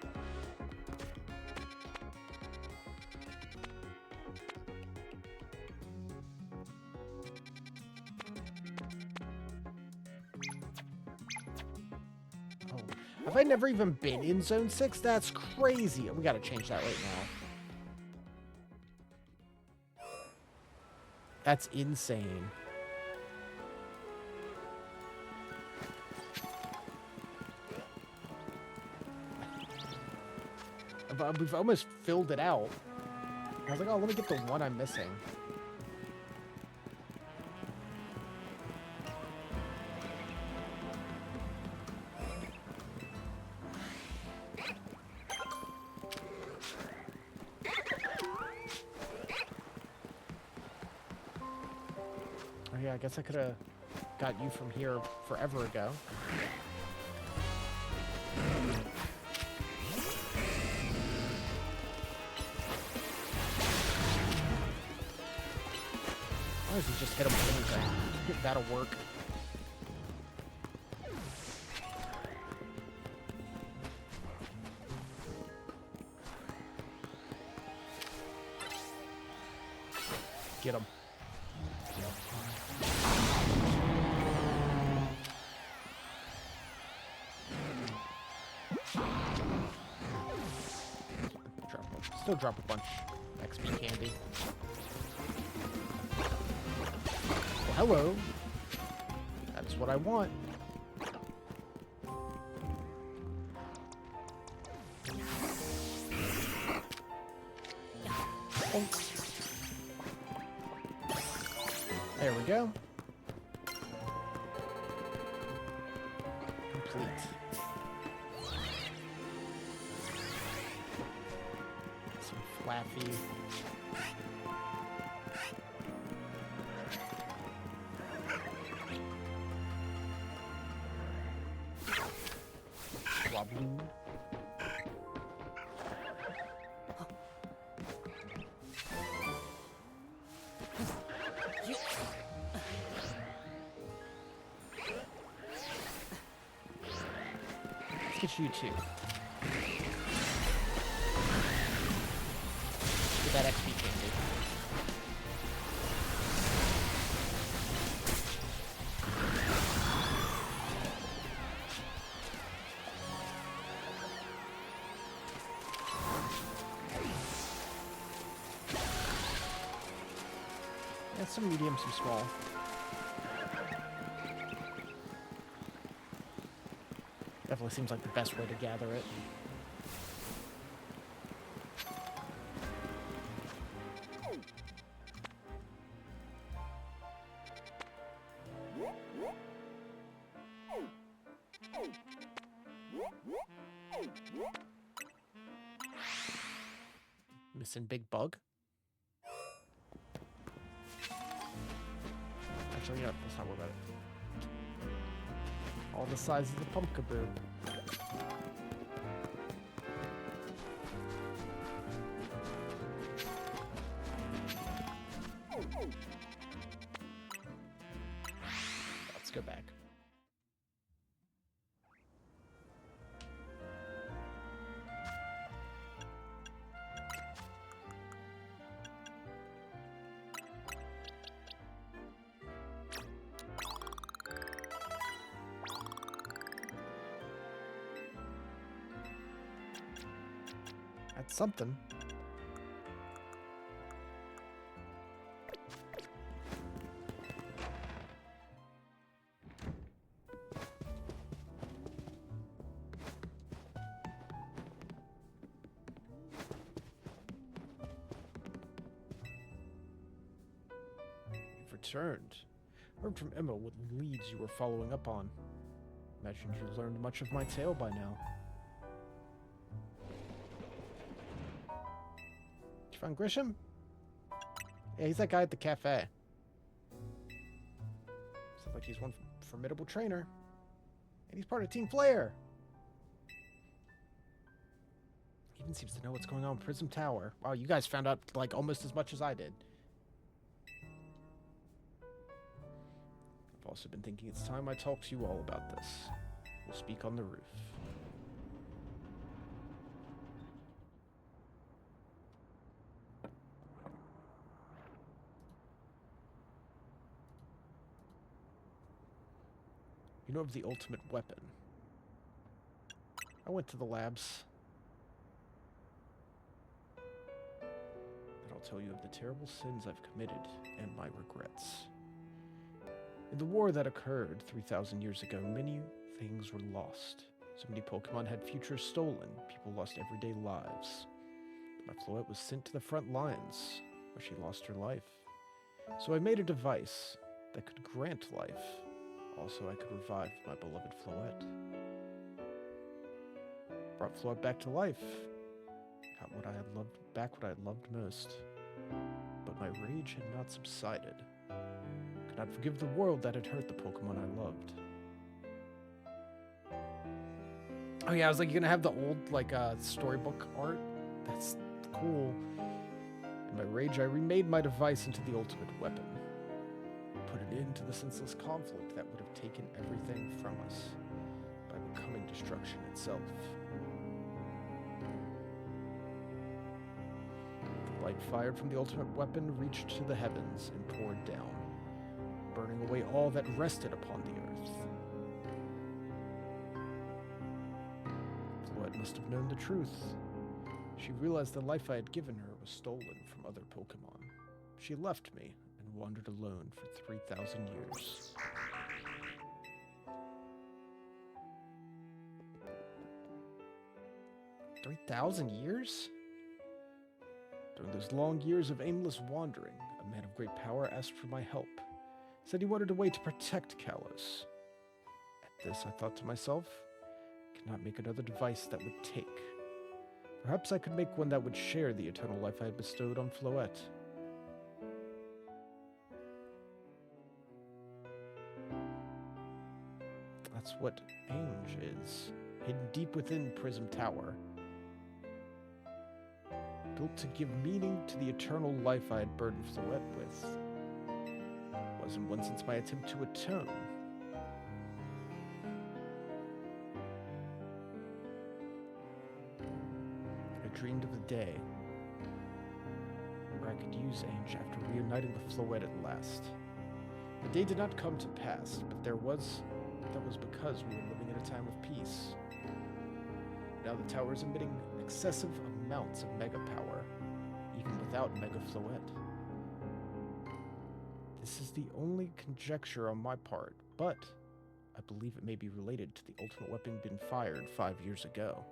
Oh, have I never even been in Zone 6? That's crazy. We gotta change that right now. That's insane. We've almost filled it out. I was like, oh, let me get the one I'm missing. Oh yeah, I guess I could have got you from here forever ago. Why does he just hit him with anything? That'll work. Get him. Still drop a bunch XP candy. Well, hello. That is what I want. Oh. There we go. Complete. Some Flaffy. Swablu. Let's get you too. Get that XP candy. Yeah, some medium, some small. Definitely seems like the best way to gather it. Missing big bug. Actually, yeah, let's not worry about it. All the size of the pumpkaboo. Let's go back. That's something. You've returned. Heard from Emma what leads you were following up on. Imagined you learned much of my tale by now. You found Grisham? Yeah, he's that guy at the cafe. Sounds like he's one formidable trainer. And he's part of Team Flare. He even seems to know what's going on with Prism Tower. Wow, you guys found out, like, almost as much as I did. also been thinking it's time I talk to you all about this. We'll speak on the roof. You know of the ultimate weapon? I went to the labs. And I'll tell you of the terrible sins I've committed and my regrets. In the war that occurred 3,000 years ago, many things were lost. So many Pokemon had futures stolen. People lost everyday lives. My Floette was sent to the front lines, where she lost her life. So I made a device that could grant life. Also, I could revive my beloved Floette. Brought Floette back to life. Got what I had loved back, what I had loved most. But my rage had not subsided. Could not forgive the world that had hurt the Pokemon I loved. Oh yeah, I was like, you're gonna have the old, like, storybook art? That's cool. In my rage, I remade my device into the ultimate weapon. Put an end to the senseless conflict that would have taken everything from us by becoming destruction itself. The light fired from the ultimate weapon reached to the heavens and poured down, burning away all that rested upon the earth. Floette must have known the truth. She realized the life I had given her was stolen from other Pokemon. She left me and wandered alone for 3,000 years. $3,000? During those long years of aimless wandering, a man of great power asked for my help. Said he wanted a way to protect Kalos. At this, I thought to myself, I cannot make another device that would take. Perhaps I could make one that would share the eternal life I had bestowed on Floette. That's what Ainge is, hidden deep within Prism Tower. Built to give meaning to the eternal life I had burdened Floette with. It was in one sense my attempt to atone. I dreamed of the day where I could use Ainge after reuniting with Floette at last. The day did not come to pass, but that was because we were living in a time of peace. Now the tower is emitting excessive amounts of mega power, even without Mega Floette. This is the only conjecture on my part, but I believe it may be related to the ultimate weapon being fired 5 years ago.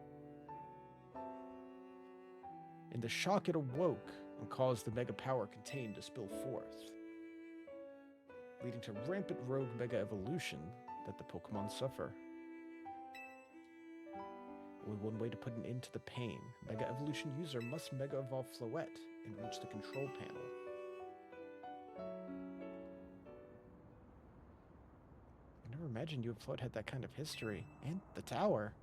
In the shock, it awoke and caused the mega power contained to spill forth, leading to rampant rogue mega evolution that the Pokemon suffer. Only one way to put an end to the pain. Mega Evolution user must Mega Evolve Floette and reach the control panel. I never imagined you and Floette had that kind of history. And the tower.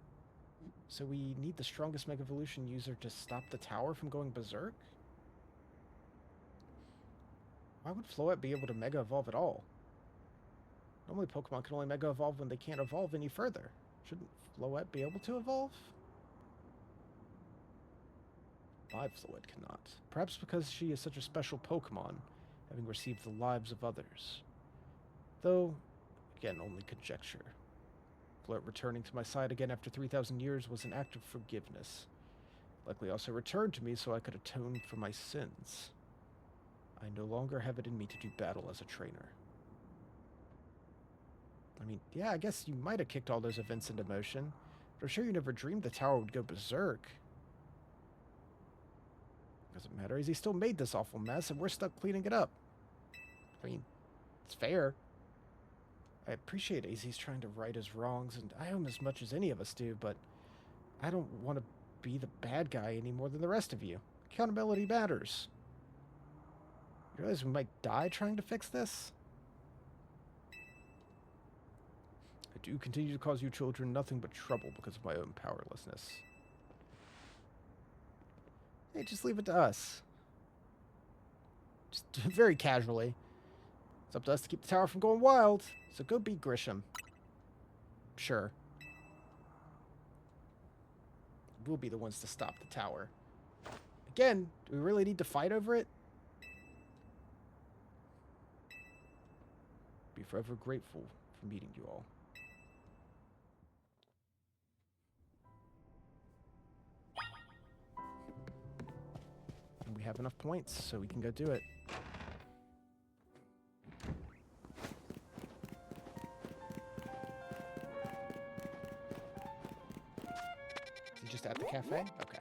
So we need the strongest Mega Evolution user to stop the tower from going berserk? Why would Floette be able to Mega Evolve at all? Normally Pokemon can only Mega Evolve when they can't evolve any further. Shouldn't Floette be able to evolve? My Floette cannot. Perhaps because she is such a special Pokemon, having received the lives of others. Though, again, only conjecture. Floette returning to my side again after 3,000 years was an act of forgiveness. Likely also returned to me so I could atone for my sins. I no longer have it in me to do battle as a trainer. I mean, yeah, I guess you might have kicked all those events into motion, but I'm sure you never dreamed the tower would go berserk. Doesn't matter, as he still made this awful mess, and we're stuck cleaning it up. I mean, it's fair. I appreciate AZ's trying to right his wrongs, and I owe him as much as any of us do, but I don't want to be the bad guy any more than the rest of you. Accountability matters. You realize we might die trying to fix this? I do continue to cause you children nothing but trouble because of my own powerlessness. Hey, just leave it to us. Just very casually. It's up to us to keep the tower from going wild. So go beat Grisham. Sure. We'll be the ones to stop the tower. Again, do we really need to fight over it? Be forever grateful for meeting you all. And we have enough points, so we can go do it. Is he just at the cafe? Okay.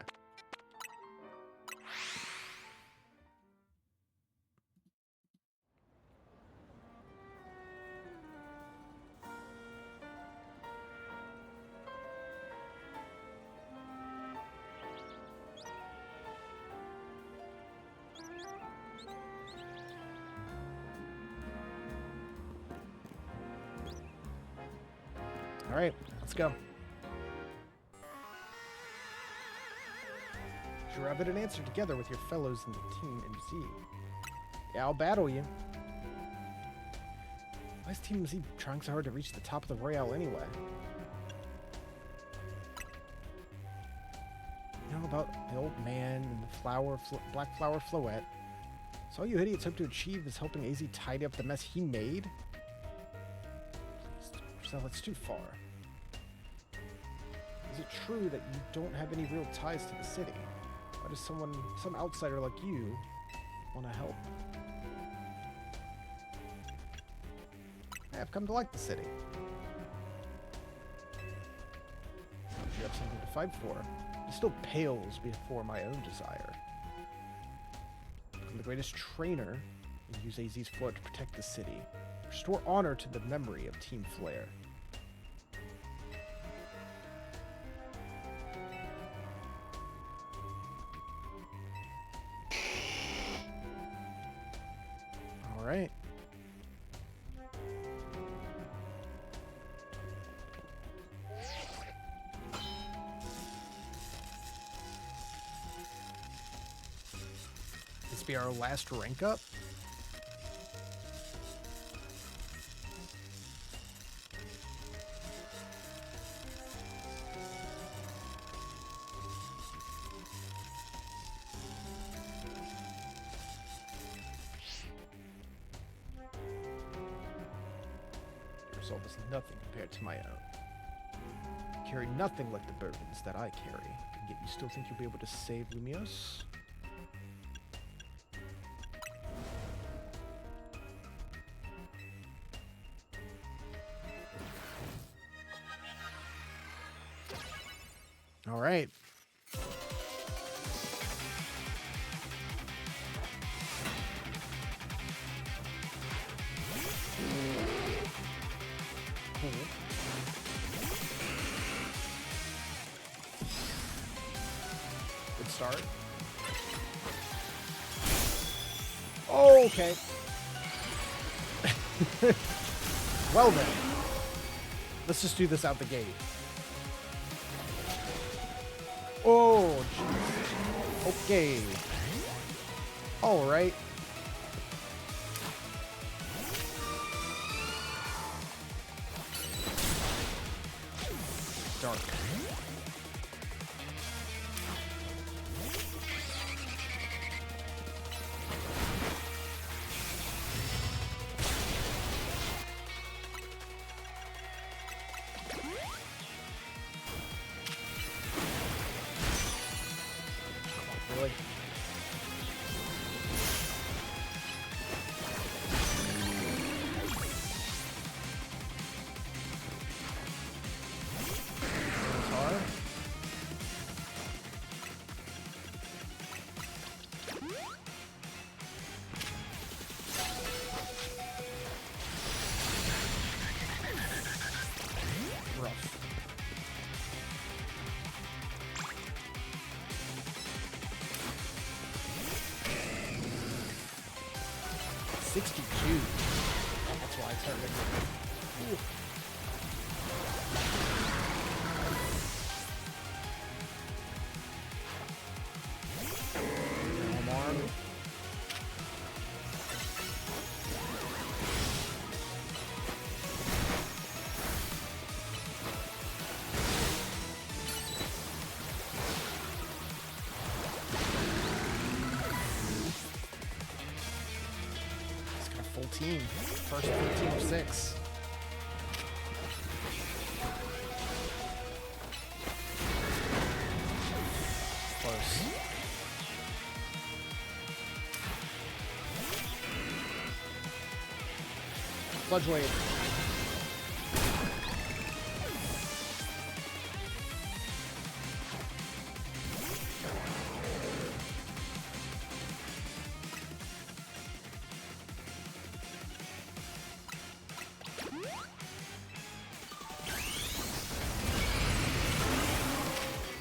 All right, let's go. Arrive at an answer together with your fellows in the Team MZ. Yeah, I'll battle you. Why is Team MZ trying so hard to reach the top of the Royale anyway? You know about the old man and the black flower floette. So all you idiots hope to achieve is helping AZ tidy up the mess he made? So that's too far. Is it true that you don't have any real ties to the city? Why does some outsider like you, want to help? I've come to like the city. If you have something to fight for, it still pales before my own desire. I'm the greatest trainer and use AZ's float to protect the city. Restore honor to the memory of Team Flare. All right. This be our last rank up? Your result is nothing compared to my own. You carry nothing like the burdens that I carry, and yet you still think you'll be able to save Lumios? All right. Cool. Good start. Oh, okay. Well then. Let's just do this out the gate. Oh, jeez. Okay. All right. Dark. Really? Hard. Rough. 62. That's why I started. Ooh. Arm. team. First full team of 6. Close. Sludge Wave.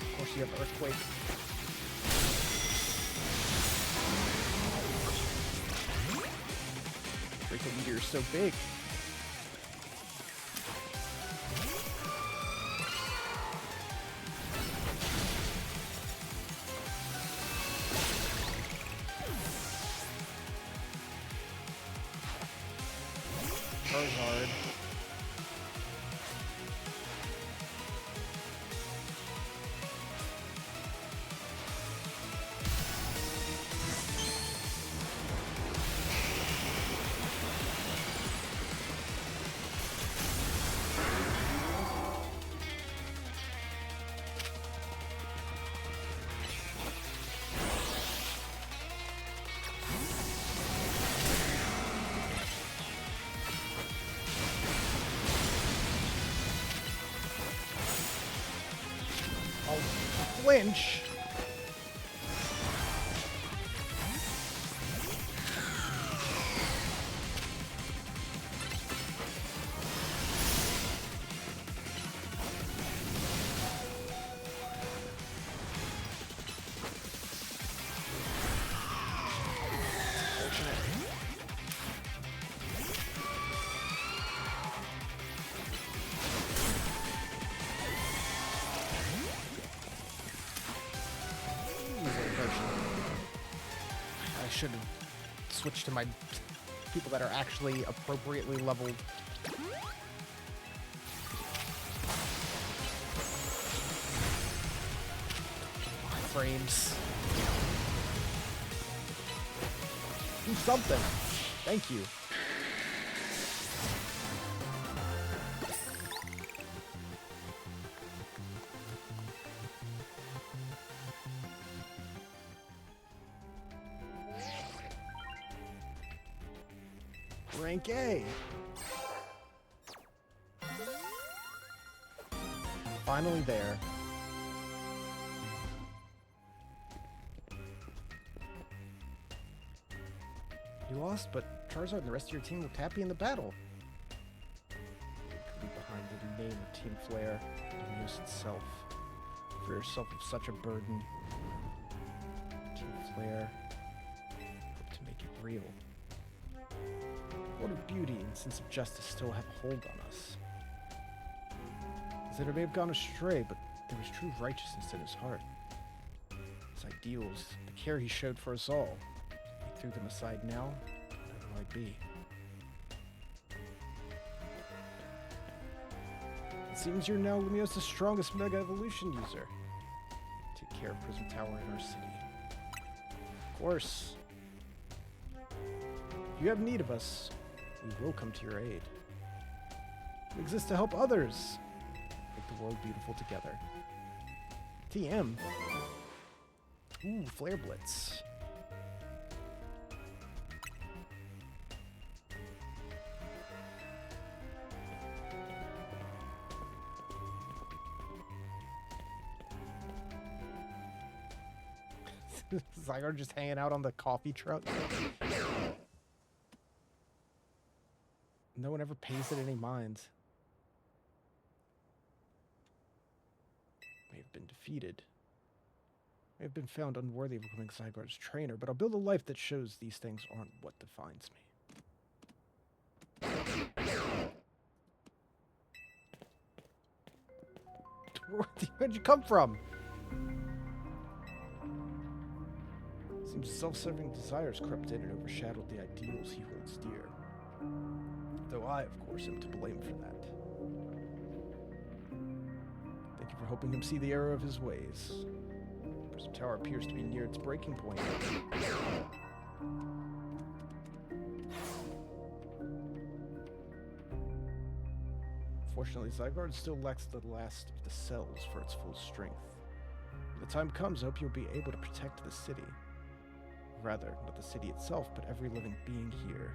Of course, you have Earthquake. Draco Meteor is so big. Charizard. Flinch. I should have switched to my people that are actually appropriately leveled. Frames. Do something. Thank you. Rank A. Finally there. You lost, but Charizard and the rest of your team looked happy in the battle. Leave behind the name of Team Flare and use itself. For yourself of such a burden. Team Flare. Hope to make it real. What of beauty and sense of justice still have a hold on us. Zeta may have gone astray, but there was true righteousness in his heart. His ideals, the care he showed for us all. He threw them aside now, where will I be? It seems you're now Lumiosa's strongest Mega Evolution user. Take care of Prism Tower in our city. Of course. If you have need of us, we will come to your aid. We exist to help others. Make the world beautiful together. TM. Ooh, Flare Blitz. Zygarde just hanging out on the coffee truck. No one ever pays it any mind. May have been defeated. May have been found unworthy of becoming Zygarde's trainer, but I'll build a life that shows these things aren't what defines me. Where'd you come from? Seems self-serving desires crept in and overshadowed the ideals he holds dear. Though I, of course, am to blame for that. Thank you for helping him see the error of his ways. Prism Tower appears to be near its breaking point. Fortunately, Zygarde still lacks the last of the cells for its full strength. When the time comes, I hope you'll be able to protect the city. Rather, not the city itself, but every living being here.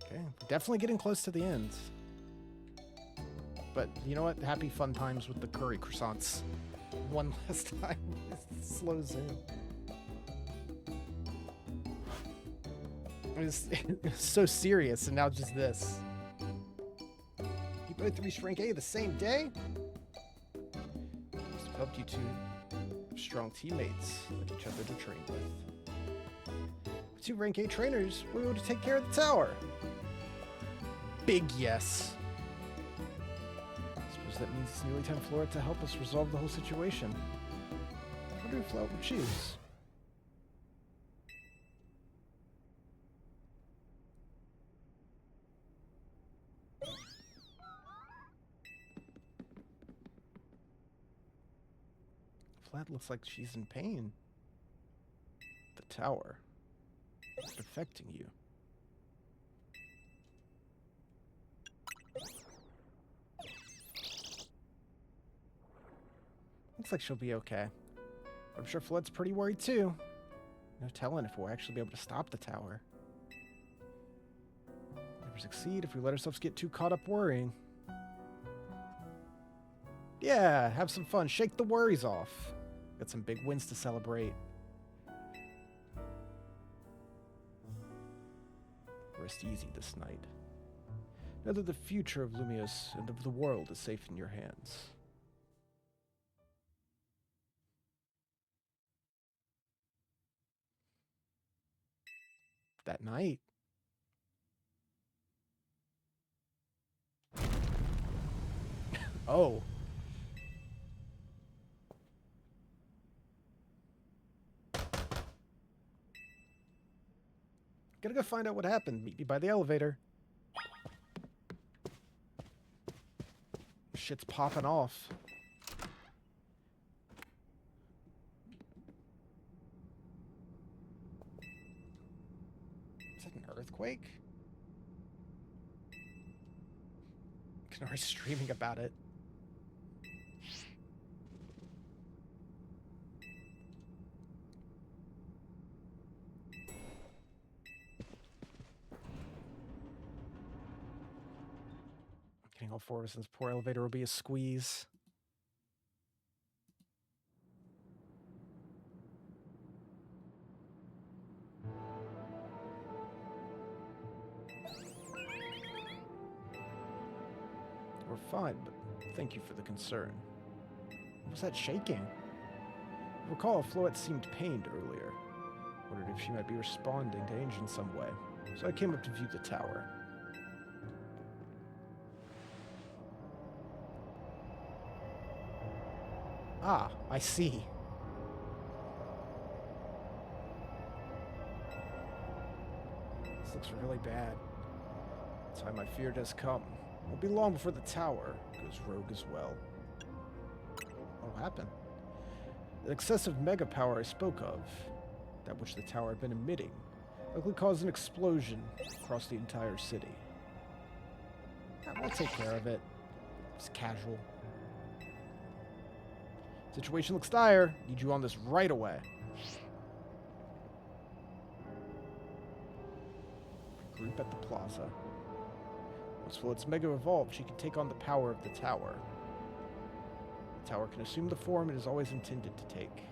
Okay, definitely getting close to the end. But you know what? Happy fun times with the curry croissants. One last time. It slows in. It was so serious, and now just this. You both reached rank A the same day? Must have helped you two have strong teammates like each other to train with. With 2 rank A trainers, we're able to take care of the tower. Big yes. I suppose that means it's nearly time for Flora to help us resolve the whole situation. I wonder who Flout would choose. Flat looks like she's in pain. The tower. It's affecting you. Looks like she'll be okay. I'm sure Flood's pretty worried too. No telling if we'll actually be able to stop the tower. Never succeed if we let ourselves get too caught up worrying. Yeah, have some fun. Shake the worries off. Got some big wins to celebrate. Rest easy this night. Know that the future of Lumios and of the world is safe in your hands. That night. Oh. Gotta go find out what happened. Meet me by the elevator. Shit's popping off. Is that an earthquake? Canari's streaming about it. Getting all 4 of us in this poor elevator will be a squeeze. We're fine, but thank you for the concern. What was that shaking? I recall Floette seemed pained earlier. Wondered if she might be responding to Ange in some way, so I came up to view the tower. Ah, I see. This looks really bad. The time I feared has come. It won't be long before the tower goes rogue as well. What'll happen? The excessive mega power I spoke of, that which the tower had been emitting, likely caused an explosion across the entire city. We'll take care of it. It's casual. Situation looks dire. Need you on this right away. Group at the plaza. Once Floet's Mega evolved, she can take on the power of the tower. The tower can assume the form it is always intended to take.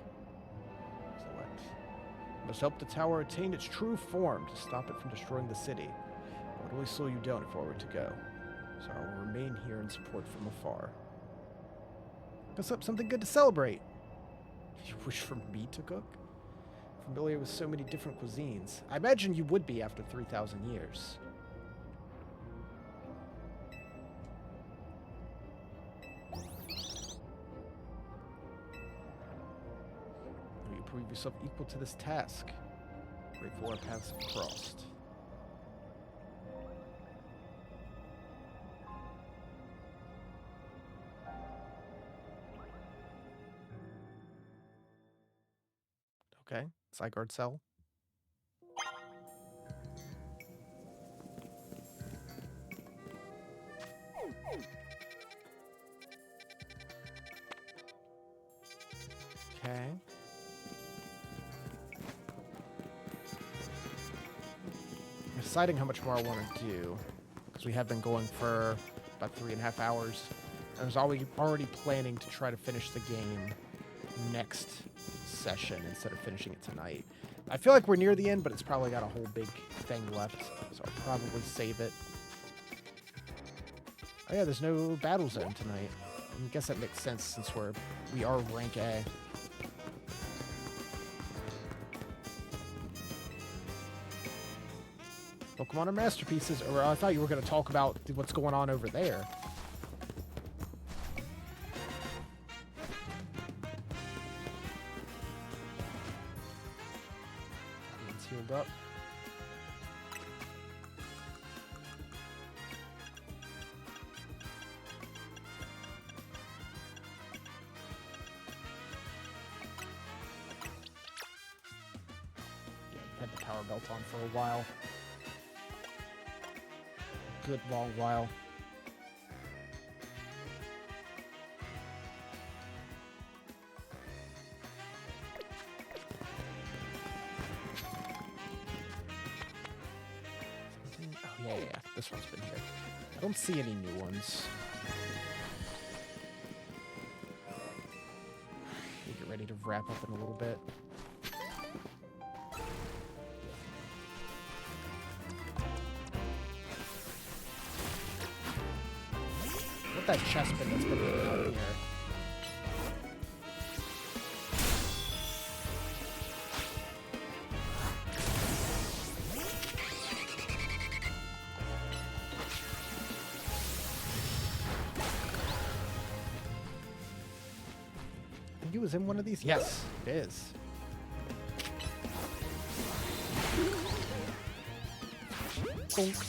Select. I must help the tower attain its true form to stop it from destroying the city. I would only slow you down if I were to go, so I will remain here in support from afar. Guess up something good to celebrate. You wish for me to cook? Familiar with so many different cuisines. I imagine you would be after 3,000 years. Will you prove yourself equal to this task? Grateful our paths have crossed. Okay, Zygarde cell. Okay. I'm deciding how much more I want to do, because we have been going for about 3.5 hours. I was already planning to try to finish the game next session instead of finishing it tonight. I feel like we're near the end, but it's probably got a whole big thing left, so I'll probably save it. Oh yeah, there's no battle zone tonight. I guess that makes sense since we are rank A. Pokemon are masterpieces, or I thought you were going to talk about what's going on over there. It's healed up. Yeah, you had the power belt on for a while. Good long while. Oh yeah, this one's been here. I don't see any new ones. We get ready to wrap up in a little bit. That chest bin that's been really helping here. I think he was in one of these? Yes, it is. Bonk.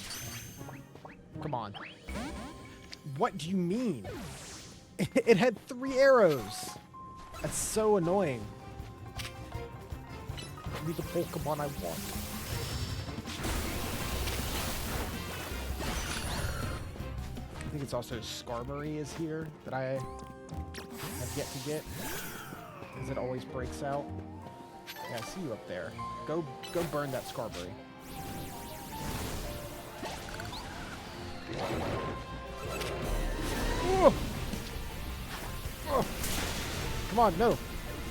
Come on. What do you mean? It had 3 arrows. That's so annoying. Give me the Pokemon I want. I think it's also Skarmory is here that I have yet to get. Because it always breaks out. Yeah, I see you up there. Go burn that Skarmory. Oh. Oh. Come on, no.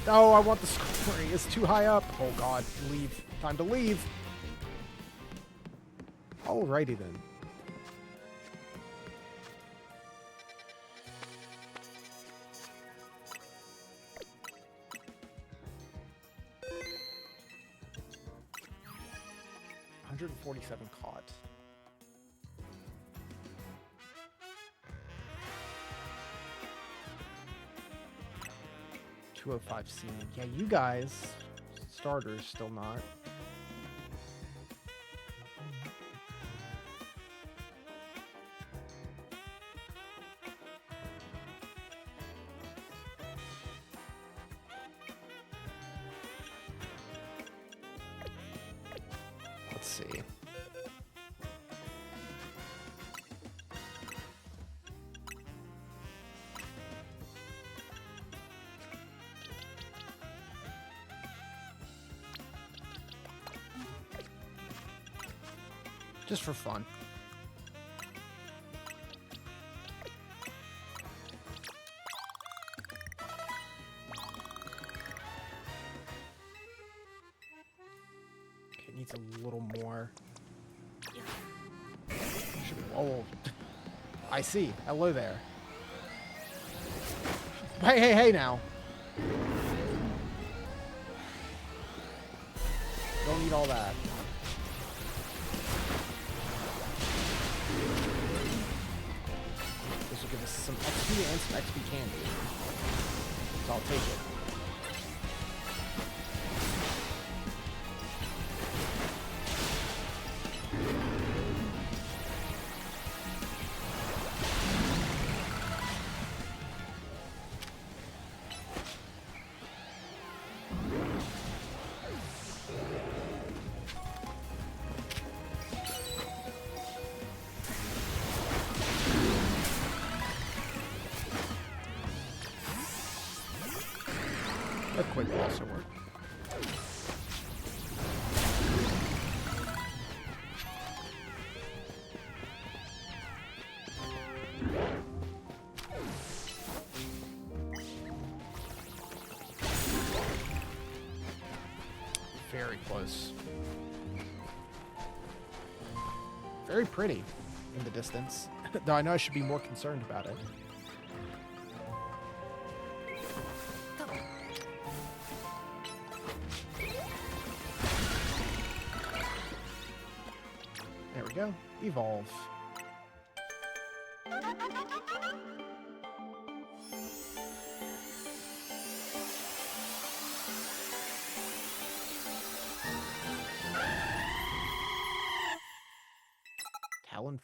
No, I want the Skarmory. It's too high up. Oh god, leave. Time to leave. Alrighty then. $147 caught. 205 seed. Yeah, you guys, starters, still not. Let's see. Just for fun. Okay, it needs a little more. Oh, I see. Hello there. Hey, hey, hey now. Don't need all that. This will give us some XP and some XP candy. So I'll take it. A quick will also work. Very close. Very pretty in the distance, though I know I should be more concerned about it. There we go. Evolve.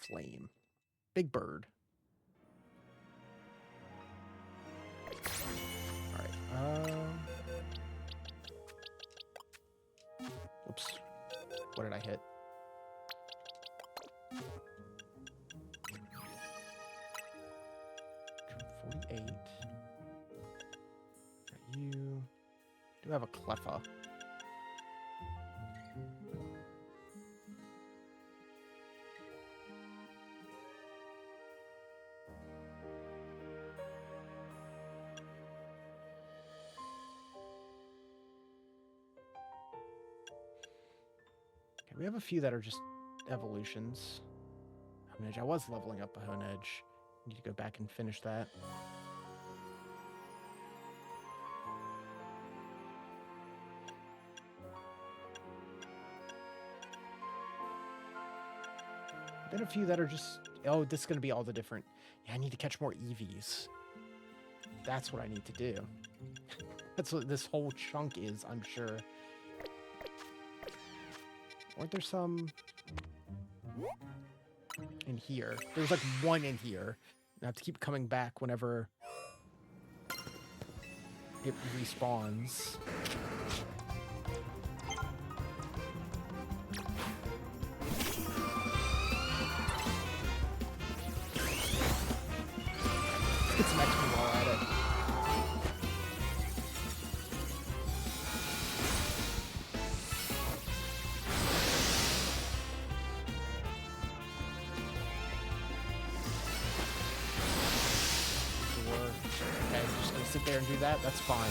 Flame. Big bird. Alright, oops. What did I hit? $48. You do have a Cleffa. We have a few that are just evolutions. I was leveling up a Honedge. Need to go back and finish that. Then a few that are just... Oh, this is going to be all the different... Yeah, I need to catch more EVs. That's what I need to do. That's what this whole chunk is, I'm sure. Weren't there some in here? There's like one in here. I have to keep coming back whenever it respawns. Let's get some XP while at it. Sit there and do that, that's fine.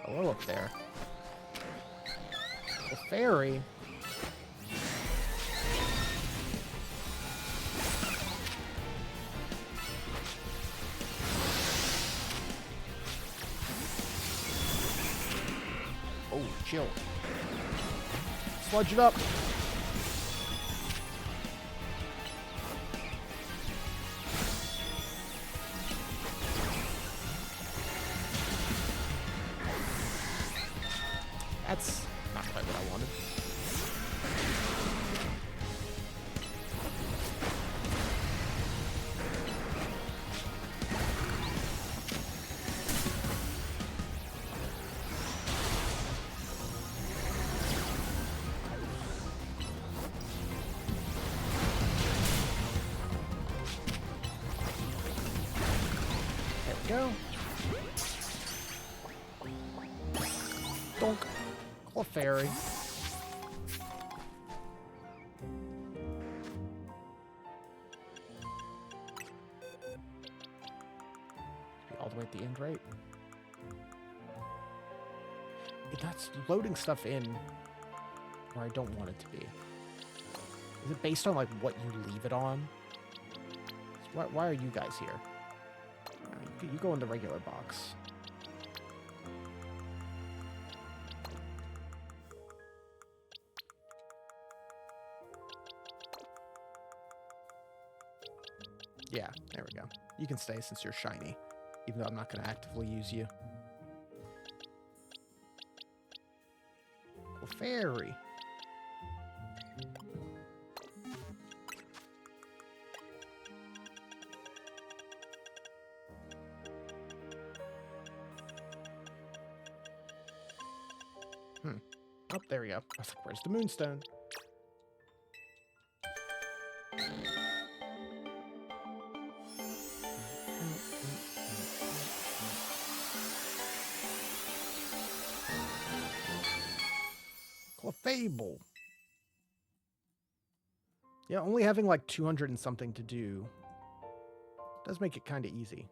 Hello up there. The fairy. Chill. Sludge it up. That's not quite what I wanted. Go. Donk. Clefairy. All the way at the end, right? That's loading stuff in where I don't want it to be. Is it based on like what you leave it on? So why are you guys here? You go in the regular box. Yeah, there we go. You can stay since you're shiny, even though I'm not going to actively use you. Well, fairy. Oh, there we go. I was like, where's the moonstone? Clefable. Yeah, only having like 200 and something to do does make it kind of easy.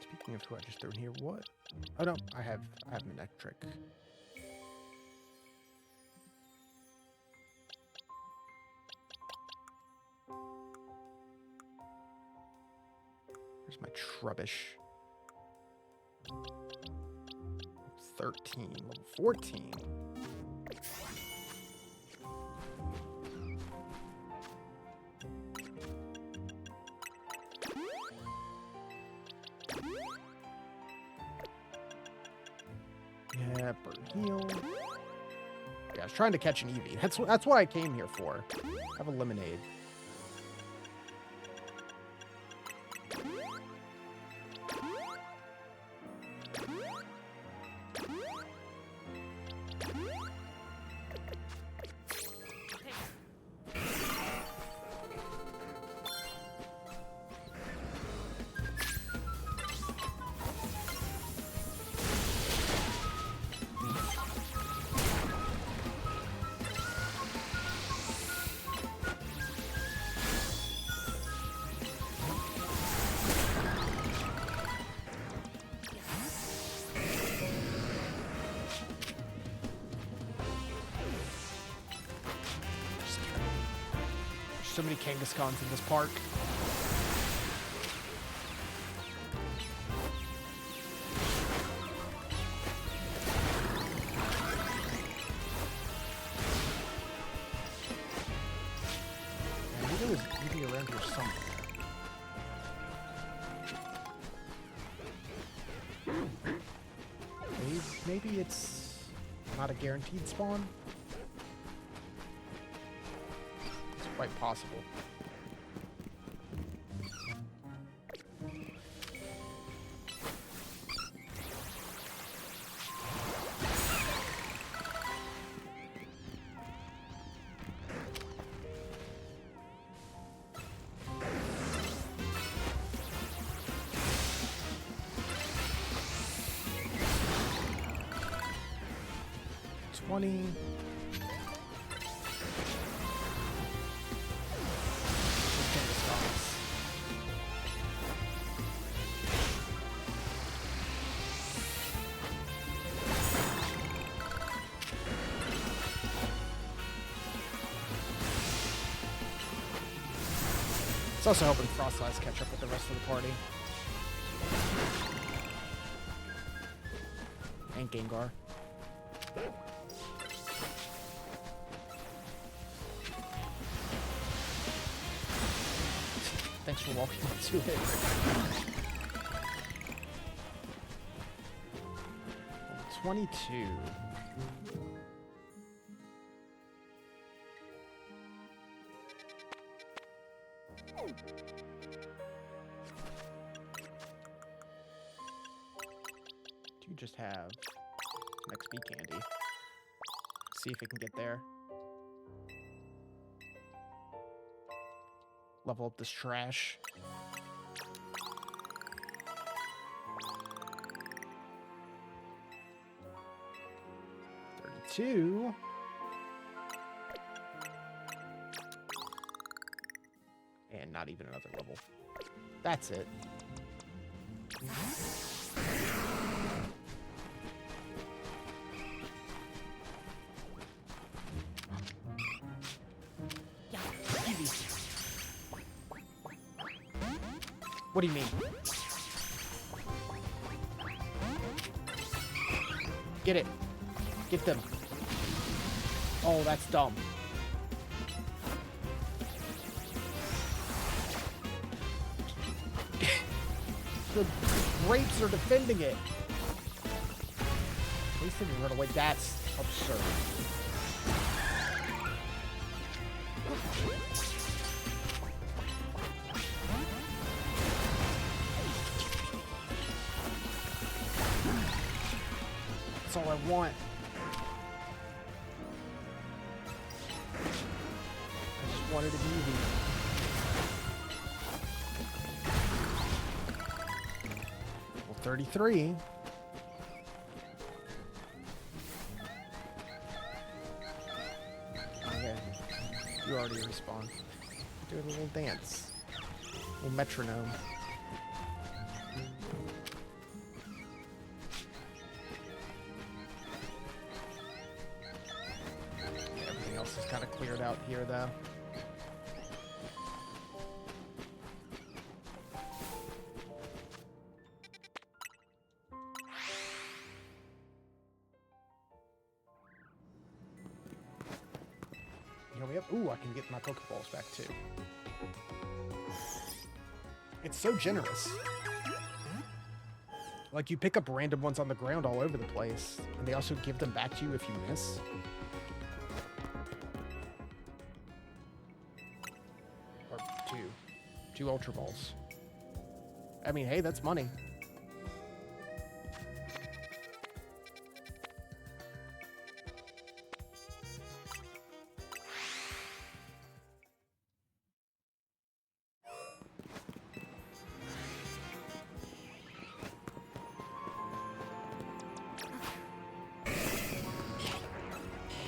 Speaking of who I just threw in here, what? Oh no, I have electric. Where's my Trubbish? 13, level 14. Yeah, burn heal. Yeah, I was trying to catch an Eevee. That's what I came here for. Have a lemonade. So many Kangaskhans in this park. I knew there was Eevee around here somewhere. Maybe it's not a guaranteed spawn? It's quite possible. It's also helping Frostlass catch up with the rest of the party. And Gengar. Thanks for walking up to it. 22. Do you just have some XP candy? See if it can get there. Level up this trash. $32. And not even another level. That's it. What do you mean? Get it. Get them. Oh, that's dumb. The grapes are defending it. At least they didn't run away. That's absurd. That's all I want. I just wanted it easy. Well, 33. Okay. You already respawned. Do a little dance. A little metronome. Everything else is kind of cleared out here, though. Ooh, I can get my Pokeballs back too. It's so generous. Like, you pick up random ones on the ground all over the place, and they also give them back to you if you miss. Or two Ultra Balls. I mean, hey, that's money.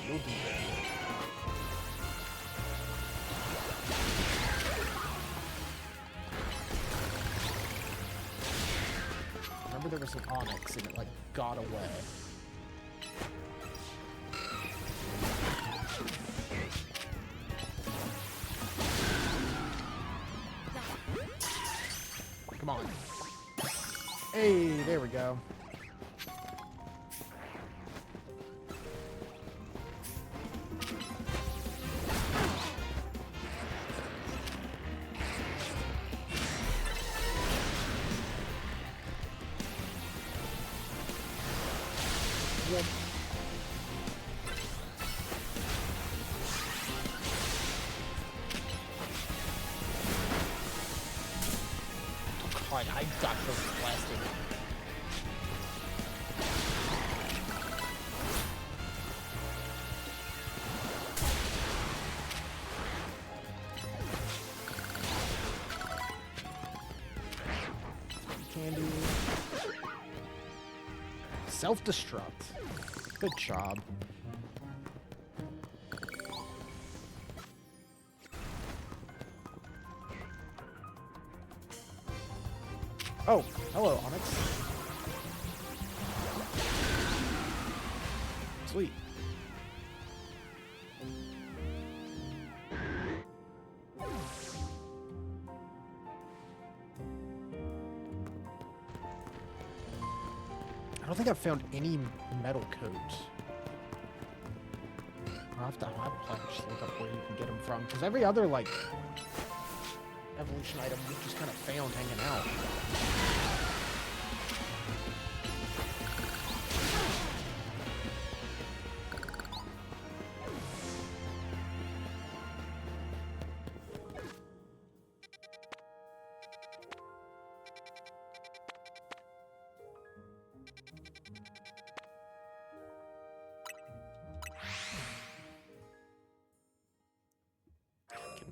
You'll do that. Remember there was an Onyx and it like got away. Come on. Hey, there we go. Yep. Oh god, I got those blasted. Candy. Self-destruct. Good job. Oh, hello, Onyx. Sweet. I don't think I've found any metal coats. I'll have to just look up where you can get them from, because every other, like, evolution item we've just kind of found hanging out.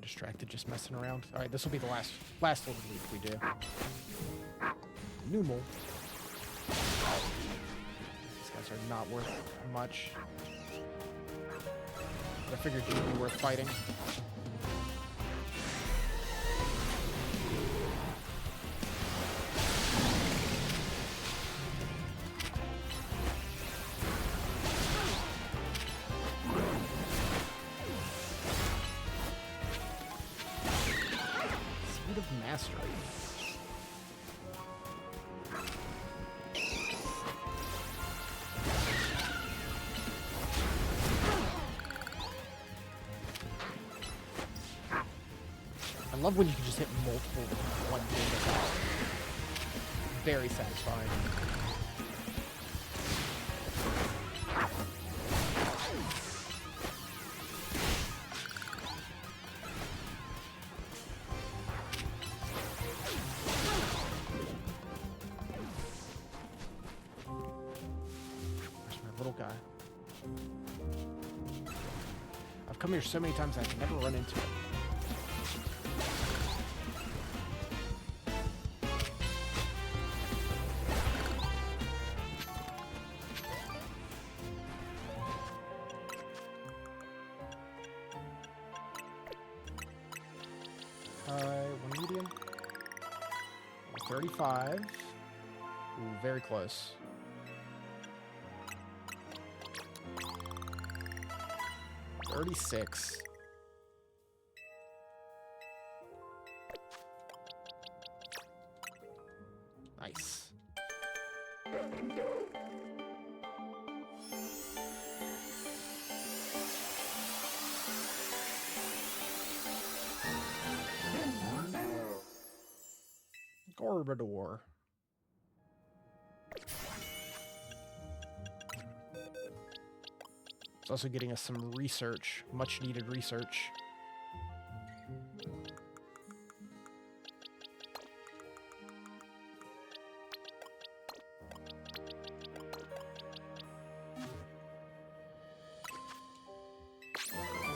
Distracted just messing around. Alright, this will be the last little leap we do. Numal. These guys are not worth much. But I figured you'd be worth fighting. Mastery. I love when you can just hit multiple with one thing. very satisfying. Where's my little guy? I've come here so many times I can never run into it. One medium. 35. Ooh, very close. $36. Nice. Garbodor. It's also getting us some research, much needed research.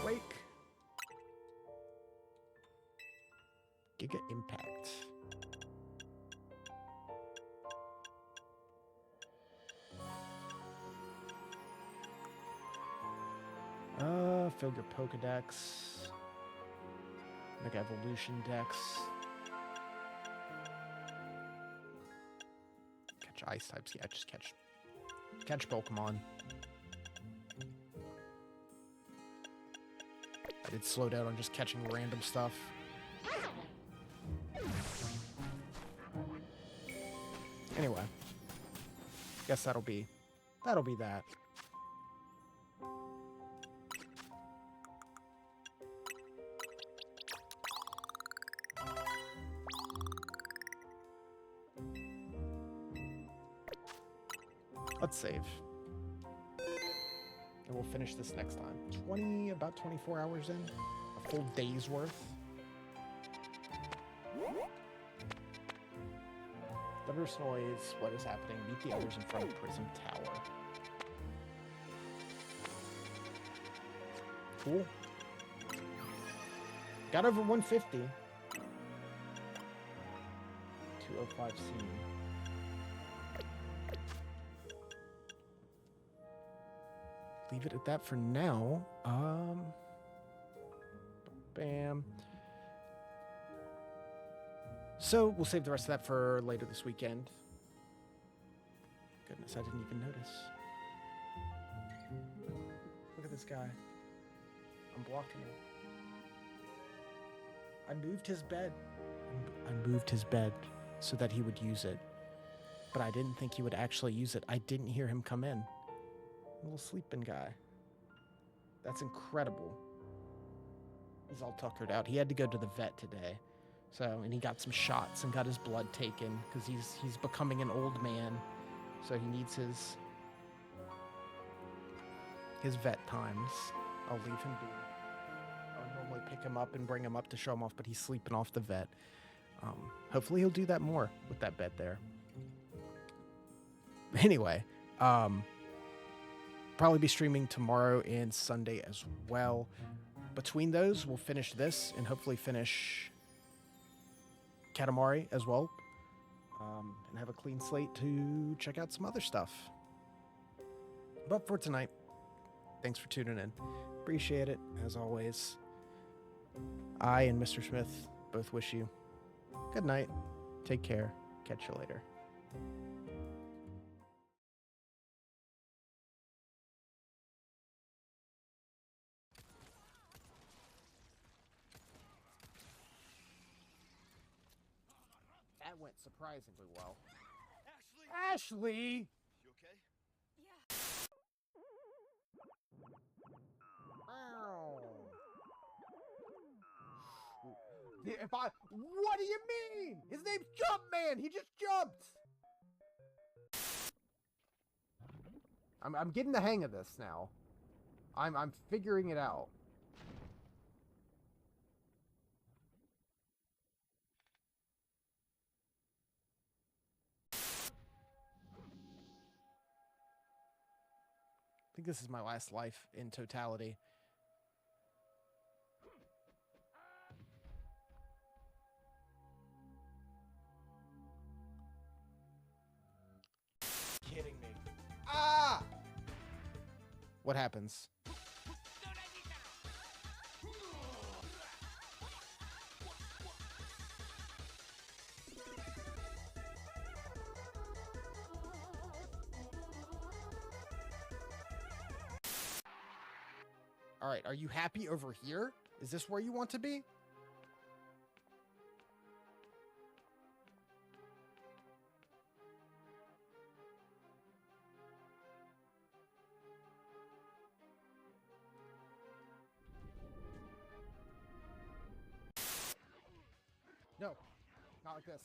Wake. Giga Impact. Fill your Pokedex. Mega Evolution Dex. Catch Ice types. Yeah, just catch Pokemon. I did slow down on just catching random stuff. Anyway, guess that'll be that. Let's save. And we'll finish this next time. About 24 hours in. A full day's worth. Thunderous noise. What is happening? Meet the others in front of Prism Tower. Cool. Got over 150. 205 C. Leave it at that for now. Bam. So we'll save the rest of that for later this weekend. Goodness, I didn't even notice. Look at this guy. I'm blocking him. I moved his bed. I moved his bed so that he would use it. But I didn't think he would actually use it. I didn't hear him come in. Little sleeping guy. That's incredible. He's all tuckered out. He had to go to the vet today. So, and he got some shots and got his blood taken because he's becoming an old man. So he needs his vet times. I'll leave him be. I'll normally pick him up and bring him up to show him off, but he's sleeping off the vet. Hopefully he'll do that more with that bed there. Anyway, probably be streaming tomorrow and Sunday as well. Between those, we'll finish this and hopefully finish Katamari as well. And have a clean slate to check out some other stuff. But for tonight, thanks for tuning in. Appreciate it, as always. I and Mr. Smith both wish you good night. Take care. Catch you later. That went surprisingly well. Ashley! You okay? What do you mean? His name's Jumpman! He just jumped! I'm getting the hang of this now. I'm figuring it out. I think this is my last life in totality. Kidding me. Ah! What happens? All right, are you happy over here? Is this where you want to be? No, not like this.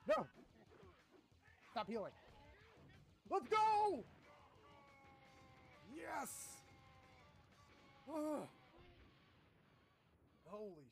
No! Stop healing. Let's go! Yes! Ugh. Holy